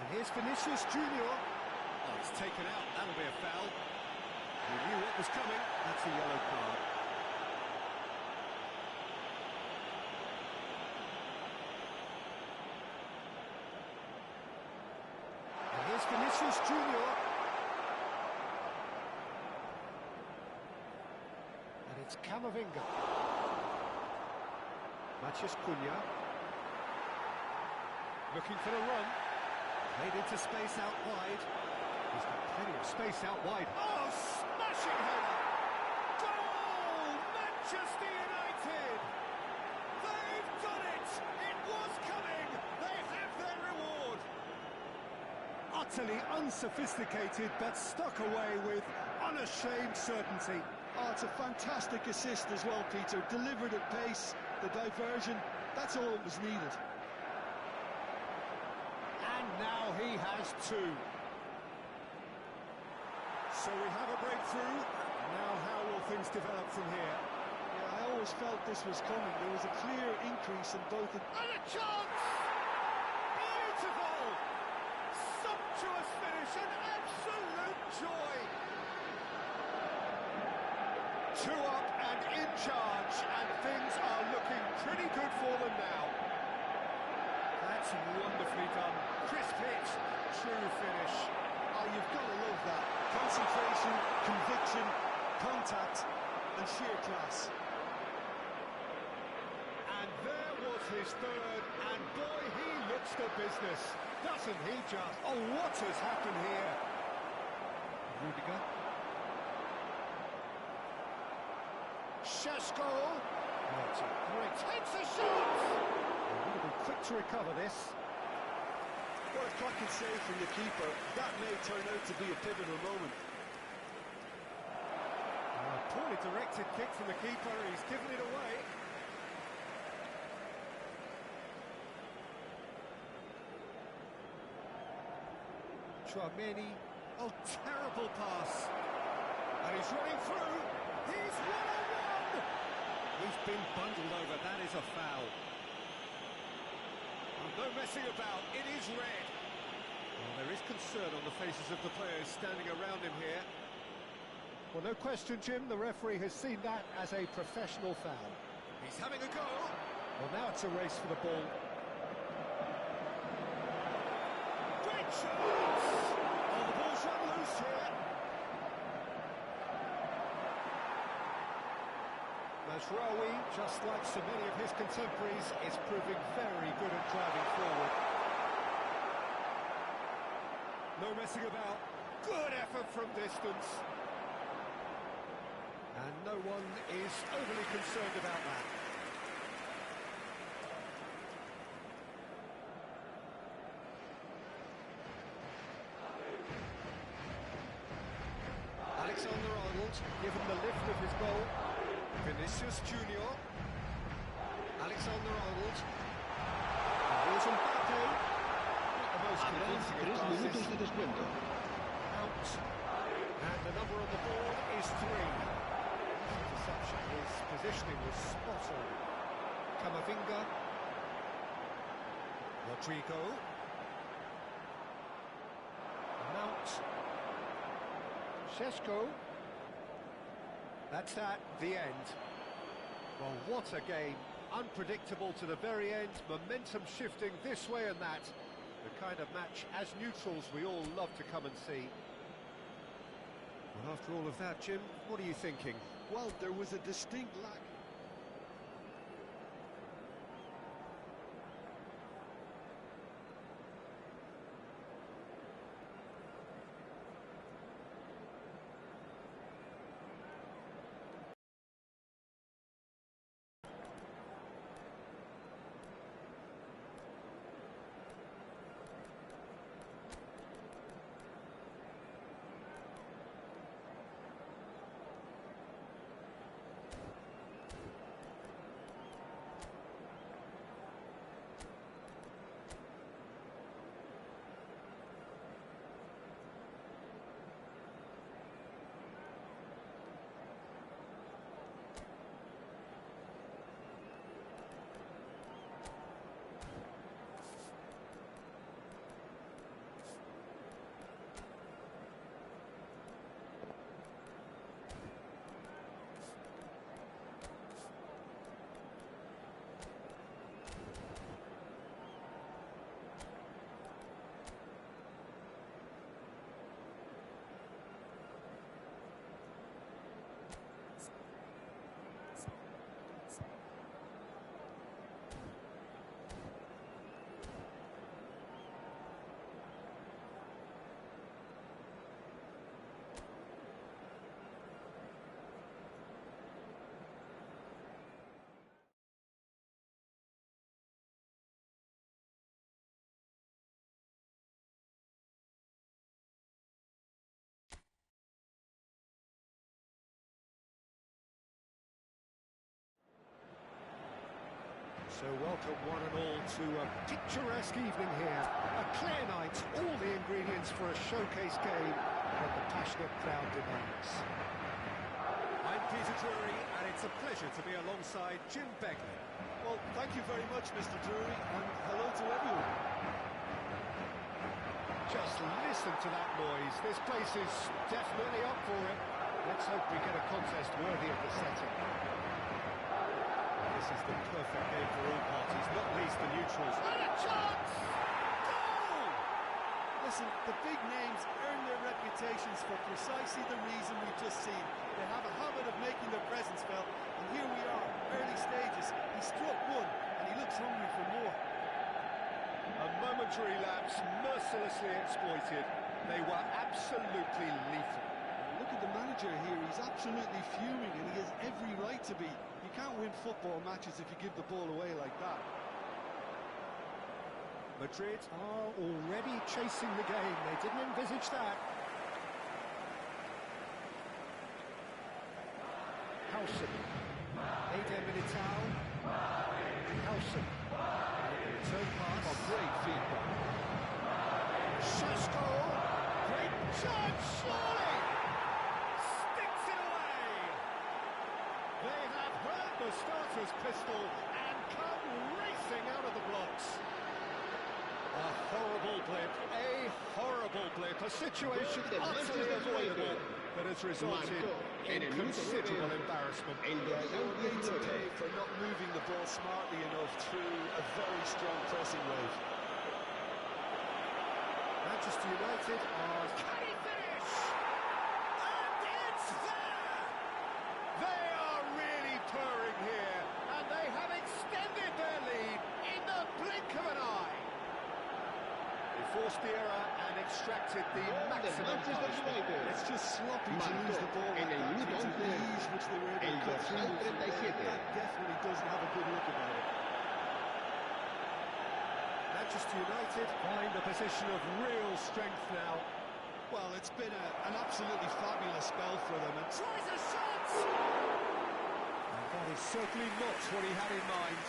Speaker 3: And here's Vinicius Junior. Oh, it's taken out. That'll be a foul. He knew what was coming. That's a yellow card. And here's Vinicius Junior. And it's Camavinga. Matheus Cunha. Looking for the run. Made into space out wide. He's got plenty of space out wide. Oh, smashing header! Goal! Manchester United! They've done it! It was coming! They have their reward! A
Speaker 1: utterly unsophisticated, but stuck away with unashamed certainty.
Speaker 2: Oh, it's a fantastic assist as well, Peter. Delivered at pace, the diversion, that's all that was needed.
Speaker 1: And now he has two. So we have a breakthrough. Now how will things develop from here?
Speaker 2: Yeah, I always felt this was coming. There was a clear increase in both...
Speaker 1: And a chance! Beautiful! Sumptuous finish, an absolute joy! 2 up and in charge, and things are looking pretty good for them now. That's wonderfully done. Crisp hit, true finish.
Speaker 2: Oh, you've got to love that. Concentration, conviction, contact, and sheer class.
Speaker 1: And there was his third, and boy, he looks the business. Doesn't he just? Oh, what has happened here? Rudiger. Šeško. Oh, it's a great... Takes a shot! A little bit quick to recover this.
Speaker 2: What a cracking save from the keeper. That may turn out to be a pivotal moment.
Speaker 1: A poorly directed kick from the keeper. He's given it away. Tchouaméni. Oh, terrible pass. And he's running through. He's 1-on-1. He's been bundled over. That is a foul. Oh, no messing about. It is red. Well, there is concern on the faces of the players standing around him here. Well, no question, Jim. The referee has seen that as a professional foul. He's having a go. Well, now it's a race for the ball. Great chance! Oh, the ball's run loose here. Mazraoui, just like so many of his contemporaries, is proving very good at driving forward. No messing about. Good effort from distance. And no one is overly concerned about that. Alexander-Arnold, given the lift of his goal. Vinicius Junior. Alexander-Arnold. Here's Mbappe. Not the most convincing of passes. Out. And the number on the board is 3. Perception, his positioning was spot on. Camavinga. Rodrigo. Mount. Šeško. That's that, the end. Well, what a game. Unpredictable to the very end, momentum shifting this way and that. The kind of match, as neutrals, we all love to come and see. Well, after all of that, Jim, what are you thinking?
Speaker 2: Well, there was a distinct lack.
Speaker 1: So welcome one and all to a picturesque evening here. A clear night, all the ingredients for a showcase game that the passionate crowd demands.
Speaker 3: I'm Peter Drury, and it's a pleasure to be alongside Jim Begley.
Speaker 2: Well, thank you very much, Mr. Drury, and hello to everyone.
Speaker 1: Just listen to that noise. This place is definitely up for it. Let's hope we get a contest worthy of the setting.
Speaker 3: This is the perfect game for all parties, not least the neutrals.
Speaker 1: And a chance! Goal!
Speaker 2: Listen, the big names earn their reputations for precisely the reason we've just seen. They have a habit of making their presence felt, and here we are, early stages. He struck one, and he looks hungry for more.
Speaker 1: A momentary lapse, mercilessly exploited. They were absolutely lethal.
Speaker 2: Look at the manager here, he's absolutely fuming, and he has every right to be. You can't win football matches if you give the ball away like that.
Speaker 1: Madrid are already chasing the game. They didn't envisage that. Howson. Eder Militao. Howson. Return pass.
Speaker 2: Oh, great feedback.
Speaker 1: Shasko. Great chance, surely. Sticks it away. They have heard the starter's pistol and come racing out of the blocks. A horrible blip, a situation utterly avoidable that has resulted in considerable embarrassment.
Speaker 2: They'll need to pay for not moving the ball smartly enough through a very strong pressing wave.
Speaker 1: Manchester United are... Can he finish? And it's there! They are really purring here, and they have extended their lead in the blink of an eye. They forced the error and extracted the maximum punishment.
Speaker 2: It's just sloppy to lose the ball like that, due to the ease which they were able to cut through. That definitely doesn't have a good look about it.
Speaker 1: Manchester United find a position of real strength now.
Speaker 2: Well, it's been an absolutely fabulous spell for them. And
Speaker 1: Tries a shot! And that is certainly not what he had in mind.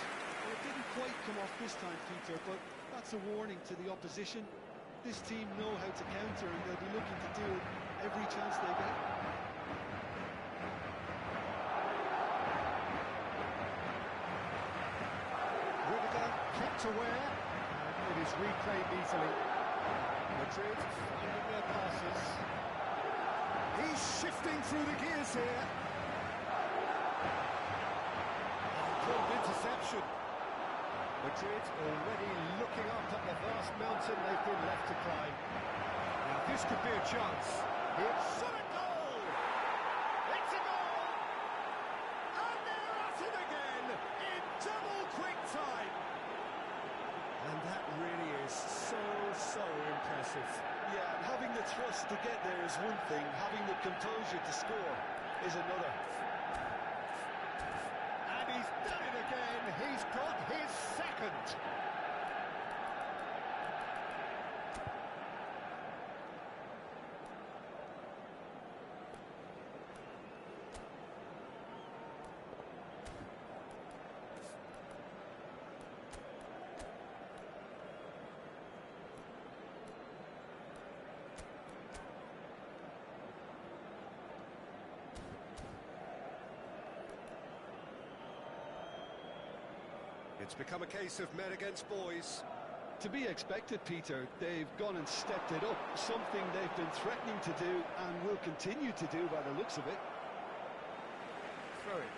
Speaker 2: well, it didn't quite come off this time, Peter, but that's a warning to the opposition. This team know how to counter, and they'll be looking to do it every chance they get.
Speaker 1: Rudiger kept aware, and it is reclaimed easily. Madrid finding their passes. He's shifting through the gears here. Called interception. Madrid already looking up at the vast mountain they've been left to climb. Now this could be a chance. It's a goal! It's a goal! And they're at it again in double quick time. And that really is so impressive.
Speaker 2: Yeah, and having the thrust to get there is one thing, having the composure to score is another.
Speaker 1: And he's done it again. He's got his second. It's become a case of men against boys.
Speaker 2: To be expected, Peter. They've gone and stepped it up, something they've been threatening to do and will continue to do by the looks of it.
Speaker 1: Throw it.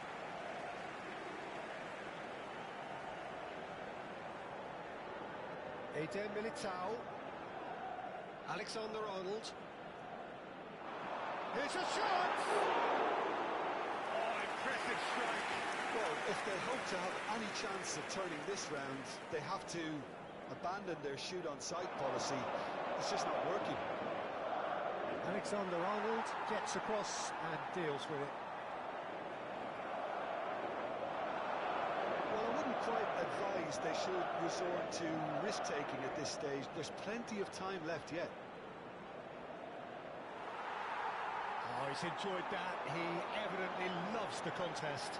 Speaker 1: Eder Militao. Alexander-Arnold. Here's a shot! Oh, impressive strike.
Speaker 2: Well, if they hope to have any chance of turning this round, they have to abandon their shoot-on-sight policy. It's just not working.
Speaker 1: Alexander-Arnold gets across and deals with it.
Speaker 2: Well, I wouldn't quite advise they should resort to risk-taking at this stage. There's plenty of time left yet.
Speaker 1: Oh, he's enjoyed that. He evidently loves the contest.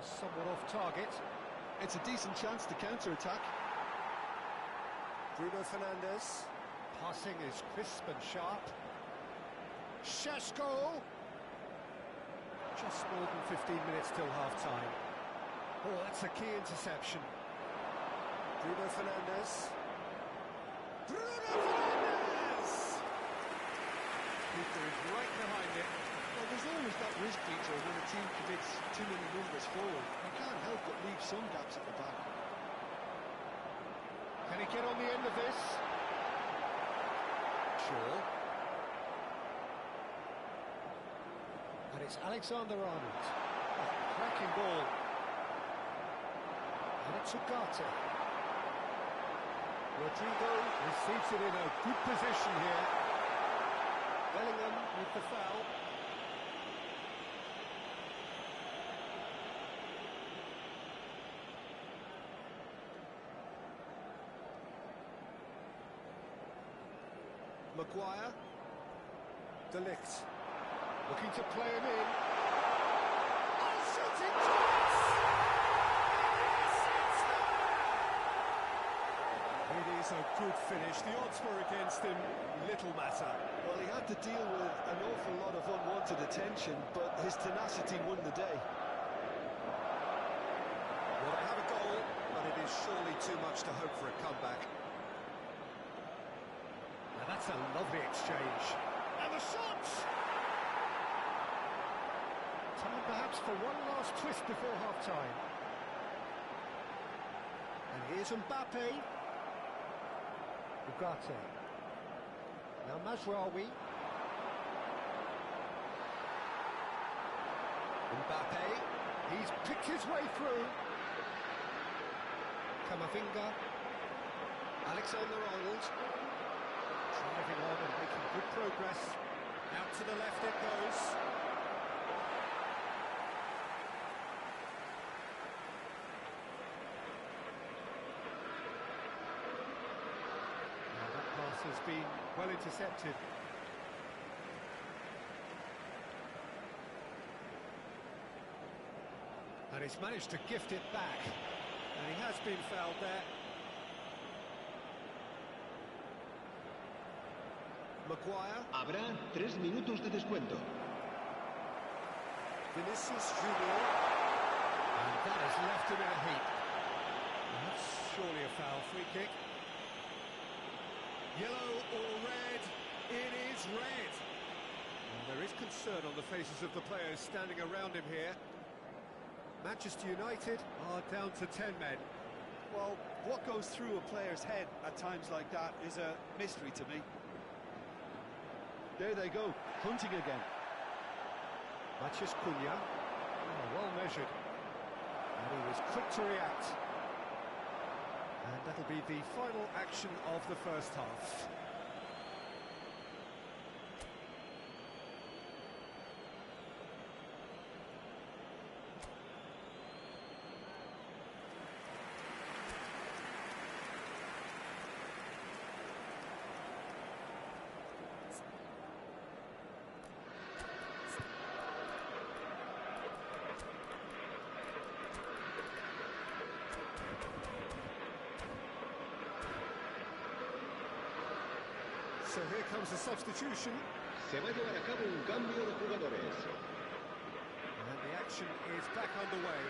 Speaker 1: somewhat off target.
Speaker 2: It's a decent chance to counter-attack.
Speaker 1: Bruno Fernandes. Passing is crisp and sharp. Šeško. Just more than 15 minutes till half-time. Oh, that's a key interception. Bruno Fernandes. Bruno Fernandes! Keeper is right behind it.
Speaker 2: Well, there's always that risk, Peter, when a team commits too many numbers forward. You can't help but leave some gaps at the back.
Speaker 1: Can he get on the end of this? Sure. And it's Alexander-Arnold. Oh, cracking ball. And it's Ugarte. Rodrigo receives it in a good position here. Bellingham with the foul. Maguire. De Ligt. Looking to play him in. Oh, shooting chance! It is a good finish. The odds were against him. Little matter.
Speaker 2: Well, he had to deal with an awful lot of unwanted attention, but his tenacity won the day.
Speaker 1: Well, they have a goal, but it is surely too much to hope for a comeback. Now, that's a lovely exchange. And the shot! Time perhaps for one last twist before half-time. And here's Mbappe. Ugarte. Now Mazraoui. Mbappe. He's picked his way through. Camavinga. Alexander-Arnold. Driving on and making good progress. Out to the left it goes. Has been well intercepted. And he's managed to gift it back. And he has been fouled there. Maguire.
Speaker 4: Habrá 3 minutos de descuento.
Speaker 1: Vinicius Junior. And that has left him in a heap. That's surely a foul. Free kick. Yellow or red, it is red. And there is concern on the faces of the players standing around him here. Manchester United are down to 10 men.
Speaker 2: Well, what goes through a player's head at times like that is a mystery to me. There they go, hunting again.
Speaker 1: Matheus Cunha, well measured. And he was quick to react. And that'll be the final action of the first half. So here comes the substitution.
Speaker 4: Se va a llevar a cabo un cambio de jugadores.
Speaker 1: And the action is back underway.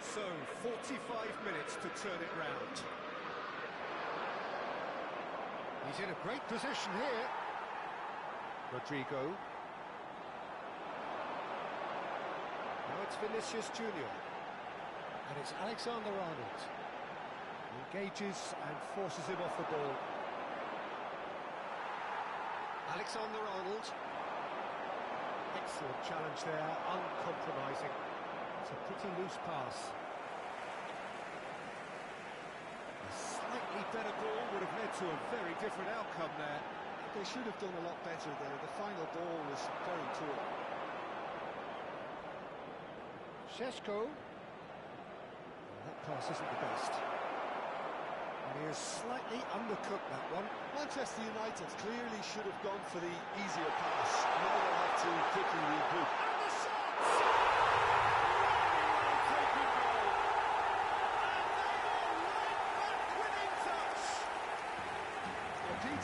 Speaker 1: So, 45 minutes to turn it round. He's in a great position here. Rodrigo. Now it's Vinicius Junior. And it's Alexander-Arnold. Engages and forces him off the ball. Alexander-Arnold. Excellent challenge there, uncompromising. It's a pretty loose pass. A slightly better ball would have led to a very different outcome there.
Speaker 2: They should have done a lot better there. The final ball was very poor.
Speaker 1: Šeško. That pass isn't the best. And he has slightly undercooked that one.
Speaker 2: Manchester United clearly should have gone for the easier pass. Now they'll have to quickly regroup.
Speaker 1: And the shot!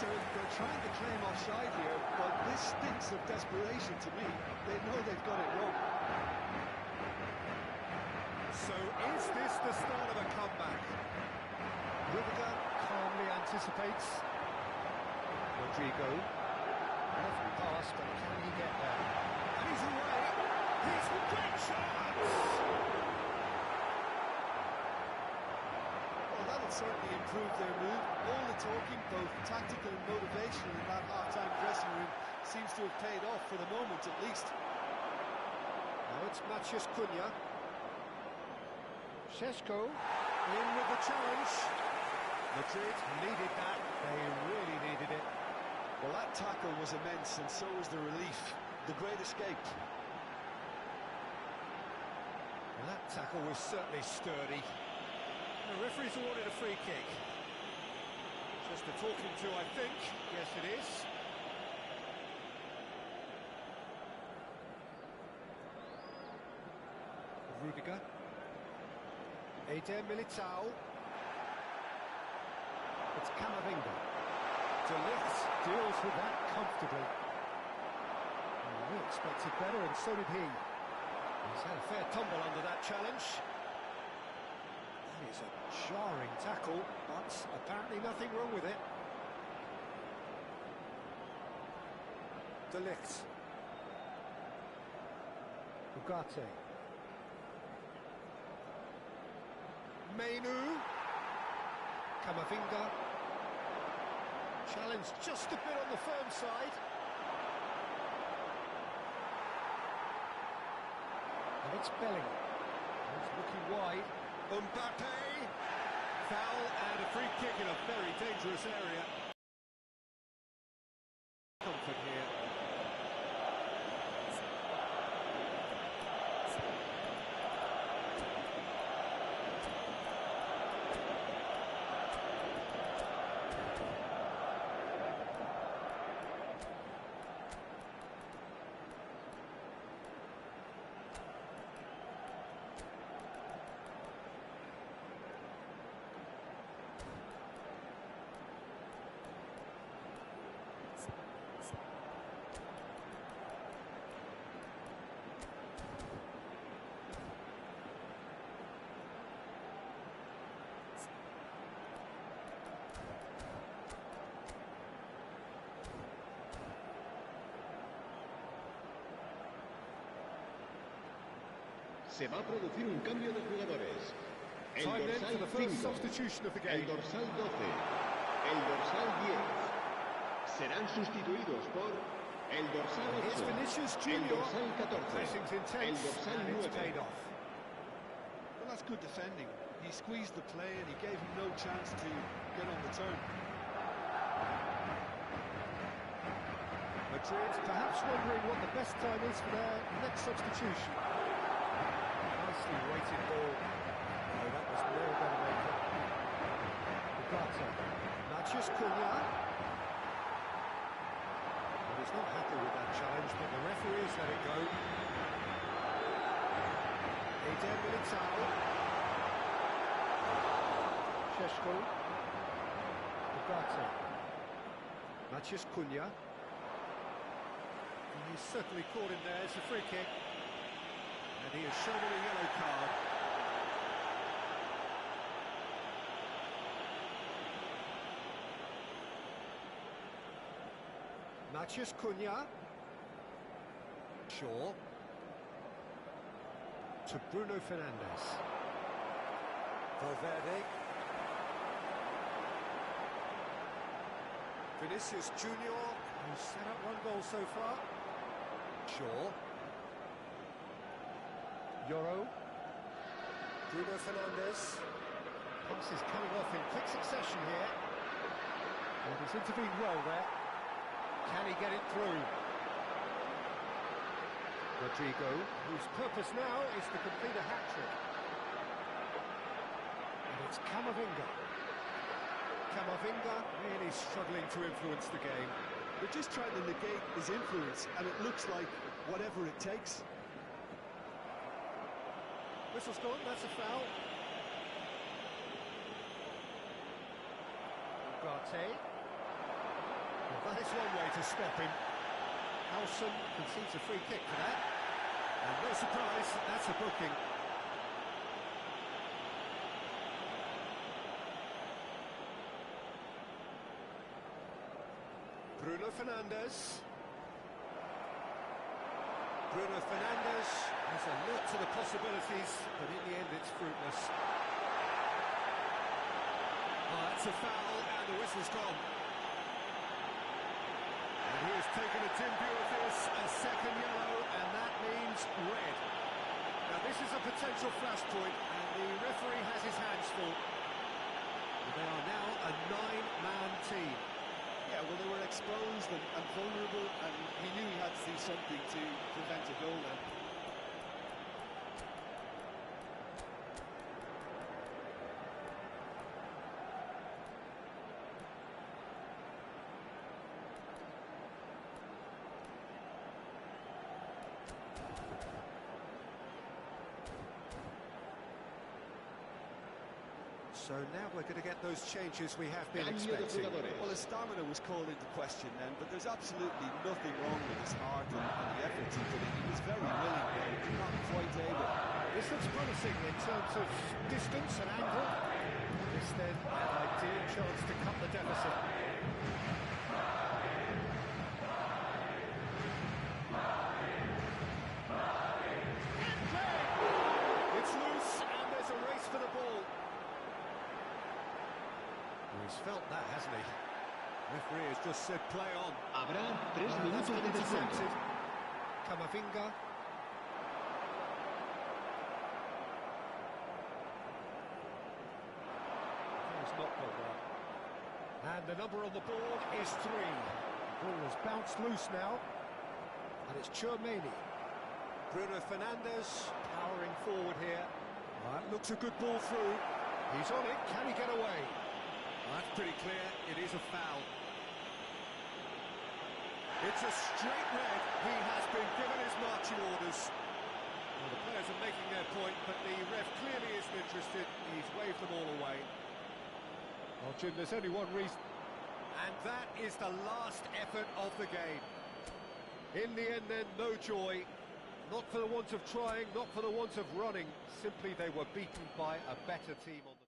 Speaker 2: they're trying to claim offside here, but this stinks of desperation to me. They know they've got it wrong.
Speaker 1: So is this the start of a comeback? Rudiger calmly anticipates. Rodrigo. Lovely pass, but can he get there? And he's away. He's a great chance!
Speaker 2: Well, that'll certainly improve their mood. All the talking, both tactical and motivational in that half-time dressing room, seems to have paid off for the moment at least.
Speaker 1: Now it's Manusia Cunha. Šeško in with the challenge. Madrid needed that. They really needed it.
Speaker 2: Well, that tackle was immense, and so was the relief. The great escape.
Speaker 1: Well, that tackle was certainly sturdy. The referee's awarded a free kick. Just a talking to, I think. Yes, it is. Rudiger. Eder Militao. It's Camavinga. De Ligt deals with that comfortably. And we expected better, and so did he. He's had a fair tumble under that challenge. That is a jarring tackle, but apparently nothing wrong with it. De Ligt. Ugarte. Mainu. Camavinga. Challenge just a bit on the firm side. And it's Bellingham. He's looking wide. Mbappe. Foul and a free kick in a very dangerous area. Comfort here.
Speaker 4: Se va a producir un cambio de jugadores. El
Speaker 1: Time then for
Speaker 4: dorsal
Speaker 1: the first
Speaker 4: 5,
Speaker 1: substitution of the
Speaker 4: el
Speaker 1: game.
Speaker 4: dorsal 12, el dorsal 10. Serán sustituidos por el dorsal
Speaker 1: It's
Speaker 4: 8,
Speaker 1: Vinicius
Speaker 4: el
Speaker 1: Junior.
Speaker 4: dorsal 14,
Speaker 1: Pressing's
Speaker 4: el
Speaker 1: intense,
Speaker 4: dorsal
Speaker 1: and it's paid
Speaker 4: 9.
Speaker 1: off.
Speaker 2: Well, that's good defending. He squeezed the play and he gave him no chance to get on the turn.
Speaker 1: Madrid perhaps wondering what the best time is for their next substitution. Nicely weighted ball. Oh, that was more than a maker. Ugarte. Manusia Cunha. Well, he's not happy with that challenge, but the referee has let it go. Eder Militao. Šeško. Ugarte. Manusia Cunha. He's certainly caught him there. It's a free kick. And he has shown him a yellow card. Manusia Cunha. Shaw. To Bruno Fernandes. Valverde. Vinicius Junior, who's set up one goal so far. Shaw. Yoro. Bruno Fernandes. Pass is coming off in quick succession here. And he's intervened well there. Can he get it through? Rodrigo, whose purpose now is to complete a hat-trick. And it's Camavinga. Camavinga really struggling to influence the game.
Speaker 2: They're just trying to negate his influence, and it looks like whatever it takes.
Speaker 1: Whistle's gone, that's a foul. Ugarte.
Speaker 3: That is one way to stop him. Howson concedes a free kick for that. And no surprise, that's a booking. Bruno Fernandes. Bruno Fernandes has a look to the possibilities, but in the end it's fruitless. Oh, that's a foul, and the whistle's gone. And he has taken a dim view of this, a second yellow, and that means red. Now this is a potential flashpoint, and the referee has his hands full. They are now a 9-man team.
Speaker 2: Yeah, well, they were exposed and vulnerable, and he knew he had to do something to prevent a goal then.
Speaker 3: So now we're going to get those changes we have been expecting.
Speaker 2: Well, his stamina was called into question then, but there's absolutely nothing wrong with his heart and the efforts he put in. He was very willing, but not quite able.
Speaker 3: This looks promising in terms of distance and angle. This then an ideal chance to cut the deficit. It's loose and there's a race for the ball. He's felt that, hasn't he? Referee has just said play on.
Speaker 4: Habrá 3 minutos de descuento.
Speaker 3: Camavinga. It's not gone well. And the number on the board is 3. The ball has bounced loose now. And it's Chouameni. Bruno Fernandes powering forward here. That looks a good ball through. He's on it. Can he get away? That's pretty clear, it is a foul. It's a straight red, he has been given his marching orders. Well, the players are making their point, but the ref clearly isn't interested, he's waved them all away. Well, Jim, there's only one reason. And that is the last effort of the game. In the end then, no joy. Not for the want of trying, not for the want of running, simply they were beaten by a better team on the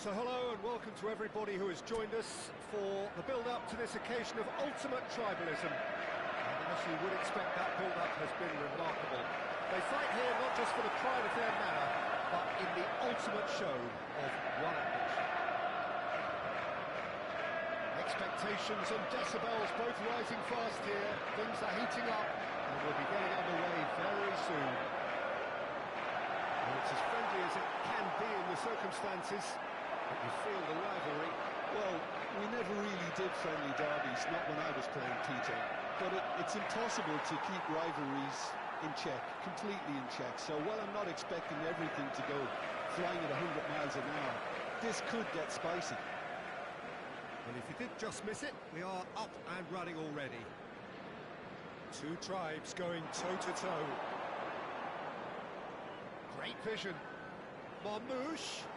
Speaker 1: So hello and welcome to everybody who has joined us for the build-up to this occasion of ultimate tribalism. And as you would expect, that build-up has been remarkable. They fight here not just for the pride of their manor, but in the ultimate show of one ambition. Expectations and decibels both rising fast here. Things are heating up and we'll be getting underway very soon. Well, it's as friendly as it can be in the circumstances. But you feel the rivalry.
Speaker 2: Well, we never really did friendly derbies, not when I was playing, Peter. But it's impossible to keep rivalries in check, completely in check. So while I'm not expecting everything to go flying at 100 miles an hour, this could get spicy.
Speaker 1: Well, if you did just miss it, we are up and running already. Two tribes going toe-to-toe. Great vision. Manusia.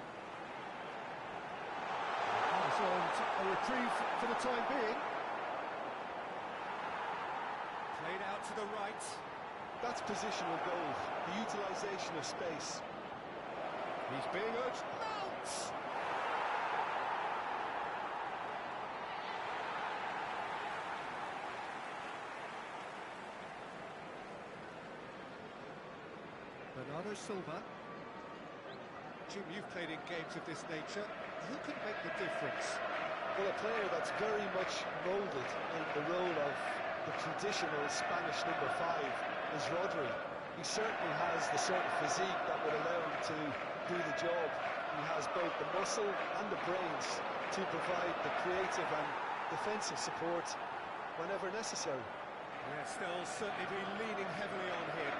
Speaker 1: A reprieve for the time being. Played out to the right.
Speaker 2: That's positional goal, the utilisation of space.
Speaker 1: He's being urged. Mounts! Bernardo Silva. Jim, you've played in games of this nature. Who can make the difference?
Speaker 2: Well, a player that's very much moulded in the role of the traditional Spanish number 5 is Rodri. He certainly has the sort of physique that would allow him to do the job. He has both the muscle and the brains to provide the creative and defensive support whenever necessary.
Speaker 1: Yeah, still certainly be leaning heavily on him.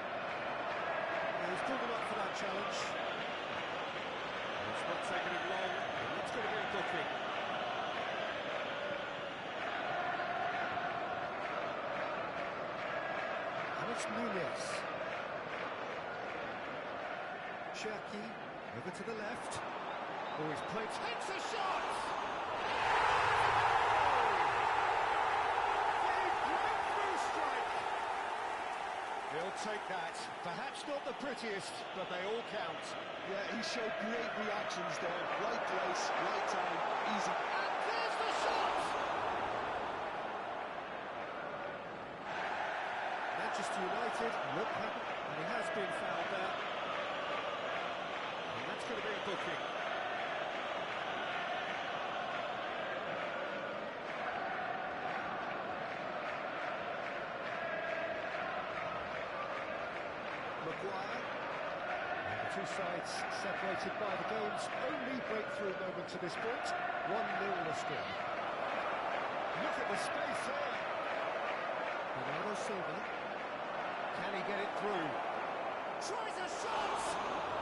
Speaker 1: He's good enough for that challenge. It's not taking him long, and that's going to be a booking. And it's Nunes. Cherki, over to the left. Oh, he's played, takes a shot! He'll take that. Perhaps not the prettiest, but they all count.
Speaker 2: Yeah, he showed great reactions there. Right place, right time, easy.
Speaker 1: And there's the shot! Manchester United look happy, and he has been fouled there. And that's going to be a booking. Maguire. And the two sides separated by the game's only breakthrough moment to this point. 1-0 the score. Look at the space there. Bernardo Silva. Can he get it through? Tries a shot!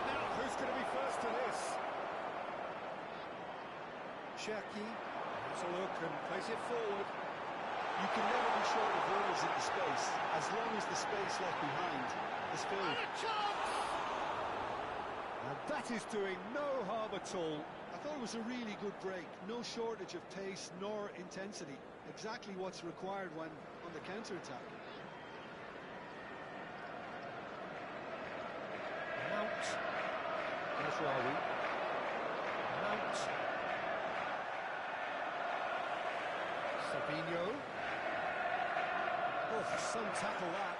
Speaker 1: Now, who's going to be first to this? Cherki has a look and plays it forward.
Speaker 2: You can never be short of runners in the space, as long as the space left behind is filled.
Speaker 1: And a chance! And that is doing no harm at all.
Speaker 2: I thought it was a really good break. No shortage of pace nor intensity. Exactly what's required when on the counter-attack.
Speaker 1: Mount. There's Rawi. Mount. Sabinho. Oh, some tackle that.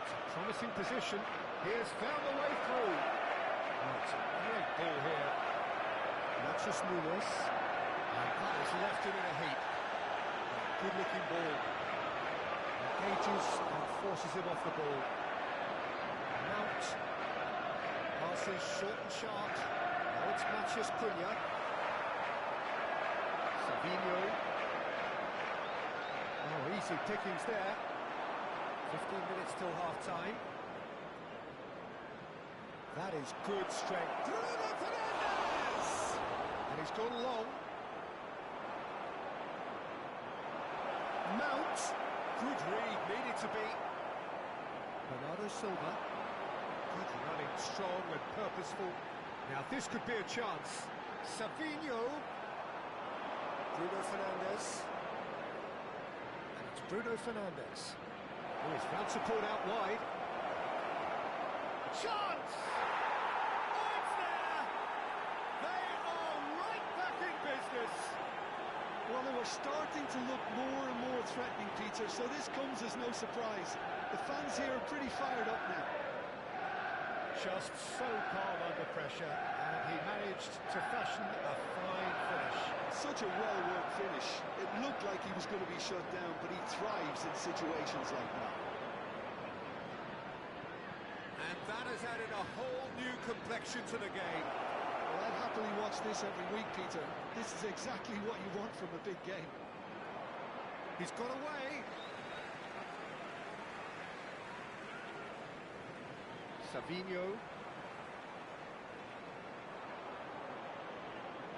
Speaker 1: It's a promising position. He has found the way through. Oh, it's a great ball here. That's just Nunes. And that is left in a heap. Good-looking ball. Engages and forces him off the ball. Mount. Passes short and sharp. Now it's Manusia Cunha. Sabinho. Oh, easy pickings there. 15 minutes till half-time. That is good strength. Bruno Fernandes! And he's gone long. Mount. Good read, needed to be. Bernardo Silva. Good running, strong and purposeful. Now this could be a chance. Sabinho. Bruno Fernandes. And it's Bruno Fernandes. Oh, he's found support out wide. Chance! Oh, it's there! They
Speaker 3: this?
Speaker 2: Well, they were starting to look more and more threatening, Peter, so this comes as no surprise. The fans here are pretty fired up now.
Speaker 3: Just so calm under pressure, and he managed to fashion a fine finish.
Speaker 2: Such a well-worked finish. It looked like he was going to be shut down, but he thrives in situations like that.
Speaker 3: And that has added a whole new complexion to the game.
Speaker 2: Well, I'd happily watch this every week, Peter. This is exactly what you want from a big game.
Speaker 3: He's got away. Savinho.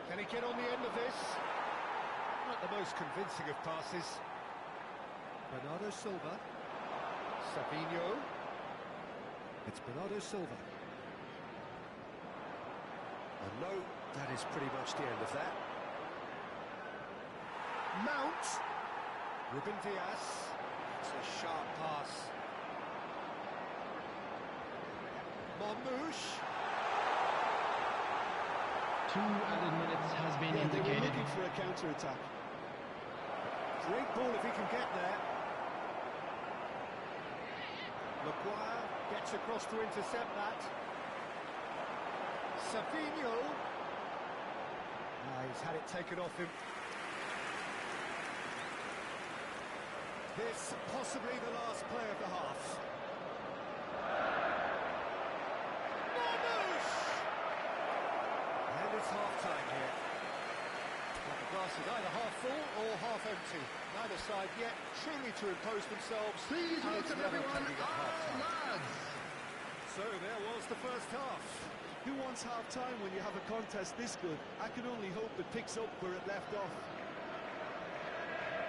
Speaker 3: Can he get on the end of this? Not the most convincing of passes. Bernardo Silva. Savinho. It's Bernardo Silva. And no, that is pretty much the end of that. Mount. Ruben Diaz. It's a sharp pass. Manusia.
Speaker 5: 2 added minutes has been
Speaker 2: They were
Speaker 5: indicated.
Speaker 2: looking for a counter-attack.
Speaker 3: Great ball if he can get there. Maguire gets across to intercept that. Savinho. He's had it taken off him. This possibly the last play of the half. And it's half-time here. Well, the glass is either half full or half empty. Neither side yet truly to impose themselves.
Speaker 4: Please
Speaker 3: and it's
Speaker 4: welcome
Speaker 3: never
Speaker 4: everyone,
Speaker 3: ending at
Speaker 4: our
Speaker 3: half-time.
Speaker 4: lads.
Speaker 3: So there was the first half.
Speaker 2: Who wants half-time when you have a contest this good? I can only hope it picks up where it left off.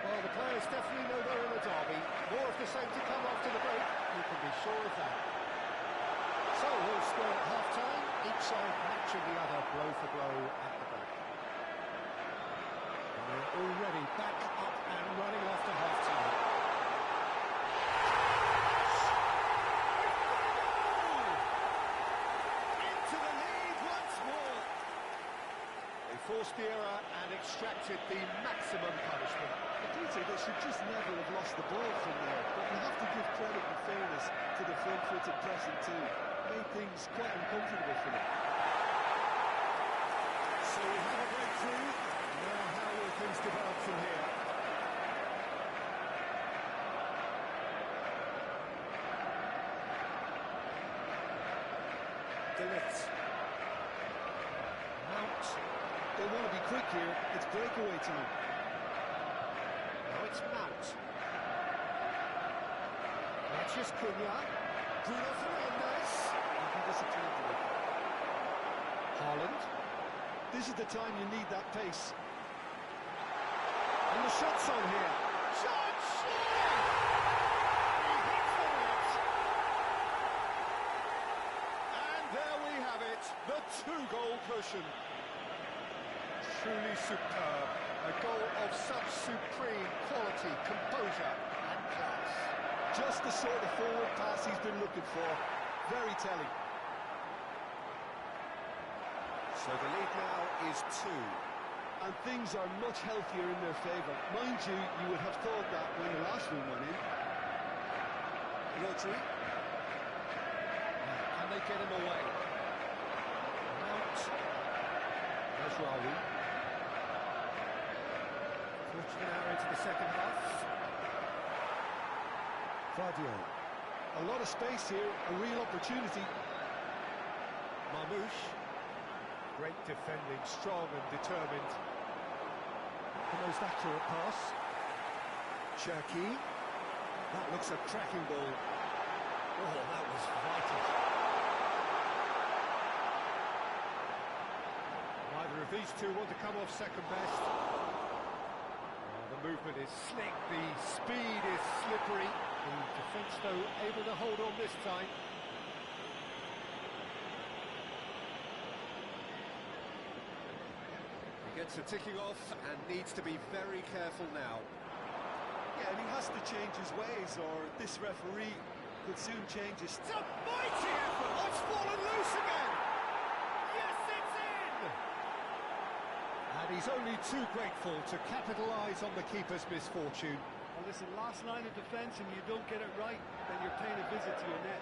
Speaker 3: Well, the players definitely know they're in a derby. More of the same to come after the break. You can be sure of that. So we'll score at half-time. Each side matching the other blow for blow at the back. And we're already back up and running after half-time. Into the lead once more. They forced the error and extracted the maximum punishment.
Speaker 2: Peter, they should just never have lost the ball from there, but you have to give credit and fairness to the front-footed pressing too. Made things quite uncomfortable for them.
Speaker 3: So we have a breakthrough. Now how will things develop from here? Delete. Mount.
Speaker 2: They want to be quick here. It's breakaway time.
Speaker 3: Now it's Mount. Matches Cunha. Bruno Fernandes.
Speaker 2: He disappointed.
Speaker 3: Haaland.
Speaker 2: This is the time you need that pace.
Speaker 3: And the shot's on here. Shot! He hits the net. And there we have it. The 2-goal cushion. Truly superb. A goal of such supreme quality, composure and class.
Speaker 2: Just the sort of forward pass he's been looking for. Very telling.
Speaker 3: So the lead now is 2.
Speaker 2: And things are much healthier in their favour. Mind you, you would have thought that when the last one went in.
Speaker 3: Rodri. Can they get him away? Mount. There's Raul. Quarter of an hour into the second half. Vardio.
Speaker 2: A lot of space here, a real opportunity.
Speaker 3: Manusia. Great defending, strong and determined. The most accurate pass. Cherky. That looks a cracking ball. Oh, that was vital. Neither of these two want to come off second best. The movement is slick, the speed is slippery. The defence, though, able to hold on this time. Gets a ticking off and needs to be very careful now.
Speaker 2: Yeah, and he has to change his ways, or this referee could soon change his...
Speaker 3: It's a mighty effort! Oh, it's fallen loose again! Yes, it's in! And
Speaker 1: And he's only too grateful to capitalise on the keeper's misfortune.
Speaker 2: Well, listen, last line of defence and you don't get it right, then you're paying a visit to your net.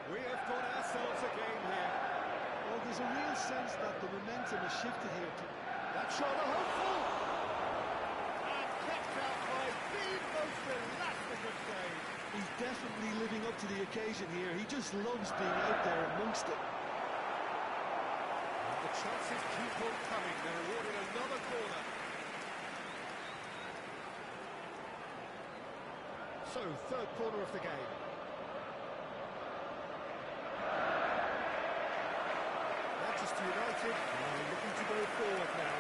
Speaker 1: We have got ourselves a game here.
Speaker 2: Well, there's a real sense that the momentum has shifted here.
Speaker 1: That's rather hopeful.
Speaker 3: And kept out by the most elastic of saves.
Speaker 2: He's definitely living up to the occasion here. He just loves being out there amongst it.
Speaker 1: And the chances keep on coming. They're awarded another corner. So, third corner of the game. Manchester United are looking to go forward now.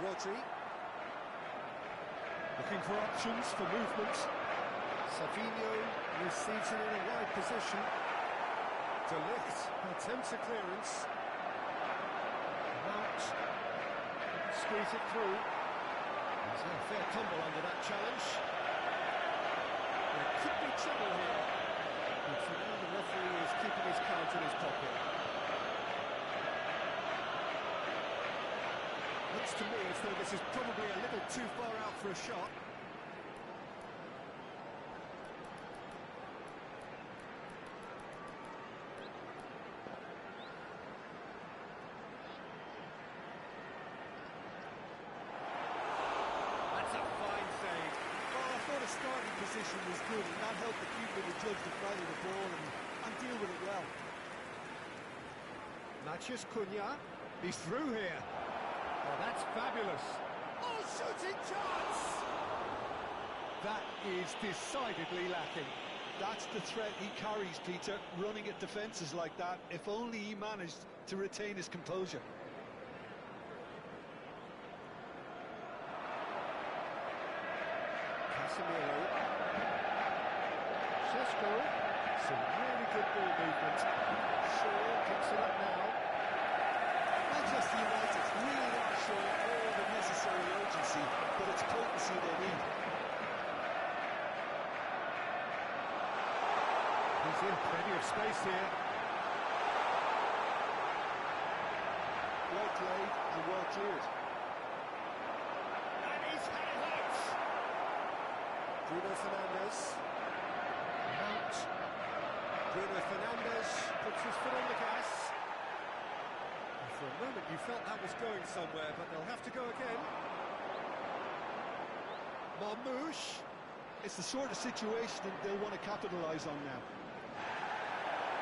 Speaker 1: Rodri. Looking for options for movement. Savinho receives it in a wide position. De Ligt attempts a clearance. Mount squeeze it through. There's a fair tumble under that challenge. There could be trouble here. But for now, the referee is keeping his card in his pocket. Looks to me as though this is probably a little too far out for a shot. That's a fine save.
Speaker 2: Well, I thought his starting position was good, and that helped the keeper to judge the flight of the ball and deal with it well.
Speaker 1: Matheus Cunha, he's through here. Oh, that's fabulous. Oh, shooting chance! That is decidedly lacking.
Speaker 2: That's the threat he carries, Peter, running at defences like that, if only he managed to retain his composure.
Speaker 1: Casemiro. Sesko. Some really good ball movement. Shaw picks it up now.
Speaker 2: Manchester United really are showing all the necessary urgency, but it's potency they need.
Speaker 1: He's in plenty of space here.
Speaker 2: Well played and well cleared.
Speaker 3: And he's had it out.
Speaker 1: Bruno Fernandes. Mount. Bruno Fernandes puts his foot on the gas. And for a moment you felt that was going somewhere, but they'll have to go again. Marmouche.
Speaker 2: It's the sort of situation that they'll want to capitalise on now.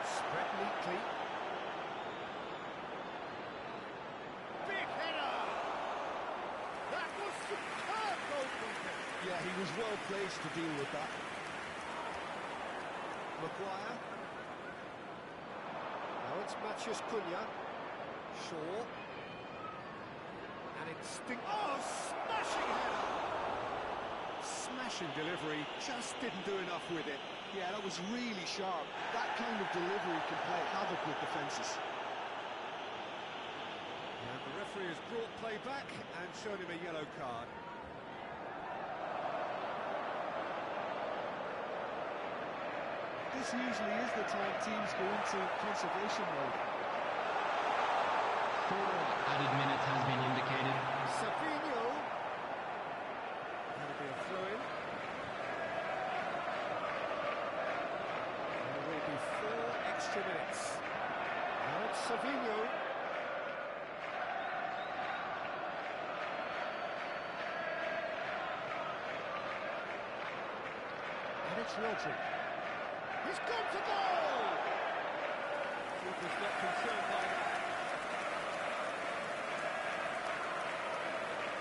Speaker 1: Spread neatly.
Speaker 3: Big header. That was superb goalkeeping.
Speaker 2: Yeah, he was well placed to deal with that.
Speaker 1: Maguire. Now it's Matheus Cunha. Shaw. And oh, smashing header! Smashing delivery, just didn't do enough with it.
Speaker 2: Yeah, that was really sharp. That kind of delivery can play havoc with defences.
Speaker 1: And the referee has brought play back and shown him a yellow card.
Speaker 2: This usually is the time teams go into conservation mode.
Speaker 5: 4 added minutes has been indicated.
Speaker 1: Savinho. That'll be a throw-in. There will be 4 extra minutes. Now it's Savinho. And it's Rodri. He's gone to goal! Keeper's not concerned by that.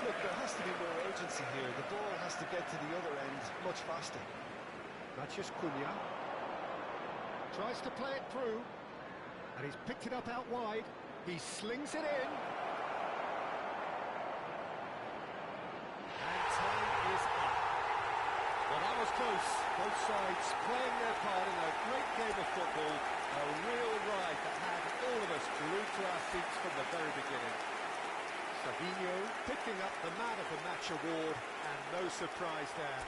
Speaker 2: Look, there has to be more urgency here. The ball has to get to the other end much faster.
Speaker 1: Matheus Cunha tries to play it through, and he's picked it up out wide. He slings it in. And time is up. Well, that was close. Both sides playing their part in a great game of football. A real ride that had all of us glued to our seats from the very beginning. Savinho picking up the Man of the Match award, and no surprise there.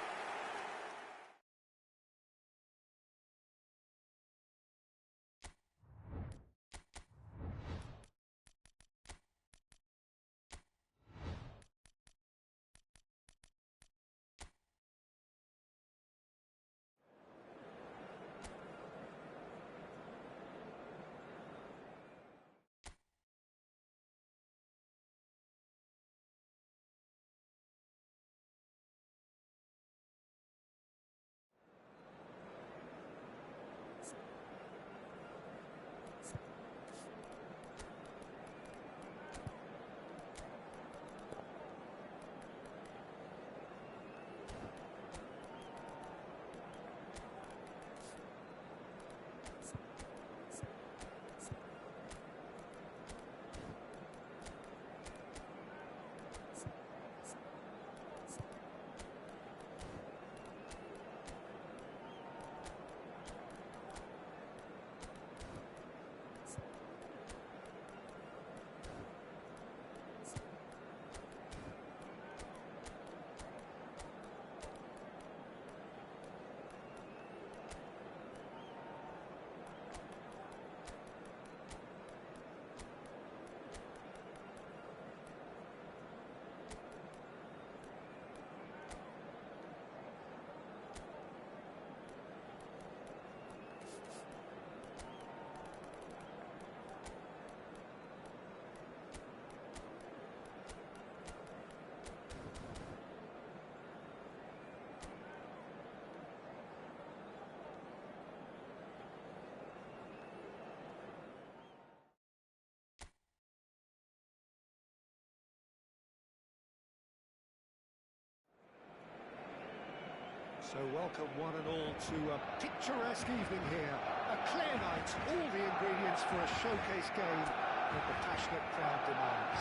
Speaker 1: So welcome one and all to a picturesque evening here. A clear night, all the ingredients for a showcase game that the passionate crowd demands.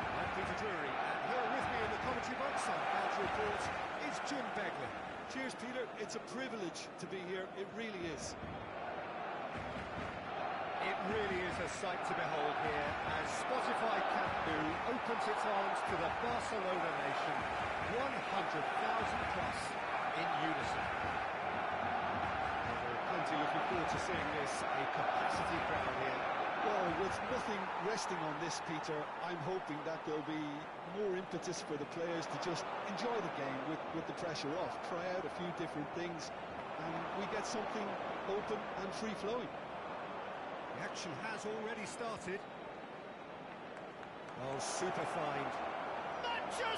Speaker 1: I'm Peter Drury, and here with me in the commentary box on RT4 is Jim Begley.
Speaker 2: Cheers, Peter. It's a privilege to be here. It really is.
Speaker 1: It really is a sight to behold here as Spotify Camp Nou opens its arms to the Barcelona nation, 100,000 plus in unison. We're plenty looking forward to seeing this, a capacity crowd here.
Speaker 2: Well, with nothing resting on this, Peter, I'm hoping that there'll be more impetus for the players to just enjoy the game with the pressure off, try out a few different things, and we get something open and free-flowing.
Speaker 1: The action has already started. Oh, super find. Manusia!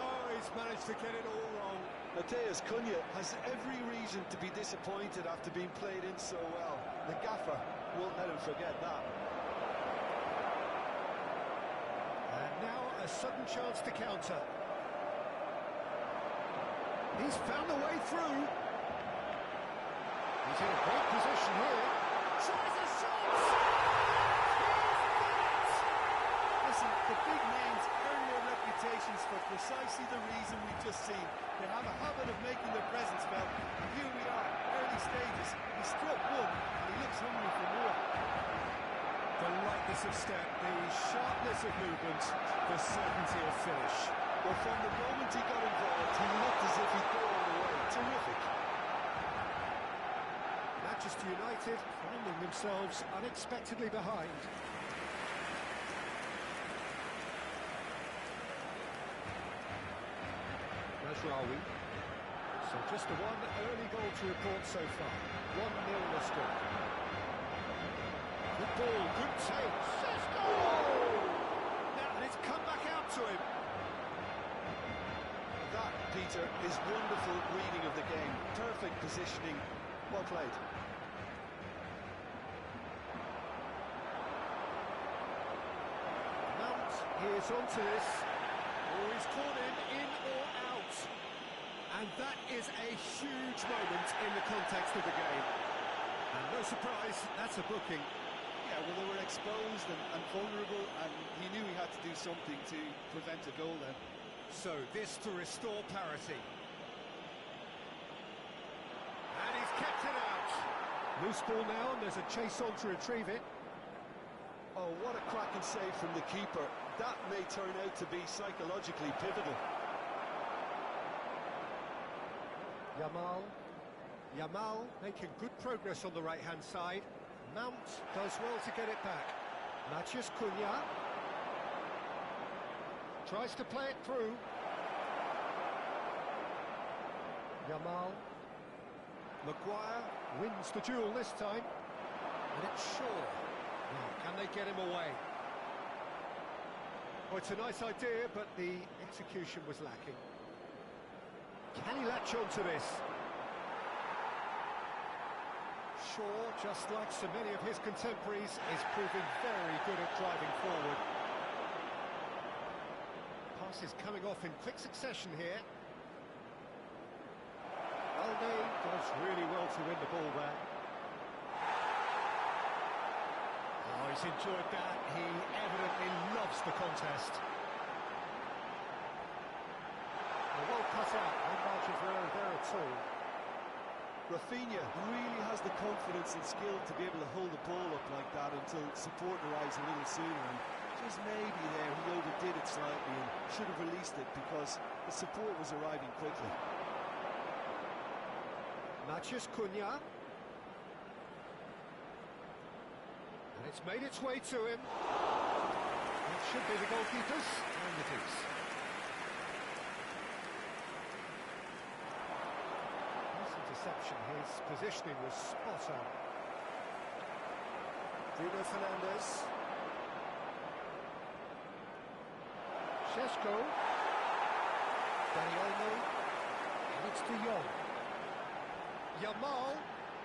Speaker 1: Oh, he's managed to get it all wrong.
Speaker 2: Matheus Cunha has every reason to be disappointed after being played in so well. The gaffer won't let him forget that.
Speaker 1: And now a sudden chance to counter. He's found a way through. He's in a great position here. Tries a shot!
Speaker 2: Listen, the big names earn their reputations for precisely the reason we've just seen. They have a habit of making their presence felt, and here we are, early stages. He struck one, and he looks hungry for more.
Speaker 1: The lightness of step, the sharpness of movement, the certainty of finish.
Speaker 2: Well, from the moment he got involved, he looked as if he'd go all the way. Terrific.
Speaker 1: Manchester United finding themselves unexpectedly behind. Mazraoui. So just the one early goal to report so far. 1-0 the score. Good ball, good take. Now and it's come back out to him.
Speaker 2: That, Peter, is wonderful reading of the game. Perfect positioning. Well played.
Speaker 1: Mount is onto this. Oh, he's caught him in or out. And that is a huge moment in the context of the game. And no surprise, that's a booking.
Speaker 2: Yeah, well, they were exposed and vulnerable, and he knew he had to do something to prevent a goal then.
Speaker 1: So this to restore parity. And he's kept it out. Loose ball now, and there's a chase on to retrieve it.
Speaker 2: Oh, what a cracking save from the keeper. That may turn out to be psychologically pivotal.
Speaker 1: Yamal making good progress on the right-hand side. Mount does well to get it back. Matheus Cunha tries to play it through. Yamal. Maguire wins the duel this time. And it's Shaw. Now, can they get him away? Oh, it's a nice idea, but the execution was lacking. Can he latch on to this? Shaw, just like so many of his contemporaries, is proving very good at driving forward. Pass is coming off in quick succession here. Alde does really well to win the ball there. Oh, he's enjoyed that. He evidently loves the contest. Well cut out, no margin of error there at all.
Speaker 2: Rafinha really has the confidence and skill to be able to hold the ball up like that until support arrives a little sooner. And just maybe there he overdid it slightly and should have released it because the support was arriving quickly.
Speaker 1: Matheus Cunha. And it's made its way to him. It should be the goalkeepers, and it is. Interception, his positioning was spot on. Bruno Fernandes. Šeško. Dani Olmo. And it's De Jong. Yamal.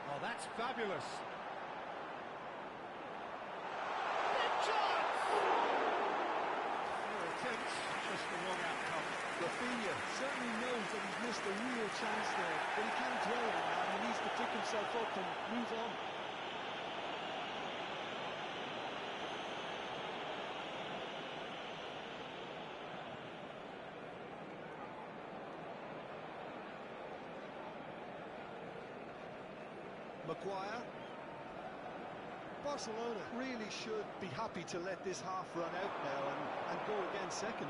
Speaker 1: Oh, that's fabulous. Big chance! Just the wrong outcome.
Speaker 2: The Rafinha certainly knows that he's missed a real chance there, but he can't dwell on that. He needs to pick himself up and move on.
Speaker 3: Maguire.
Speaker 2: Barcelona really should be happy to let this half run out now and go again second.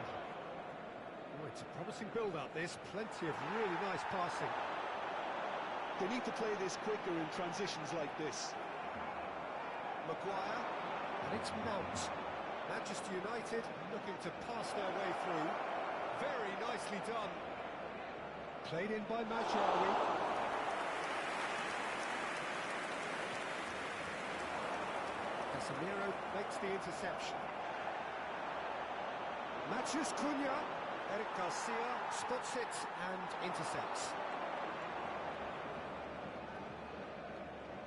Speaker 3: Oh, it's a promising build-up, this. Plenty of really nice passing.
Speaker 2: They need to play this quicker in transitions like this.
Speaker 3: Maguire. And it's Mount. Manchester United looking to pass their way through. Very nicely done. Played in by Majraoui. Casemiro makes the interception. Matches Cunha. Eric Garcia spots it and intercepts.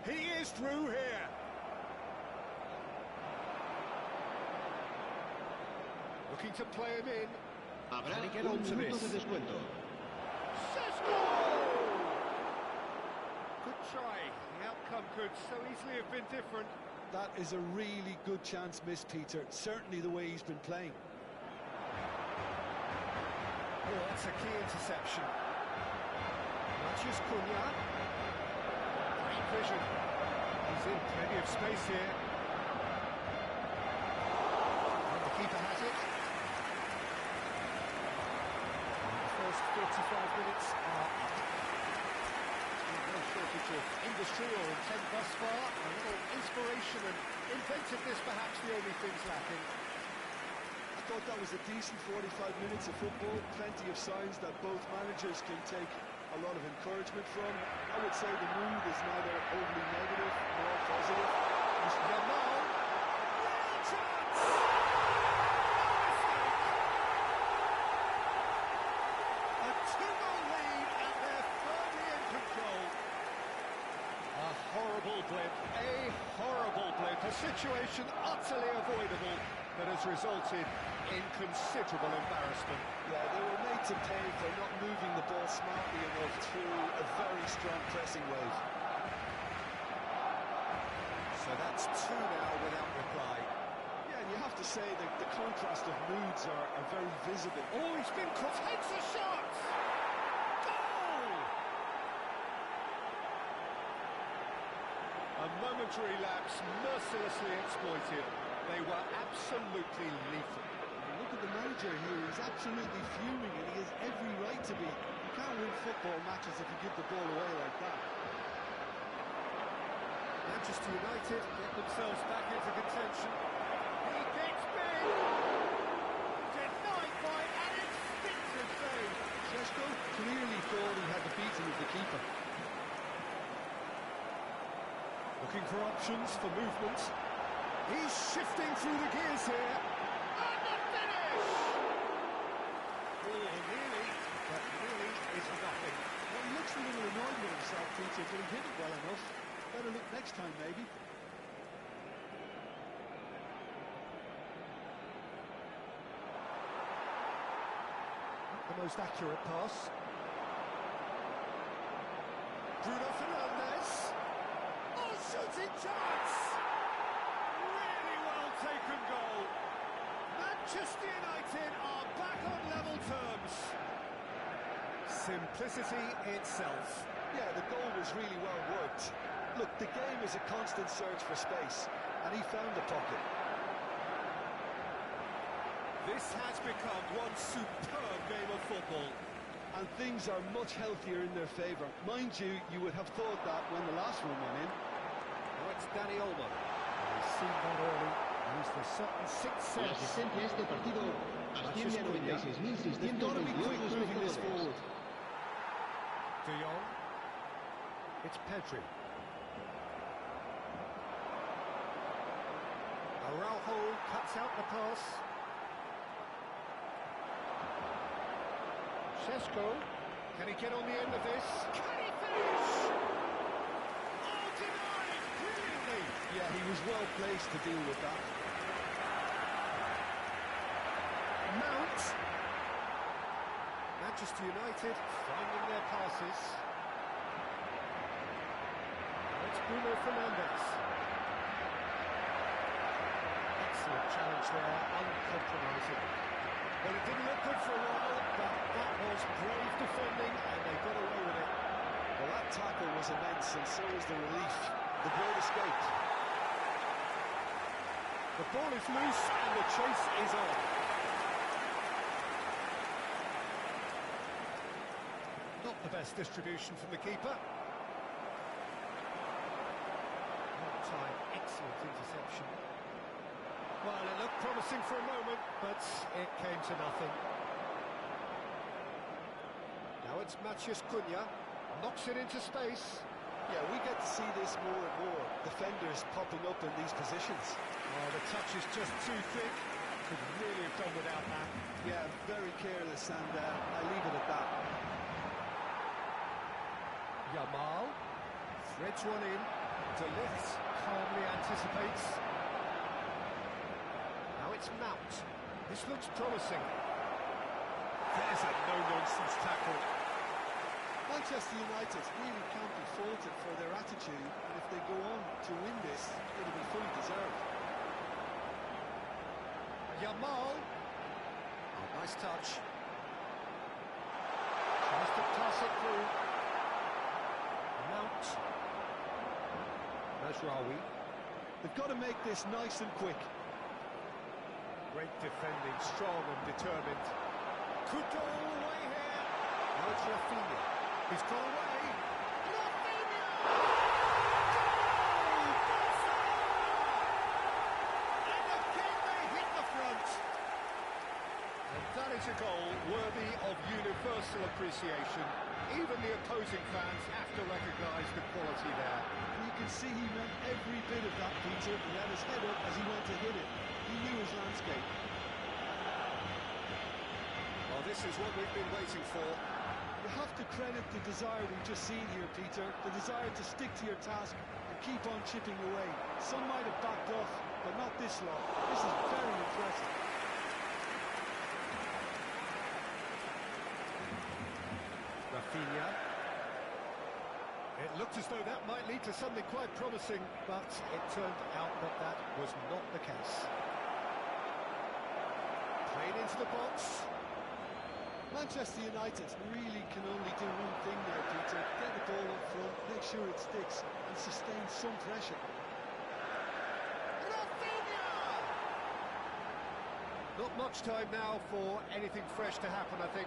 Speaker 3: He is through here. Looking to play him in. Can he get onto this? Sesko! Good try. The outcome could so easily have been different.
Speaker 2: That is a really good chance missed, Peter. Certainly the way he's been playing.
Speaker 3: Oh, that's a key interception. Matches Cunha. Great vision. He's in plenty of space here. And the keeper has it. And the first 45 minutes are up. No shortage of industry or intent thus far. A little inspiration and inventiveness, perhaps the only things lacking.
Speaker 2: I thought that was a decent 45 minutes of football. Plenty of signs that both managers can take a lot of encouragement from. I would say the mood is neither overly negative nor positive.
Speaker 3: Yamal. Real chance! A 2-0 lead and they're firmly in control. A horrible blip, a situation utterly avoidable that has resulted in considerable embarrassment.
Speaker 2: Yeah, they were made to pay for not moving the ball smartly enough through a very strong pressing wave.
Speaker 3: So that's 2 now without reply.
Speaker 2: Yeah, and you have to say that the contrast of moods are very visible.
Speaker 3: Oh, he's been caught. Takes a shot! Goal! A momentary lapse mercilessly exploited. They were absolutely lethal.
Speaker 2: Look at the manager here, he's absolutely fuming and he has every right to be. You can't win football matches if you give the ball away like that.
Speaker 3: Manchester United get themselves back into contention. He gets big! Denied by an instinctive save.
Speaker 2: Sesko clearly thought he had the beating of the keeper.
Speaker 3: Looking for options for movement. He's shifting through the gears here. And the finish! Oh, nearly, but nearly is nothing.
Speaker 2: Well, he looks a little annoyed with himself, Peter, but he hit it well enough. Better look next time, maybe.
Speaker 3: Not the most accurate pass. Bruno Fernandes. Oh, shooting chance! Really well taken goal. Manchester United are back on level terms. Simplicity itself.
Speaker 2: Yeah, the goal was really well worked. Look, the game is a constant search for space, and he found the pocket.
Speaker 3: This has become one superb game of football.
Speaker 2: And things are much healthier in their favour. Mind you, you would have thought that when the last one went in.
Speaker 3: Oh, it's Dani Olmo. We've seen that early. Used a certain sixth sense.
Speaker 4: asistencia a este partido asciende a 96.622 espectadores.
Speaker 3: De Jong. It's Pedri. Araujo cuts out the pass. Sesko. Can he get on the end of this? Can he finish? Oh, denied brilliantly.
Speaker 2: Yeah, he was well placed to deal with that.
Speaker 3: Mount.
Speaker 1: Manchester United finding their passes. Now it's Bruno Fernandes. Excellent challenge there, uncompromising. Well, it didn't look good for a while, but that was brave defending, and they got away with it.
Speaker 2: Well, that tackle was immense, and so was the relief. The ball escaped.
Speaker 1: The ball is loose, and the chase is on. Not the best distribution from the keeper. One-time excellent interception. Well, it looked promising for a moment, but it came to nothing. Now it's Matthias Cunha, knocks it into space.
Speaker 2: Yeah, we get to see this more and more. Defenders popping up in these positions.
Speaker 1: Oh, the touch is just too thick. Could really have done without that.
Speaker 2: Yeah, very careless, and I leave it at that.
Speaker 1: Yamal threads one in. De Ligt calmly anticipates. Now it's Mount. This looks promising. There's a no-nonsense tackle.
Speaker 2: Manchester United really can't be faulted for their attitude, and if they go on to win this, it'll be fully deserved.
Speaker 1: Yamal. Oh, nice touch. Tries to pass it through. Mount. Mazraoui.
Speaker 2: They've got to make this nice and quick.
Speaker 1: Great defending, strong and determined. Could go all the way here. Now it's Rafinha. He's gone away. Rafinha! Goal! And again they hit the front. And that is a goal worthy of universal appreciation. Even the opposing fans have to recognise the quality there.
Speaker 2: You can see he meant every bit of that, Peter. He had his head up as he went to hit it. He knew his landscape.
Speaker 1: Well, this is what we've been waiting for.
Speaker 2: You have to credit the desire we've just seen here, Peter. The desire to stick to your task and keep on chipping away. Some might have backed off, but not this lot. This is very impressive.
Speaker 1: Rafinha. It looked as though that might lead to something quite promising, but it turned out that that was not the case. Played into the box.
Speaker 2: Manchester United really can only do one thing there, Peter. Get the ball up front, make sure it sticks, and sustain some pressure.
Speaker 1: Rafinha! Not much time now for anything fresh to happen, I think.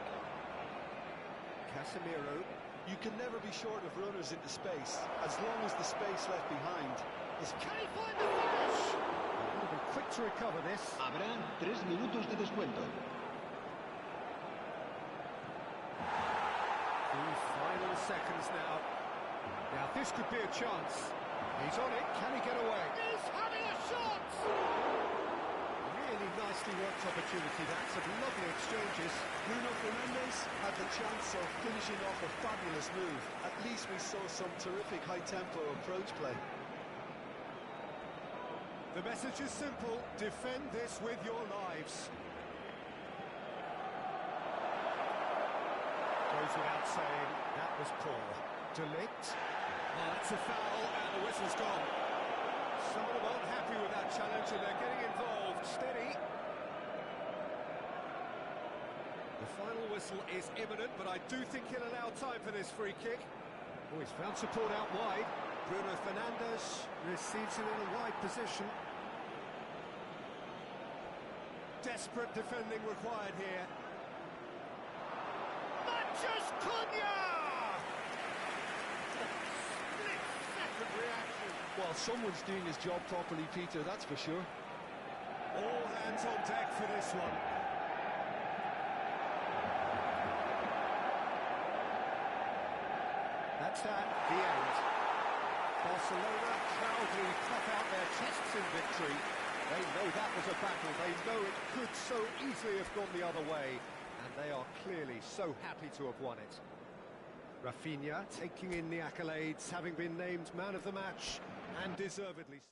Speaker 1: Casemiro.
Speaker 2: You can never be short of runners into space, as long as the space left behind is...
Speaker 1: Can he find the finish? He would have been quick to recover this.
Speaker 4: Habrá 3 minutos de descuento.
Speaker 1: Final seconds now. Now this could be a chance. He's on it. Can he get away? He's having a shot! Really nicely worked opportunity. That's some lovely exchanges.
Speaker 2: Bruno Fernandes had the chance of finishing off a fabulous move. At least we saw some terrific high-tempo approach play.
Speaker 1: The message is simple. Defend this with your lives. Goes without saying, that was poor. De Ligt. Oh, that's a foul, and the whistle's gone. Some of them aren't happy with that challenge, and they're getting involved. Steady. The final whistle is imminent, but I do think he'll allow time for this free kick. Oh, he's found support out wide. Bruno Fernandes receives it in a wide position. Desperate defending required here. Just Cunha! Split-second reaction.
Speaker 2: Well, someone's doing his job properly, Peter, that's for sure.
Speaker 1: All hands on deck for this one. That's that, the end. Barcelona proudly puff out their chests in victory. They know that was a battle. They know it could so easily have gone the other way. And they are clearly so happy to have won it. Rafinha taking in the accolades, having been named man of the match, and deservedly so.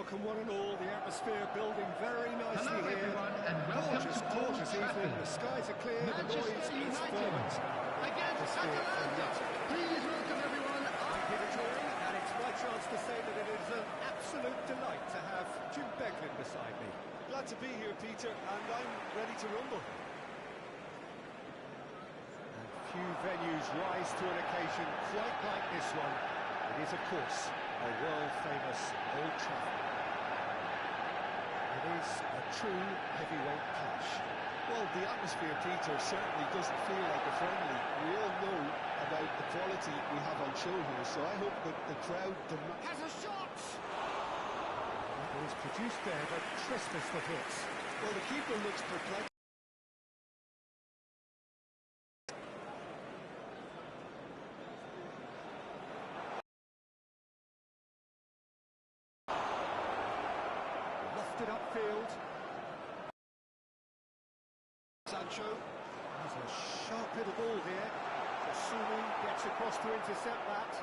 Speaker 1: welcome one and all. The atmosphere building very nicely
Speaker 5: Hello,
Speaker 1: here.
Speaker 5: everyone, and welcome
Speaker 1: Gorgeous,
Speaker 5: to Old
Speaker 1: gorgeous evening.
Speaker 5: Trafford.
Speaker 1: The skies are clear, the noise
Speaker 5: Manchester
Speaker 1: is
Speaker 5: United
Speaker 1: fervent.
Speaker 5: against Atalanta. Please welcome everyone.
Speaker 1: I'm Peter Touring, and it's my chance to say that it is an absolute delight to have Jim Beglin beside me.
Speaker 2: Glad to be here, Peter, and I'm ready to rumble.
Speaker 1: And few venues rise to an occasion quite like this one. It is, of course, a world-famous Old Trafford. It is a true heavyweight clash.
Speaker 2: Well, the atmosphere, Peter, certainly doesn't feel like a friendly. We all know about the quality we have on show here, so I hope that the crowd
Speaker 1: Has a shot! That is produced there, the crispest of hits.
Speaker 2: Well, the keeper looks perplexed.
Speaker 1: Lofted upfield. Sancho has a sharp little ball here. Sunu gets across to intercept that.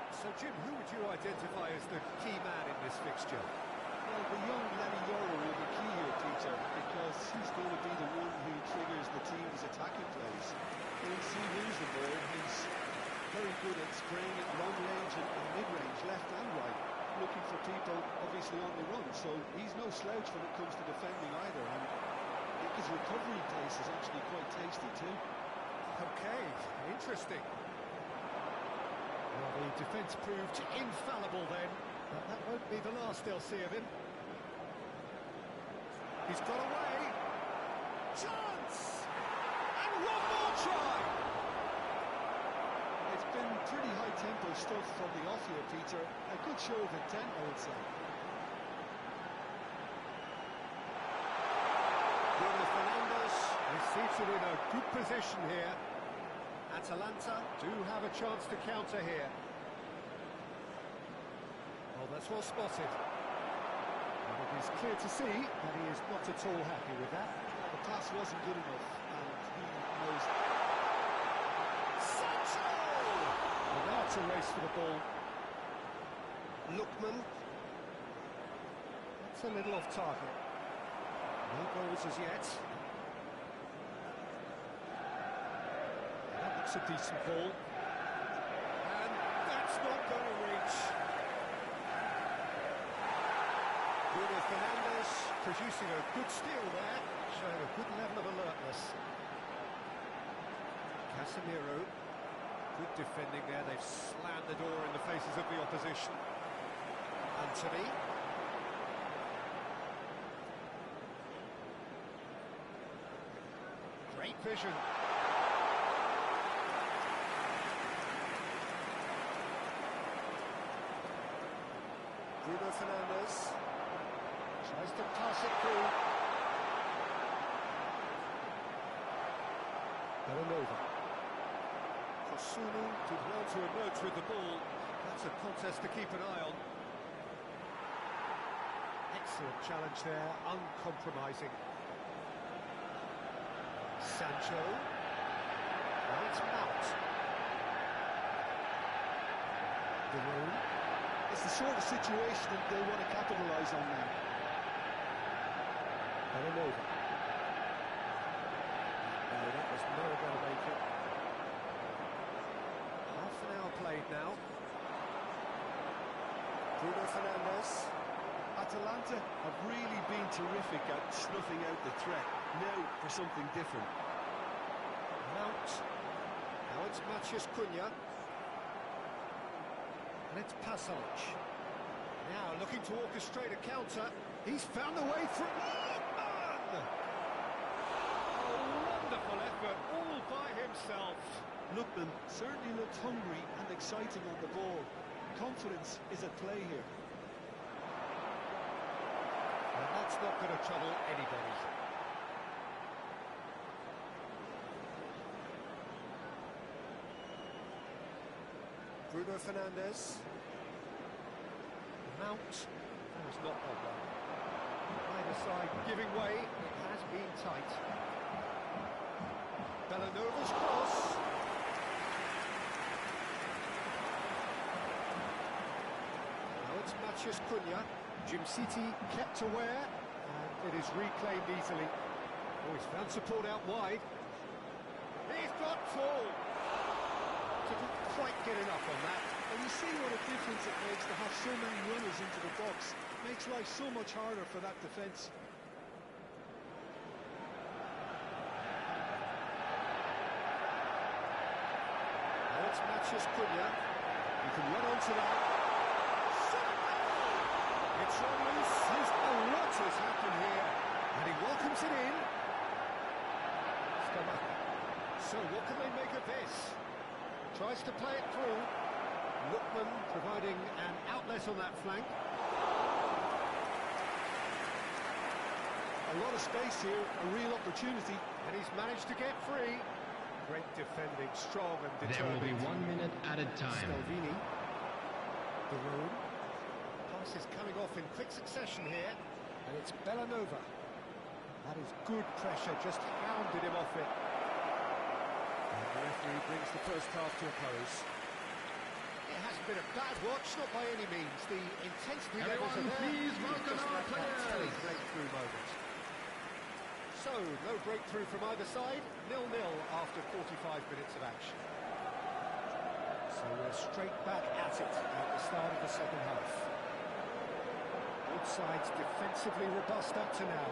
Speaker 1: So, Jim, who would you identify as the key man in this fixture?
Speaker 2: Well, the young Lenny Yoro will be key here, Peter, because he's going to be the one who triggers the team's attacking plays. When he loses the ball, he's very good at spraying it long range and mid-range, left and right, looking for people, obviously, on the run. So he's no slouch when it comes to defending either. And I think his recovery pace is actually quite tasty too.
Speaker 1: Okay, interesting. Well, the defence proved infallible then, but that won't be the last they'll see of him. He's got away. Chance! And one more try!
Speaker 2: It's been pretty high-tempo stuff from the off here, Peter. A good show of intent, I would say.
Speaker 1: Bruno Fernandes is seated in a good position here. Atalanta do have a chance to counter here. Well, that's well spotted. And it is clear to see that he is not at all happy with that.
Speaker 2: The pass wasn't good enough, and he knows that.
Speaker 1: Sancho! Well, now it's a race for the ball. Lookman. That's a little off target. No goals as yet. That looks a decent ball. And that's not going to reach. Bruno Fernandes producing a good steal there, showing a good level of alertness. Casemiro, good defending there. They've slammed the door in the faces of the opposition. Anthony. Great vision. Bruno Fernandes tries to pass it through. Belanova. Sunu did well to emerge with the ball. That's a contest to keep an eye on. Excellent challenge there, uncompromising. Sancho. Now it's Mount. De Bruyne.
Speaker 2: It's the sort of situation that they want to capitalise on now.
Speaker 1: Belanova. No, that was never going to make it. Half an hour played now. Bruno Fernandes.
Speaker 2: Atalanta have really been terrific at snuffing out the threat. Now for something different.
Speaker 1: Mount. Now it's Matheus Cunha. And it's Pasalic. Now looking to orchestrate a counter. He's found a way through. Lookman! A wonderful effort, all by himself.
Speaker 2: Lookman certainly looks hungry and exciting on the ball. Confidence is at play here.
Speaker 1: And that's not going to trouble anybody. Bruno Fernandes. Mount. That was not that well. Either side giving way. It has been tight. Bellanova's cross. Now it's Matheus Cunha. City kept aware, and it is reclaimed easily. Oh, he's found support out wide. He's got full. Didn't quite get enough on that.
Speaker 2: And you see what a difference it makes to have so many runners into the box. Makes life so much harder for that defence.
Speaker 1: Now it's Manusia. You can run onto that. It's on loose. Oh, what has happened here? And he welcomes it in. So what can they make of this? Tries to play it through. Lookman providing an outlet on that flank.
Speaker 2: A lot of space here, a real opportunity.
Speaker 1: And he's managed to get free. Great defending, strong and determined.
Speaker 5: There will be 1 minute added time.
Speaker 1: Scalvini. The road. Pass is coming off in quick succession here. And it's Bellanova. That is good pressure, just hounded him off it. And the referee brings the first half to a close. It hasn't been a bad watch, not by any means. The intensity levels are there.
Speaker 5: Please welcome our players.
Speaker 1: Breakthrough moment. So, no breakthrough from either side. 0-0 after 45 minutes of action. So we're straight back at it at the start of the second half. Both sides defensively robust up to now.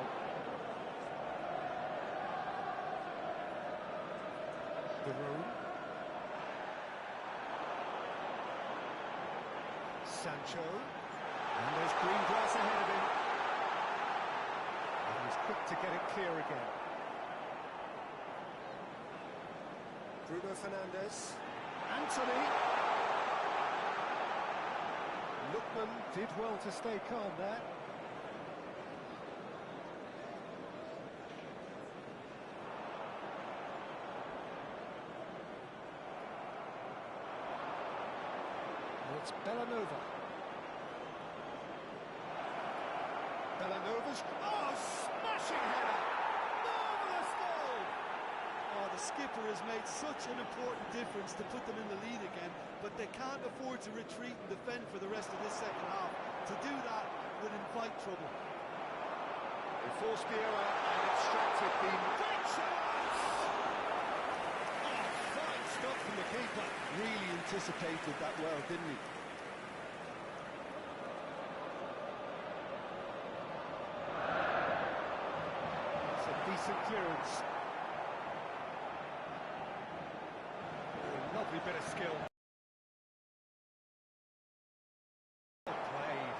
Speaker 1: The room. Sancho. And there's green grass ahead of him. And he's quick to get it clear again. Bruno Fernandes. Anthony. Lookman did well to stay calm there. It's Bellanova. Bellanova's... Oh, smashing header! Marvellous goal!
Speaker 2: Oh, the skipper has made such an important difference to put them in the lead again, but they can't afford to retreat and defend for the rest of this second half. To do that would invite trouble.
Speaker 1: They forced the error and extracted the... Great chance! Oh, fine stop from the keeper.
Speaker 2: Really anticipated that well, didn't he?
Speaker 1: It's a decent clearance. A lovely bit of skill. Played.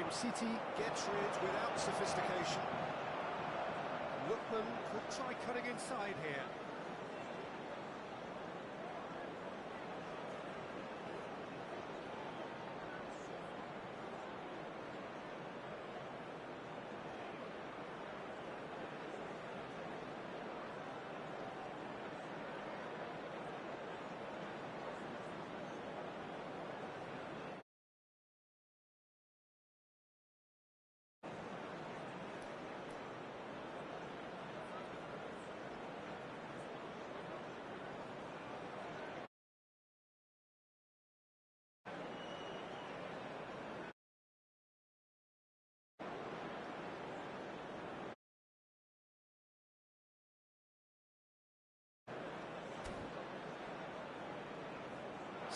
Speaker 1: City gets rid without sophistication. Lookman could try cutting inside here.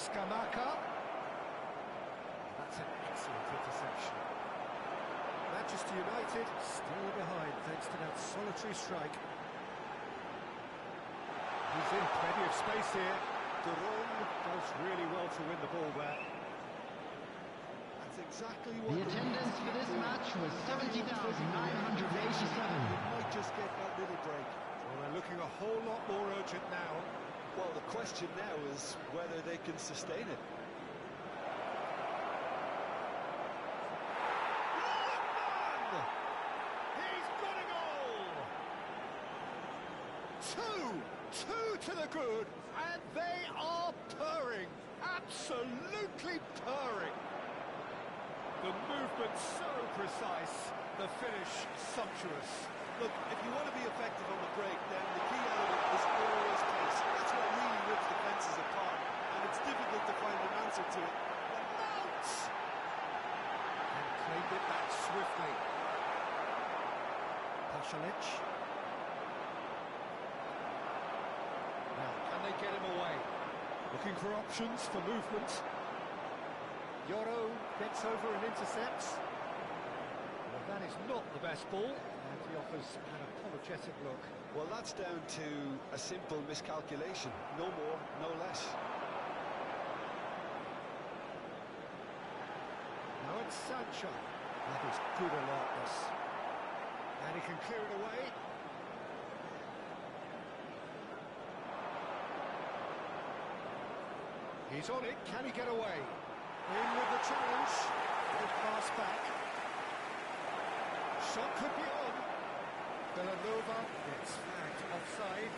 Speaker 1: Scamacca. That's an excellent interception. Manchester United still behind thanks to that solitary strike. He's in plenty of space here. Duron does really well to win the ball there.
Speaker 2: That's exactly what...
Speaker 5: The attendance for this match was 70,987.
Speaker 2: Might just get that little break.
Speaker 1: Well, they're looking a whole lot more urgent now.
Speaker 2: Well, the question now is whether they can sustain it.
Speaker 1: Lookman! He's got a goal! Two to the good, and they are purring, absolutely purring. The movement so precise, the finish sumptuous.
Speaker 2: Look, if you want to be effective on the break, then the key element is always pace. That's what really rips defences apart, and it's difficult to find an answer to it.
Speaker 1: And swiftly. Pasalic. Now, can they get him away? Looking for options for movement. Yoro gets over and intercepts. Well, that is not the best ball, and he offers an apologetic look.
Speaker 2: Well, that's down to a simple miscalculation. No more, no less.
Speaker 1: Now it's Sancho. That is good alertness. And he can clear it away. He's on it. Can he get away? In with the challenge. Good pass back. Shot could be on. Villanova gets flagged offside.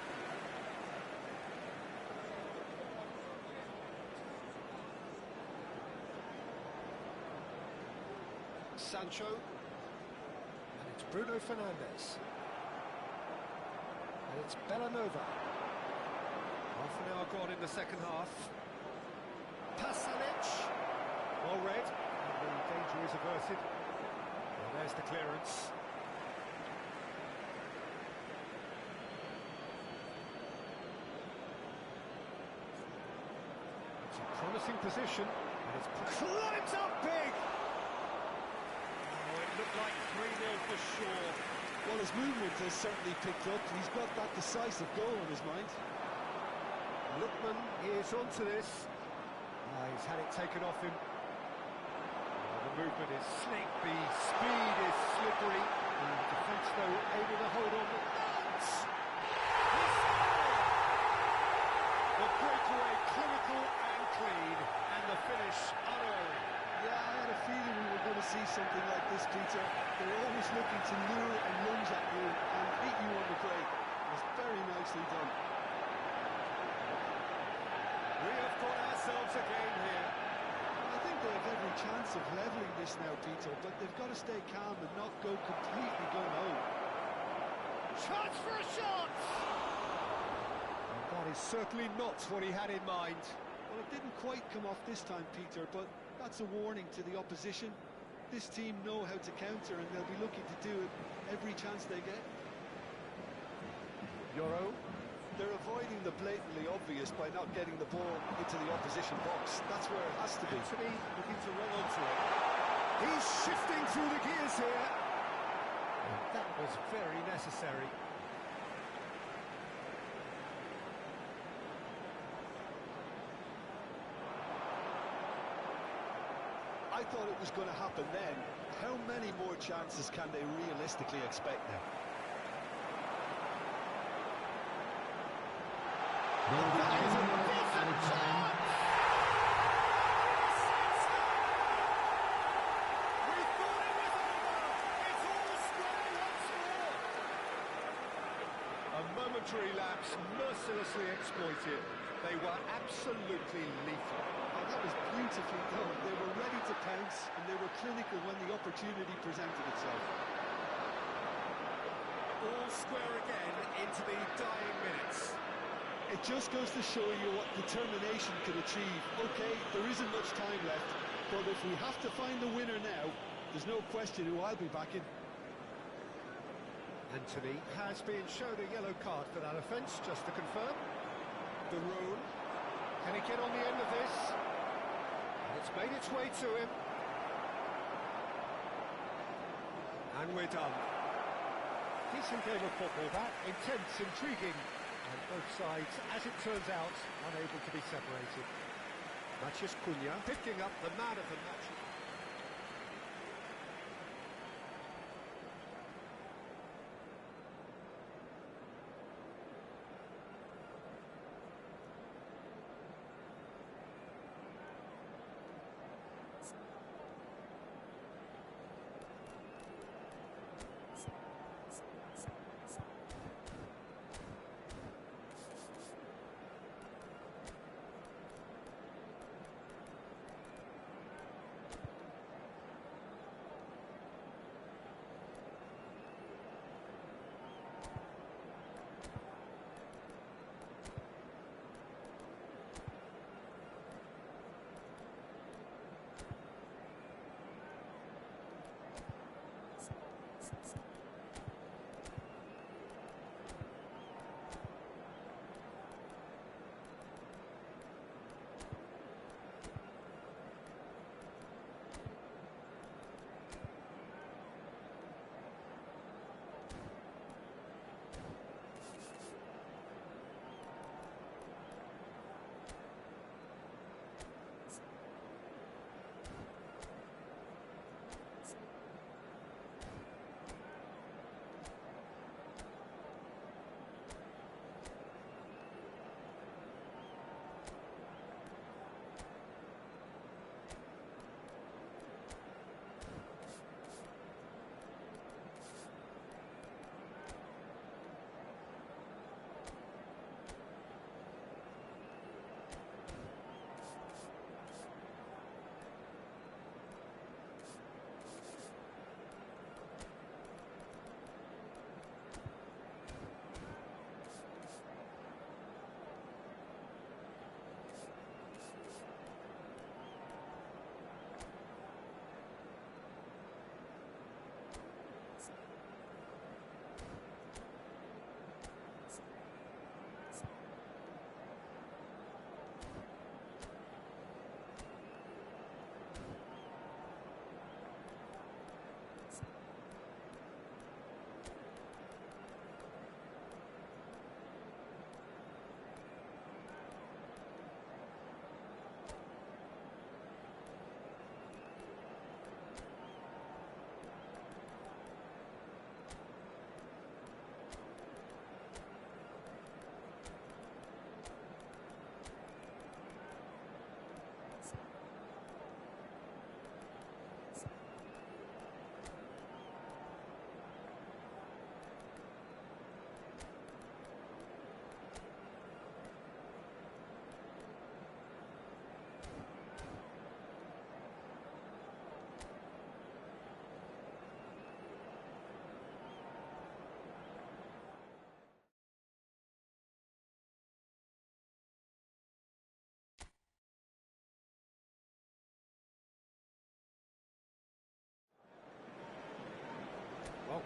Speaker 1: Sancho. And it's Bruno Fernandes. And it's Villanova. Half an hour gone in the second half. Pasalic. Well read. And the danger is averted. Well, there's the clearance. It's a promising position. And it's climbs up big. Oh, it looked like 3-0 for sure.
Speaker 2: Well, his movement has certainly picked up. He's got that decisive goal on his mind.
Speaker 1: Lookman is onto this. He's had it taken off him. The movement is slick, the speed is slippery. The defence, though, able to hold on. The breakaway clinical and clean, and the finish unerring.
Speaker 2: Yeah, I had a feeling we were going to see something like this, Peter. They're always looking to lure and lunge at you and beat you on the break. It was very nicely done.
Speaker 1: We have got ourselves a game here.
Speaker 2: I think they have every chance of levelling this now, Peter, but they've got to stay calm and not go completely gung-ho.
Speaker 1: Chance for a shot! And that is certainly not what he had in mind.
Speaker 2: Well, it didn't quite come off this time, Peter, but that's a warning to the opposition. This team know how to counter, and they'll be looking to do it every chance they get.
Speaker 1: Yoro.
Speaker 2: They're avoiding the blatantly obvious by not getting the ball into the opposition box. That's where it has to be.
Speaker 1: Anthony looking to run onto it. He's shifting through the gears here. And that was very necessary.
Speaker 2: I thought it was going to happen then. How many more chances can they realistically expect now?
Speaker 1: Momentary lapse, mercilessly exploited. They were absolutely lethal.
Speaker 2: Oh, that was beautifully done. They were ready to pounce, and they were clinical when the opportunity presented itself.
Speaker 1: All square again into the dying minutes.
Speaker 2: It just goes to show you what determination can achieve. Okay, there isn't much time left, but if we have to find the winner now, there's no question who I'll be backing.
Speaker 1: Anthony has been shown a yellow card for that offence, just to confirm. The Rune. Can he get on the end of this? And it's made its way to him. And we're done. Decent game of football, that. Intense, intriguing. And both sides, as it turns out, unable to be separated. Matías Cunha picking up the man of the match.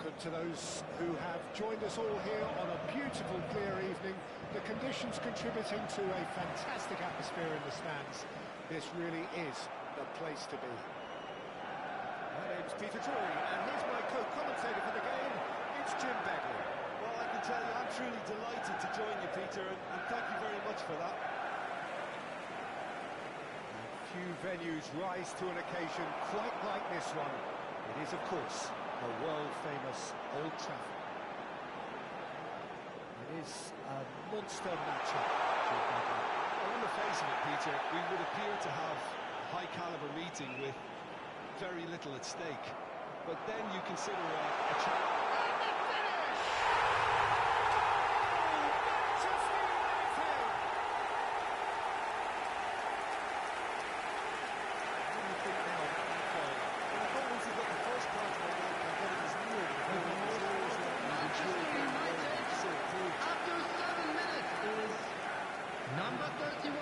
Speaker 1: welcome to those who have joined us all here on a beautiful, clear evening. The conditions contributing to a fantastic atmosphere in the stands. This really is the place to be.
Speaker 3: My name's Peter Drury, and here's my co-commentator for the game. It's Jim Begley.
Speaker 2: Well, I can tell you, I'm truly delighted to join you, Peter, and thank you very much for that.
Speaker 1: Few venues rise to an occasion quite like this one. It is, of course, the world-famous Old Trafford. It is a monster matchup.
Speaker 2: Well, on the face of it, Peter, we would appear to have a high-caliber meeting with very little at stake. But then you consider a challenge.
Speaker 5: Number 31,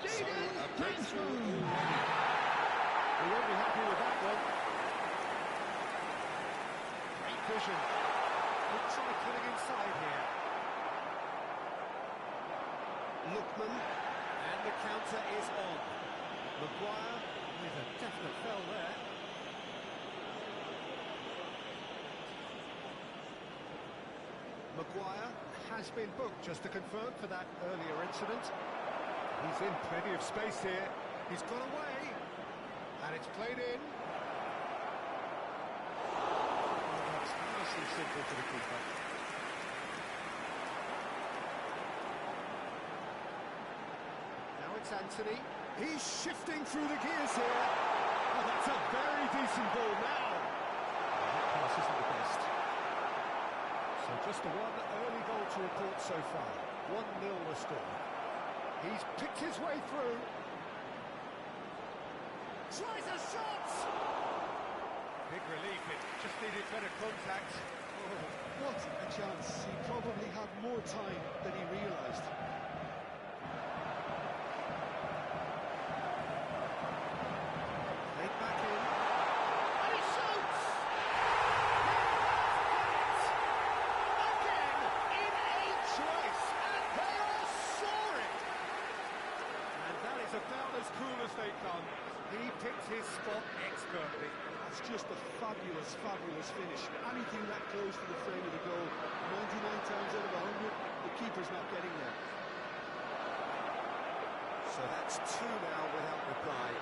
Speaker 5: Jaden Sancho.
Speaker 1: We won't be happy with that one. Great vision. We'll try cutting inside here. Lookman, and the counter is on. Maguire with a definite fell there. Maguire has been booked, just to confirm, for that earlier incident. He's in plenty of space here. He's got away, and it's played in. That's nicely simple to the keeper. Now it's Anthony. He's shifting through the gears here. Oh, that's a very decent ball now. That pass isn't the best. So just the one early goal to report so far. 1-0 the score. He's picked his way through. Tries a shot!
Speaker 3: Big relief, it just needed better contact.
Speaker 2: Oh, what a chance. He probably had more time than he realised.
Speaker 1: Played back in. And he shoots! Again, in a choice, and they are soaring!
Speaker 3: And that is about as cool as they come.
Speaker 1: He picked his spot expertly.
Speaker 2: That's just a fabulous, fabulous finish. Anything that close to the frame of the goal, 99 times out of 100, the keeper's not getting there.
Speaker 1: So that's 2 now without reply.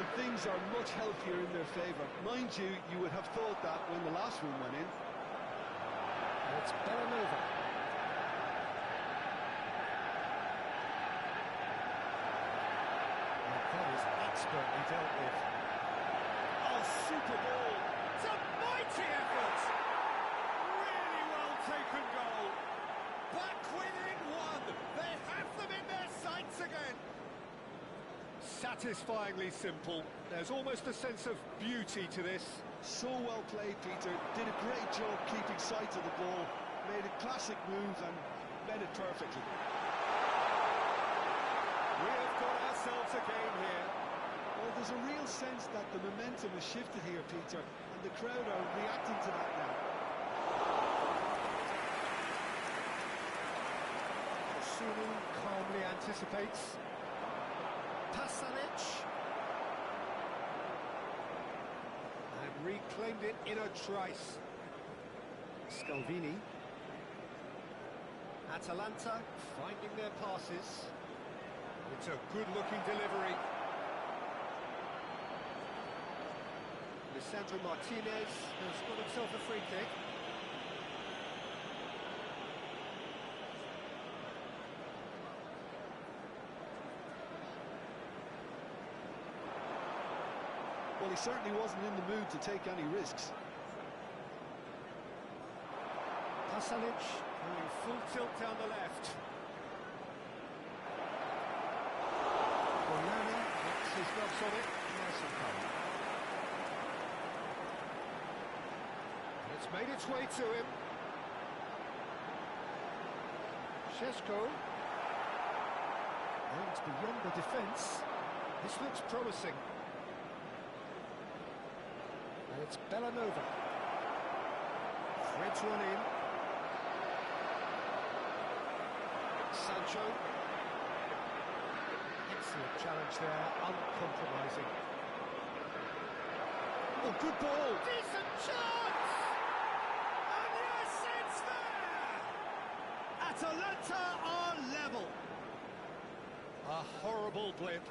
Speaker 2: And things are much healthier in their favour. Mind you, you would have thought that when the last one went in.
Speaker 1: And it's Bellanova. And that is expertly dealt with.
Speaker 3: Oh, super ball. It's a mighty effort. Really well taken goal. Back within one. They have them in their sights again.
Speaker 1: Satisfyingly simple. There's almost a sense of beauty to this.
Speaker 2: So well played, Peter. Did a great job keeping sight of the ball. Made a classic move and read it perfectly.
Speaker 3: We have got ourselves a game here.
Speaker 2: Well, there's a real sense that the momentum has shifted here, Peter, and the crowd are reacting to that now.
Speaker 1: Sunan calmly anticipates. Pasalic. And reclaimed it in a trice. Scalvini. Atalanta finding their passes. It's a good-looking delivery. Lisandro Martinez has got himself a free kick.
Speaker 2: Well, he certainly wasn't in the mood to take any risks.
Speaker 1: Pasalic going full tilt down the left. Bonani gets his gloves on it. Nice and calm. It's made its way to him. Šeško. And it's beyond the defence. This looks promising. And it's Bellanova. Gets one in. Sancho. Excellent challenge there, uncompromising. Oh, good ball! Decent chance! And yes, it's there! Atalanta are level. A horrible blip,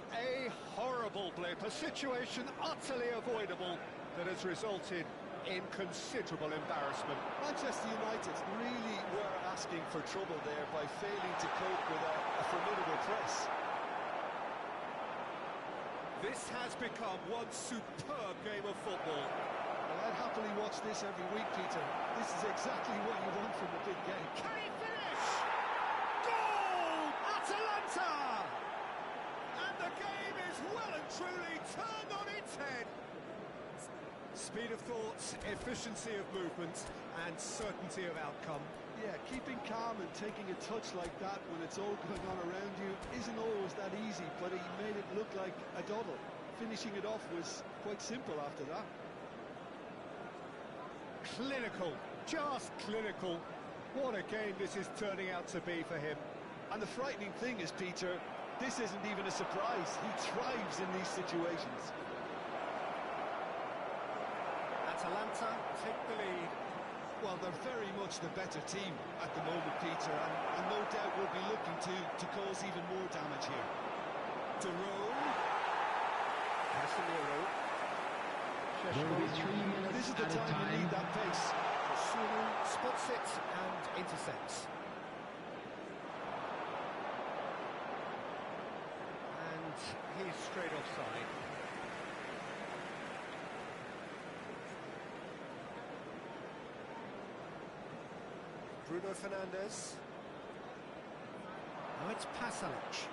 Speaker 1: a situation utterly avoidable that has resulted in considerable embarrassment.
Speaker 2: Manchester United really were asking for trouble there by failing to cope with a formidable press.
Speaker 1: This has become one superb game of football.
Speaker 2: Well, I'd happily watch this every week, Peter. This is exactly what you want from a big game.
Speaker 1: Can he finish? Goal! Atalanta! And the game is well and truly turned on its head. Speed of thought, efficiency of movement, and certainty of outcome.
Speaker 2: Yeah, keeping calm and taking a touch like that when it's all going on around you isn't always that easy, but he made it look like a doddle. Finishing it off was quite simple after that.
Speaker 1: Clinical, just clinical. What a game this is turning out to be for him.
Speaker 2: And the frightening thing is, Peter, this isn't even a surprise. He thrives in these situations.
Speaker 1: Atalanta take the lead.
Speaker 2: Well, they're very much the better team at the moment, Peter, and no doubt will be looking to cause even more damage here.
Speaker 1: Jerome. Casemiro.
Speaker 5: There will be 3 minutes
Speaker 2: This is the
Speaker 5: at a
Speaker 2: time you need
Speaker 5: time.
Speaker 2: that pace.
Speaker 1: Sunu spots it and intercepts. And he's straight offside. Bruno Fernandes. Now it's Pasalic.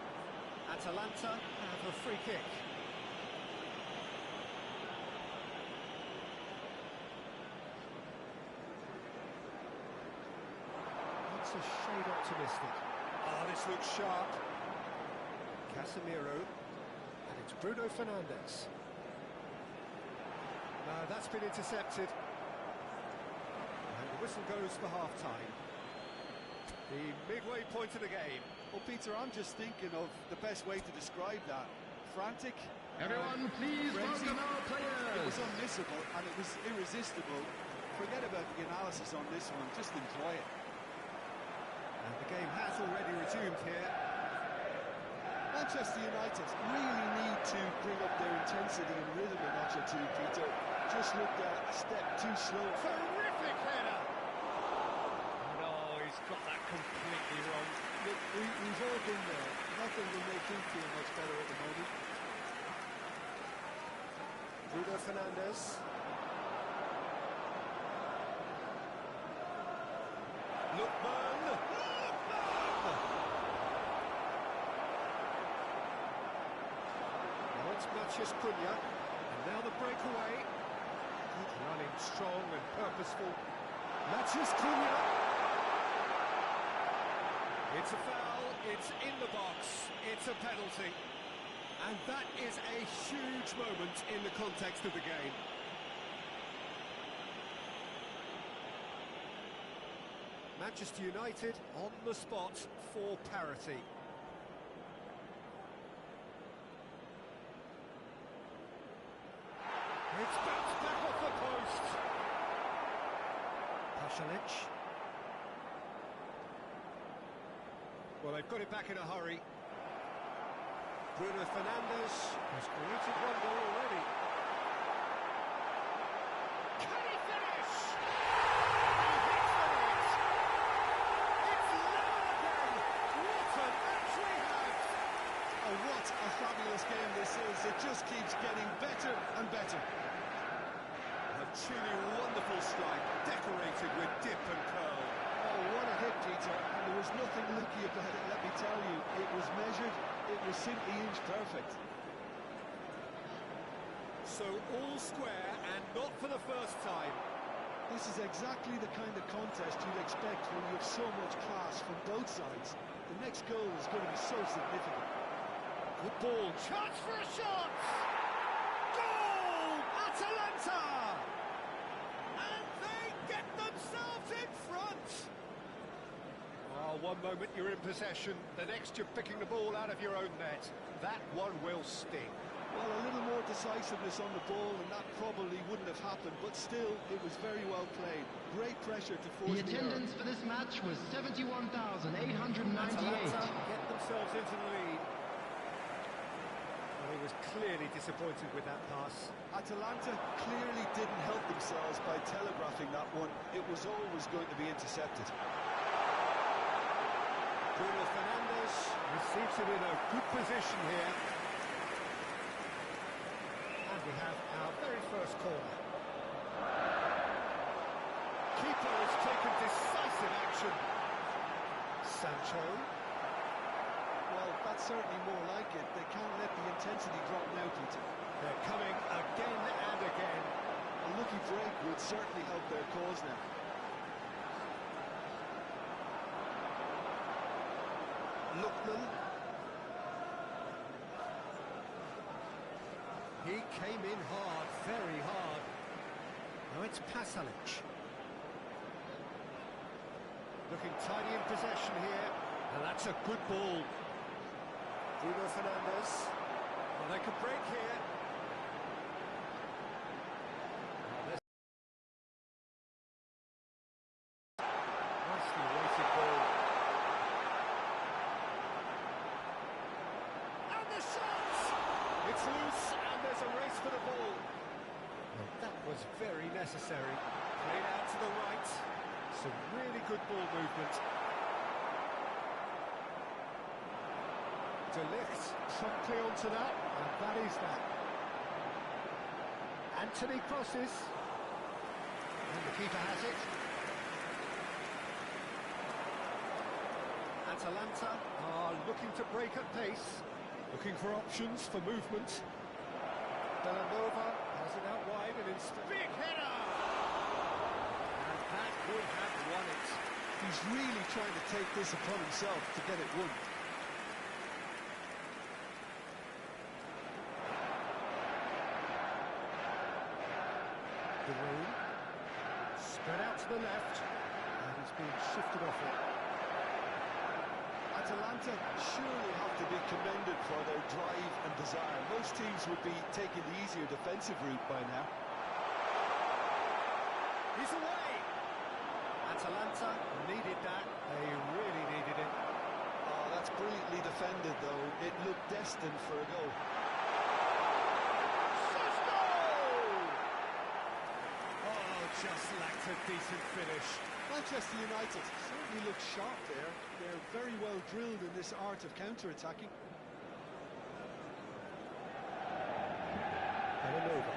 Speaker 1: Atalanta have a free kick. That's a shade optimistic. Oh, this looks sharp. Casemiro. And it's Bruno Fernandes. No, that's been intercepted. And the whistle goes for half-time. The midway point of the game.
Speaker 2: Well, Peter, I'm just thinking of the best way to describe that. Frantic.
Speaker 5: Everyone, please
Speaker 2: frenzy.
Speaker 5: welcome our
Speaker 2: It
Speaker 5: players.
Speaker 2: was unmissable and it was irresistible. Forget about the analysis on this one, just enjoy it.
Speaker 1: And the game has already resumed here.
Speaker 2: Manchester United really need to bring up their intensity and rhythm a notch or two, Peter. Just looked a step too slow.
Speaker 1: Terrific header! No, he's got that completely wrong.
Speaker 2: Look, we've all been there. Nothing will make him feel much better at the moment.
Speaker 1: Bruno Fernandes. Lookman! Now it's Manusia, and now the breakaway. Good running, strong and purposeful. Manusia. It's a foul, it's in the box, it's a penalty. And that is a huge moment in the context of the game. Manchester United on the spot for parity. It's bounced back off the post. Pasalic. Well, they've got it back in a hurry. Bruno Fernandes has created one goal already. Can he finish? He hits the net. It's level again. What an entry has.
Speaker 2: Oh, what a fabulous game this is. It just keeps getting better and better.
Speaker 1: A truly wonderful strike, decorated with dip and curl.
Speaker 2: Oh, what a hit, Peter. And there was nothing lucky about it, let me tell you. It was measured, it was simply inch perfect.
Speaker 1: So all square and not for the first time.
Speaker 2: This is exactly the kind of contest you'd expect when you have so much class from both sides. The next goal is going to be so significant.
Speaker 1: Good ball, chance for a shot! Goal! Atalanta! And they get themselves in one moment you're in possession, the next you're picking the ball out of your own net. That one will sting.
Speaker 2: Well, a little more decisiveness on the ball, and that probably wouldn't have happened, but still, it was very well played. Great pressure to force
Speaker 5: The attendance for this match was 71,898.
Speaker 1: Atalanta get themselves into the lead. Well, he was clearly disappointed with that pass.
Speaker 2: Atalanta clearly didn't help themselves by telegraphing that one. It was always going to be intercepted.
Speaker 1: Bruno Fernandes receives it in a good position here. And we have our very first corner. Keeper has taken decisive action. Sancho.
Speaker 2: Well, that's certainly more like it. They can't let the intensity drop now, Peter.
Speaker 1: They're coming again and again.
Speaker 2: A lucky break would certainly help their cause now.
Speaker 1: Lookman. He came in hard, very hard. Now it's Pasalic. Looking tidy in possession here. And that's a good ball. Bruno Fernandes. Well, they could break here. Nicely weighted ball. And the shot! It's loose, and there's a race for the ball. Well, that was very necessary. Played out to the right. Some really good ball movement. De Ligt promptly onto that, and that is that. Anthony crosses. And the keeper has it. Atalanta are looking to break at pace. Looking for options for movement. Bellanova has it out wide and it's big header! And that would have won it.
Speaker 2: He's really trying to take this upon himself to get it won.
Speaker 1: The room. Spread out to the left. And he's being shifted off it.
Speaker 2: Atalanta surely have to be commended for their drive and desire. Most teams would be taking the easier defensive route by now.
Speaker 1: He's away! Atalanta needed that. They really needed it.
Speaker 2: Oh, that's brilliantly defended, though. It looked destined for a goal.
Speaker 1: Just lacked a decent finish.
Speaker 2: Manchester United certainly look sharp there. They're very well drilled in this art of counter-attacking.
Speaker 1: Bellanova.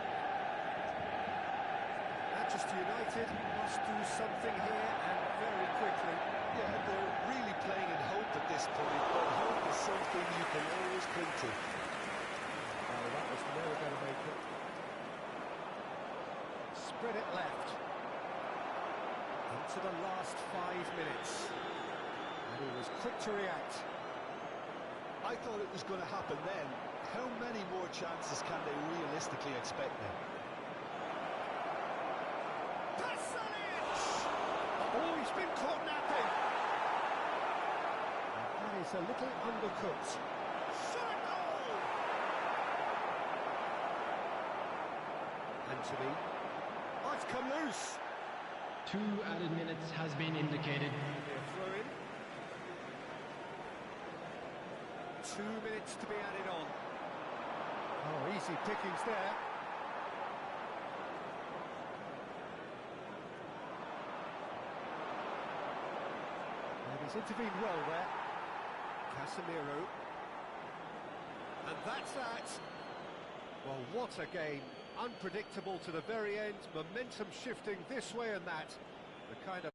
Speaker 1: Manchester United must do something here and very quickly.
Speaker 2: Yeah, they're really playing in hope at this point, but hope is something you can always cling to.
Speaker 1: Oh, that was never going to make it. Spread it left. Into the last 5 minutes. And he was quick to react.
Speaker 2: I thought it was going to happen then. How many more chances can they realistically expect now?
Speaker 1: Pasalic! Oh, he's been caught napping. That is a little undercooked. Shot goal! Anthony. Oh, it's come loose.
Speaker 5: 2 added minutes has been indicated.
Speaker 1: Throw in. 2 minutes to be added on. Oh, easy pickings there. And he's intervened well there. Casemiro. And that's that. Well, what a game. Unpredictable to the very end, momentum shifting this way and that. The kind of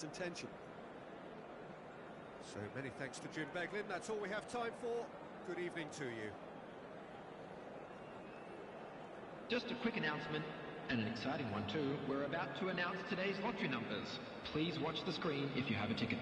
Speaker 2: intention.
Speaker 1: So many thanks to Jim Beglin. That's all we have time for. Good evening to you.
Speaker 5: Just a quick announcement, and an exciting one too. We're about to announce today's lottery numbers. Please watch the screen if you have a ticket.